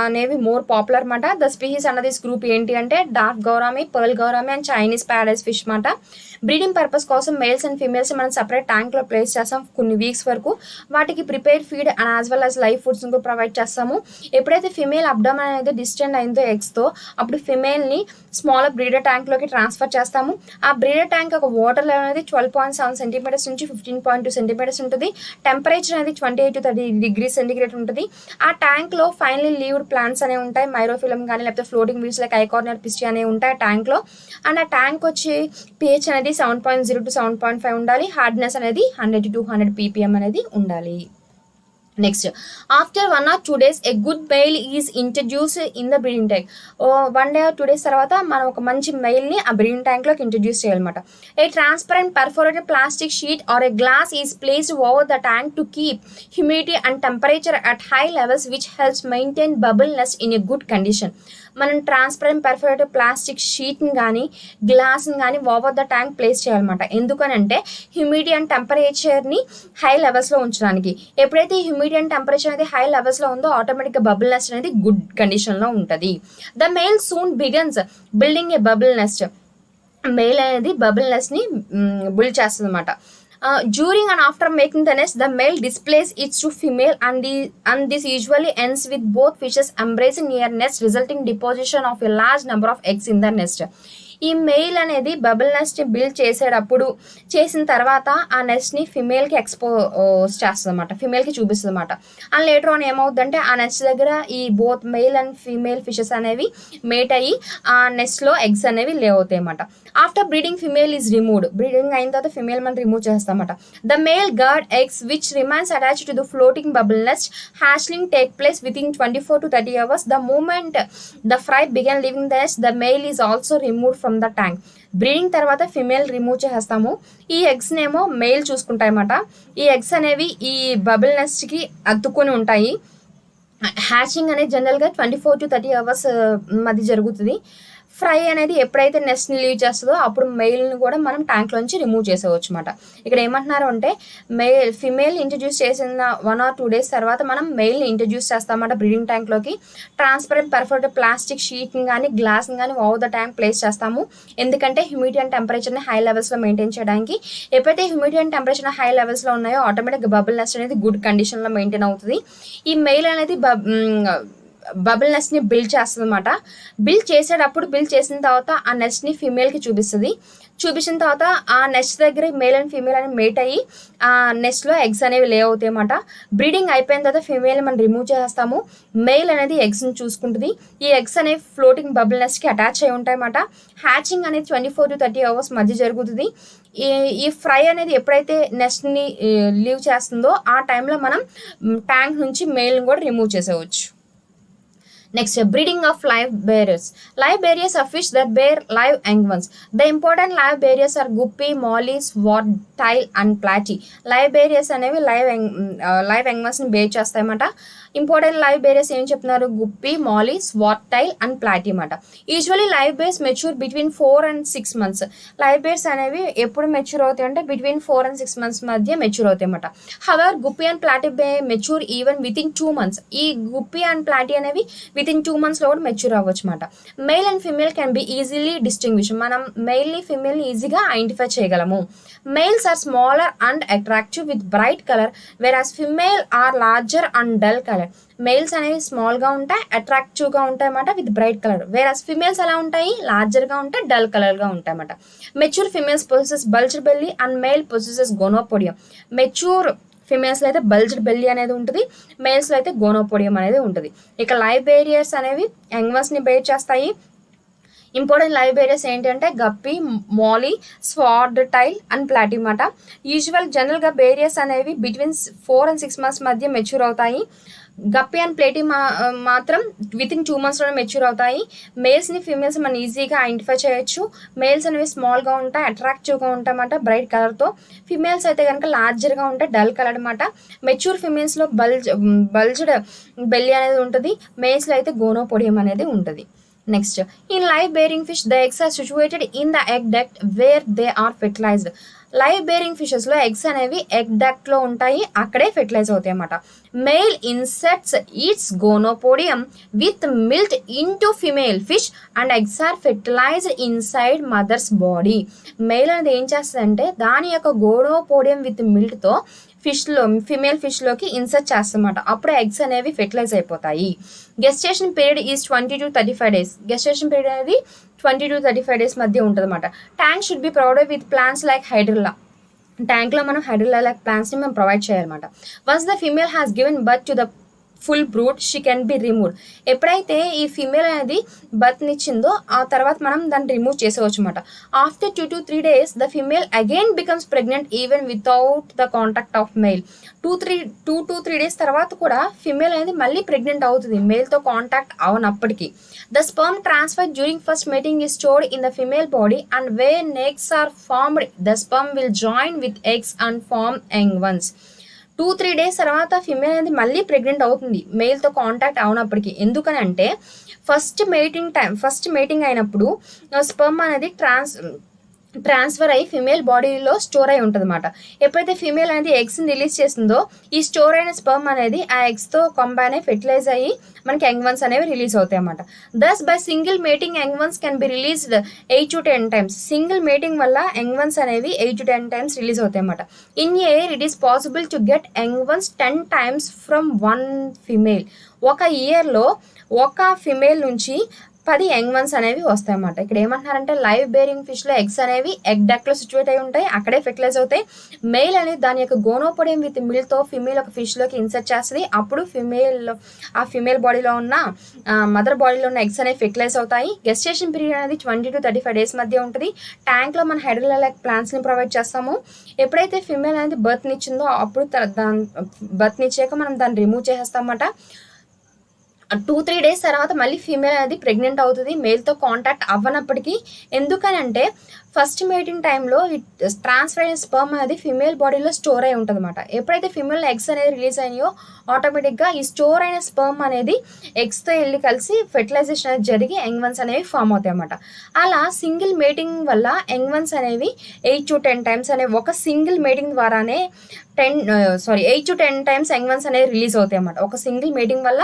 అనేవి మోర్ పాపులర్ మాట. ద స్పీసీస్ అన్న దిస్ గ్రూప్ ఏంటి అంటే dark gourami, pearl gourami and Chinese paradise fish మాట. బ్రీడింగ్ పర్పస్ కోసం మేల్స్ అండ్ ఫీమేల్స్ మనం సపరేట్ ట్యాంక్లో ప్లేస్ చేస్తాం కొన్ని వీక్స్ వరకు. వాటికి prepare feed and as well as live foods కూడా ప్రొవైడ్ చేస్తాము. ఎప్పుడైతే ఫీమేల్ అబ్డోమెన్ అనేది డిస్టెంట్ అయిందో ఎగ్స్తో, అప్పుడు ఫిమేల్ని స్మాలర్ బ్రీడర్ ట్యాంక్లోకి ట్రాన్స్ఫర్ చేస్తాము. ఆ బ్రీడర్ ట్యాంక్ ఒక వాటర్ లెవెల్ అనేది 12.7 centimeters నుంచి 15.2 centimeters ఉంటుంది. టెంపరేచర్ అనేది 28 to 30 degrees centigrade ఉంటుంది. ఆ ట్యాంక్లో ఫైనలీ లీవ్డ్ ప్లాంట్స్ అనేవి ఉంటాయి, మైరోఫిలం కానీ లేకపోతే ఫ్లోటింగ్ వీడ్స్ లైక్ ఐకార్నియా పిస్టి అనేవి ఉంటాయి ఆ ట్యాంక్లో. అండ్ ఆ ట్యాంక్ వచ్చి పిహెచ్ అనేది 7.0 to 7.5 ఉండాలి. హార్డ్నెస్ అనేది 100 to 200 ppm అనేది ఉండాలి. Next, after 1 or 2 days a good male is introduced in the breeding tank. 1 day or 2 days తర్వాత మనం ఒక మంచి మెయిల్ని ఆ బ్రీడింగ్ ట్యాంక్లోకి ఇంట్రడ్యూస్ చేయాలన్నమాట. A transparent perforated plastic sheet or a glass is placed over the tank to keep humidity and temperature at high levels which helps maintain bubble nest in a good condition. మనం transparent perforated plastic షీట్ని కానీ గ్లాస్ని కానీ over the tank place చేయాలన్నమాట. ఎందుకనంటే humidity and టెంపరేచర్ని high లెవెల్స్లో ఉంచడానికి. ఎప్పుడైతే హ్యూమిడిటీ అండ్ టెంపరేచర్ అనేది హై లెవెల్స్లో ఉందో ఆటోమేటిక్గా బబుల్ నెస్ట్ అనేది గుడ్ కండిషన్లో ఉంటుంది. The male soon begins building a bubble nest. Male అనేది బబుల్ నెస్ట్ని బిల్డ్ చేస్తుంది అన్నమాట. During and after making the nest, the male displays its to female and this usually ends with both fishes embracing near nest, resulting deposition of a large number of eggs in the nest. ఈ mail అనేది bubble నెస్ట్ని build చేసిన తర్వాత ఆ నెస్ట్ని ఫిమేల్కి expose చేస్తుంది అనమాట, ఫిమేల్కి చూపిస్తుంది అనమాట. అండ్ లేటర్ ఆన్ ఏమవుతుందంటే ఆ నెస్ట్ దగ్గర ఈ both male and female fishes అనేవి మేట్ అయ్యి ఆ నెస్ట్లో ఎగ్స్ అనేవి లే అవుతాయి అన్నమాట. After breeding female is removed. Breeding అయిన తర్వాత ఫిమేల్ మనం రిమూవ్ చేస్తామన్నమాట. The male guard eggs which remains attached to the floating bubble nest. Hatchling take place within 24 to 30 hours. The moment the fry began leaving the nest, the male is also removed from the tank. Breeding తర్వాత female remove చేస్తాము. ఈ eggs నేమో mail చూసుకుంటాయన్నమాట. ఈ eggs అనేవి ఈ bubble నెస్ట్కి అతుక్కొని ఉంటాయి. Hatching అనేది జనరల్గా 24 to 30 hours మధ్య జరుగుతుంది. ఫ్రై అనేది ఎప్పుడైతే నెస్ట్ని లీవ్ చేస్తుందో అప్పుడు మెయిల్ని కూడా మనం ట్యాంక్లోంచి రిమూవ్ చేసేవచ్చు అనమాట. ఇక్కడ ఏమంటున్నారు అంటే ఫిమేల్ ఇంట్రడ్యూస్ చేసిన 1 or 2 days తర్వాత మనం మెయిల్ని ఇంట్రడ్యూస్ చేస్తామన్నమాట బ్రీడింగ్ ట్యాంక్లోకి. ట్రాన్స్పరెంట్ పర్ఫోరేటెడ్ ప్లాస్టిక్ షీట్ని కానీ గ్లాస్ని కానీ ఓవర్ ద ట్యాంక్ ప్లేస్ చేస్తాము. ఎందుకంటే హ్యూమిడిటీ అండ్ టెంపరేచర్ని హై లెవెల్స్లో మెయింటైన్ చేయడానికి. ఎప్పుడైతే హ్యూమిడిటీ అండ్ టెంపరేచర్ హై లెవెల్స్లో ఉన్నాయో ఆటోమేటిక్గా బబుల్ నెస్ట్ అనేది గుడ్ కండిషన్లో మెయింటైన్ అవుతుంది. ఈ మెయిల్ అనేది బబుల్ నెస్ట్ని బిల్డ్ చేస్తుంది అనమాట. బిల్డ్ చేసిన తర్వాత ఆ నెస్ట్ని ఫీమేల్కి చూపించిన తర్వాత ఆ నెస్ట్ దగ్గర మేల్ అండ్ ఫీమేల్ అని మేట్ అయ్యి ఆ నెస్ట్లో ఎగ్స్ అనేవి లే అవుతాయి అన్నమాట. బ్రీడింగ్ అయిపోయిన తర్వాత ఫీమేల్ మనం రిమూవ్ చేస్తాము. మెయిల్ అనేది ఎగ్స్ని చూసుకుంటుంది. ఈ ఎగ్స్ అనేవి ఫ్లోటింగ్ బబుల్ నెస్ట్కి అటాచ్ అయి ఉంటాయి అన్నమాట. హ్యాచింగ్ అనేది 24 to 30 hours మధ్య జరుగుతుంది. ఈ ఫ్రై అనేది ఎప్పుడైతే నెస్ట్ని లీవ్ చేస్తుందో ఆ టైంలో మనం ట్యాంక్ నుంచి మెయిల్ని కూడా remove చేసేవచ్చు. Next, breeding of live bearers. Live bearers are fish that bear live young ones. The important live bearers are guppy, molly, swordtail and platy. Live bearers అనేవి live young ones ని bear చేస్తాయన్నమాట. Important live bearers ఏం చెప్తున్నారు? Guppy, molly, swordtail and platy అన్నమాట. Usually live bearers mature between 4 and 6 months. Live bearers అనేవి ఎప్పుడు mature అవుతాయి అంటే బిట్వీన్ 4 and 6 months మధ్య మెచ్యూర్ అవుతాయి అన్నమాట. However guppy and platy mature even within 2 months. ఈ గుప్పి అండ్ ప్లాటీ అనేవి విత్ ఇన్ 2 months లో కూడా మెచ్యూర్ అవ్వచ్చు అనమాట. Male and female can be easily distinguish. మనం మెయిల్ని ఫిమేల్ని ఈజీగా ఐడెంటిఫై చేయగలము. Males are smaller and attractive with bright colour, whereas female are larger and dull colour. Males అనేవి స్మాల్గా ఉంటాయి, అట్రాక్టివ్గా ఉంటాయి అన్నమాట with bright colour. Whereas females ఎలా ఉంటాయి? లార్జర్గా ఉంటాయి, డల్ కలర్గా ఉంటాయి అన్నమాట. Mature females possesses bulged belly and male possesses gonopodium. మెచ్యూర్ ఫిమేల్స్లో అయితే బల్జ్డ్ బెల్లీ అనేది ఉంటుంది, మేల్స్లో అయితే గోనోపోడియం అనేది ఉంటుంది. ఇక లైవ్ బేరియర్స్ అనేవి యంగ్ వన్స్ని బేర్ చేస్తాయి. ఇంపార్టెంట్ లైవ్ బేరియర్స్ ఏంటంటే గప్పి, మాలీ, స్వార్టైల్ అండ్ ప్లాటీ అన్నమాట. జనరల్గా బేరియర్స్ అనేవి బిట్వీన్ 4 and 6 months మధ్య మెచ్యూర్ అవుతాయి. గప్పి అండ్ ప్లేటీ మాత్రం విత్ ఇన్ 2 months లోనే మెచ్యూర్ అవుతాయి. మేల్స్ని ఫీమేల్స్ మనం ఈజీగా ఐడెంటిఫై చేయొచ్చు. మేల్స్ అనేవి స్మాల్గా ఉంటాయి, అట్రాక్టివ్గా ఉంటాయి అన్నమాట బ్రైట్ కలర్తో. ఫిమేల్స్ అయితే కనుక లార్జర్గా ఉంటాయి, డల్ కలర్ అనమాట. మెచ్యూర్ ఫిమేల్స్లో బల్జ్డ్ బెల్లీ అనేది ఉంటుంది, మేల్స్లో అయితే గోనోపోడియం అనేది ఉంటుంది. Next, in live bearing fish, the eggs are situated in the egg duct where they are fertilized. Live bearing ఫిషెస్లో ఎగ్స్ అనేవి ఎగ్ డక్ట్లో ఉంటాయి, అక్కడే ఫెర్టిలైజ్ అవుతాయి అన్నమాట. Male inserts its gonopodium with milk into female fish and eggs are fertilized inside mother's body. Male అనేది ఏం చేస్తుందంటే దాని యొక్క గోనోపోడియం విత్ మిల్క్తో ఫిమేల్ ఫిష్లోకి ఇన్సర్ట్ చేస్తామన్నమాట. అప్పుడు ఎగ్స్ అనేవి ఫెర్టిలైజ్ అయిపోతాయి. Gestation period is 20 to 35 days. Gestation period అనేది 20 to 35 days మధ్య ఉంటుంది అనమాట. Tank should be provided with plants like hydrilla. ట్యాంక్లో మనం హైడ్రిల్లా లైక్ ప్లాంట్స్ని మనం ప్రొవైడ్ చేయాలన్నమాట. Once the female has given birth to the full brood she can be removed. ఎప్పుడైతే ఈ ఫీమేల్ అనేది బర్త్నిచ్చిందో ఆ తర్వాత మనం దాన్ని రిమూవ్ చేసేవచ్చు అనమాట. After 2 to 3 days the female again becomes pregnant even without the contact of mail. 2 to 3 days తర్వాత కూడా ఫీమేల్ అనేది మళ్ళీ ప్రెగ్నెంట్ అవుతుంది మేల్తో కాంటాక్ట్ అవనప్పటికీ. The sperm transfer during first meeting is stored in the female body and when eggs are formed the sperm will join with eggs and form young ones. 2-3 days తర్వాత female అనేది మళ్ళీ pregnant అవుతుంది మేల్తో contact అవునప్పటికీ. ఎందుకని అంటే first meeting అయినప్పుడు sperm అనేది transfer అయ్యి ఫిమేల్ బాడీలో స్టోర్ అయి ఉంటుంది అనమాట. ఎప్పుడైతే ఫిమేల్ అనేది ఎగ్స్ని రిలీజ్ చేసిందో ఈ స్టోర్ అయిన స్పర్మ్ అనేది ఆ ఎగ్స్తో కంబైన్ అయ్యి ఫెర్టిలైజ్ అయ్యి మనకి యంగ్ వన్స్ అనేవి రిలీజ్ అవుతాయి అన్నమాట. Thus by single mating young ones can be released 8 to 10 times. Single mating వల్ల యంగ్ వన్స్ అనేవి 8 to 10 times రిలీజ్ అవుతాయి అన్నమాట. In year it is possible to get young ones 10 times from 1 female. ఒక ఇయర్లో ఒక female నుంచి 10 young ones అనేవి వస్తాయి అన్నమాట. ఇక్కడ ఏమంటున్నారంటే లైవ్ బేరింగ్ ఫిష్లో ఎగ్స్ అనేవి ఎగ్ డక్ట్లో సిచ్యువేట్ అయి ఉంటాయి, అక్కడే ఫెర్టిలైజ్ అవుతాయి. మెయిల్ అనేది దాని యొక్క గోనోపోడియం విత్ మిల్క్తో ఫిమేల్ ఒక ఫిష్లోకి ఇన్సర్ట్ చేస్తుంది. అప్పుడు ఆ ఫిమేల్ బాడీలో ఉన్న మదర్ బాడీలో ఉన్న ఎగ్స్ అనేవి ఫెర్టిలైజ్ అవుతాయి. గెస్టేషన్ పీరియడ్ అనేది 20 to 35 days మధ్య ఉంటుంది. ట్యాంక్లో మనం హైడ్రిల్లా లైక్ ప్లాంట్స్ని ప్రొవైడ్ చేస్తాము. ఎప్పుడైతే ఫిమేల్ అనేది బర్త్నిచ్చిందో అప్పుడు బర్త్నిచ్చాక మనం దాన్ని రిమూవ్ చేసేస్తాం అన్నమాట. 2-3 days తర్వాత మళ్ళీ ఫీమేల్ అనేది ప్రెగ్నెంట్ అవుతుంది మేల్తో కాంటాక్ట్ అవ్వనప్పటికీ. ఎందుకనంటే ఫస్ట్ మీటింగ్ టైంలో ట్రాన్స్ఫర్ అయిన స్పర్మ్ అనేది ఫిమేల్ బాడీలో స్టోర్ అయి ఉంటుంది అనమాట. ఎప్పుడైతే ఫిమేల్ ఎగ్స్ అనేది రిలీజ్ అయినాయో ఆటోమేటిక్గా ఈ స్టోర్ అయిన స్పర్మ్ అనేది ఎగ్స్తో వెళ్ళి కలిసి ఫెర్టిలైజేషన్ అనేది జరిగి యంగ్ వన్స్ అనేవి ఫామ్ అవుతాయి అన్నమాట. అలా సింగిల్ మీటింగ్ వల్ల యంగ్ వన్స్ అనేవి 8 to 10 times అనేవి ఒక సింగిల్ మీటింగ్ ద్వారానే 8 to 10 times యంగ్ వన్స్ అనేవి రిలీజ్ అవుతాయి అన్నమాట. ఒక సింగిల్ మీటింగ్ వల్ల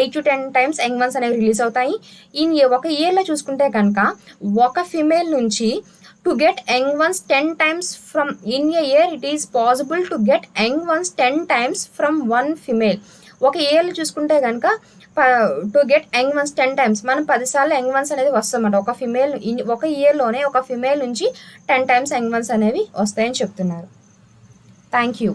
8 to 10 times యంగ్ వన్స్ అనేవి రిలీజ్ అవుతాయి. ఒక ఇయర్లో చూసుకుంటే కనుక ఒక ఫిమేల్ నుంచి to get young ones 10 times from in a year it is possible to get young ones 10 times from one female. ఒక ఇయర్లో చూసుకుంటే కనుక to get young ones 10 times మనం 10 సార్లు యంగ్ వన్స్ అనేది వస్తామన్నమాట. ఒక ఇయర్లోనే ఒక ఫిమేల్ నుంచి 10 times యంగ్ వన్స్ అనేవి వస్తాయని చెప్తున్నారు. Thank you.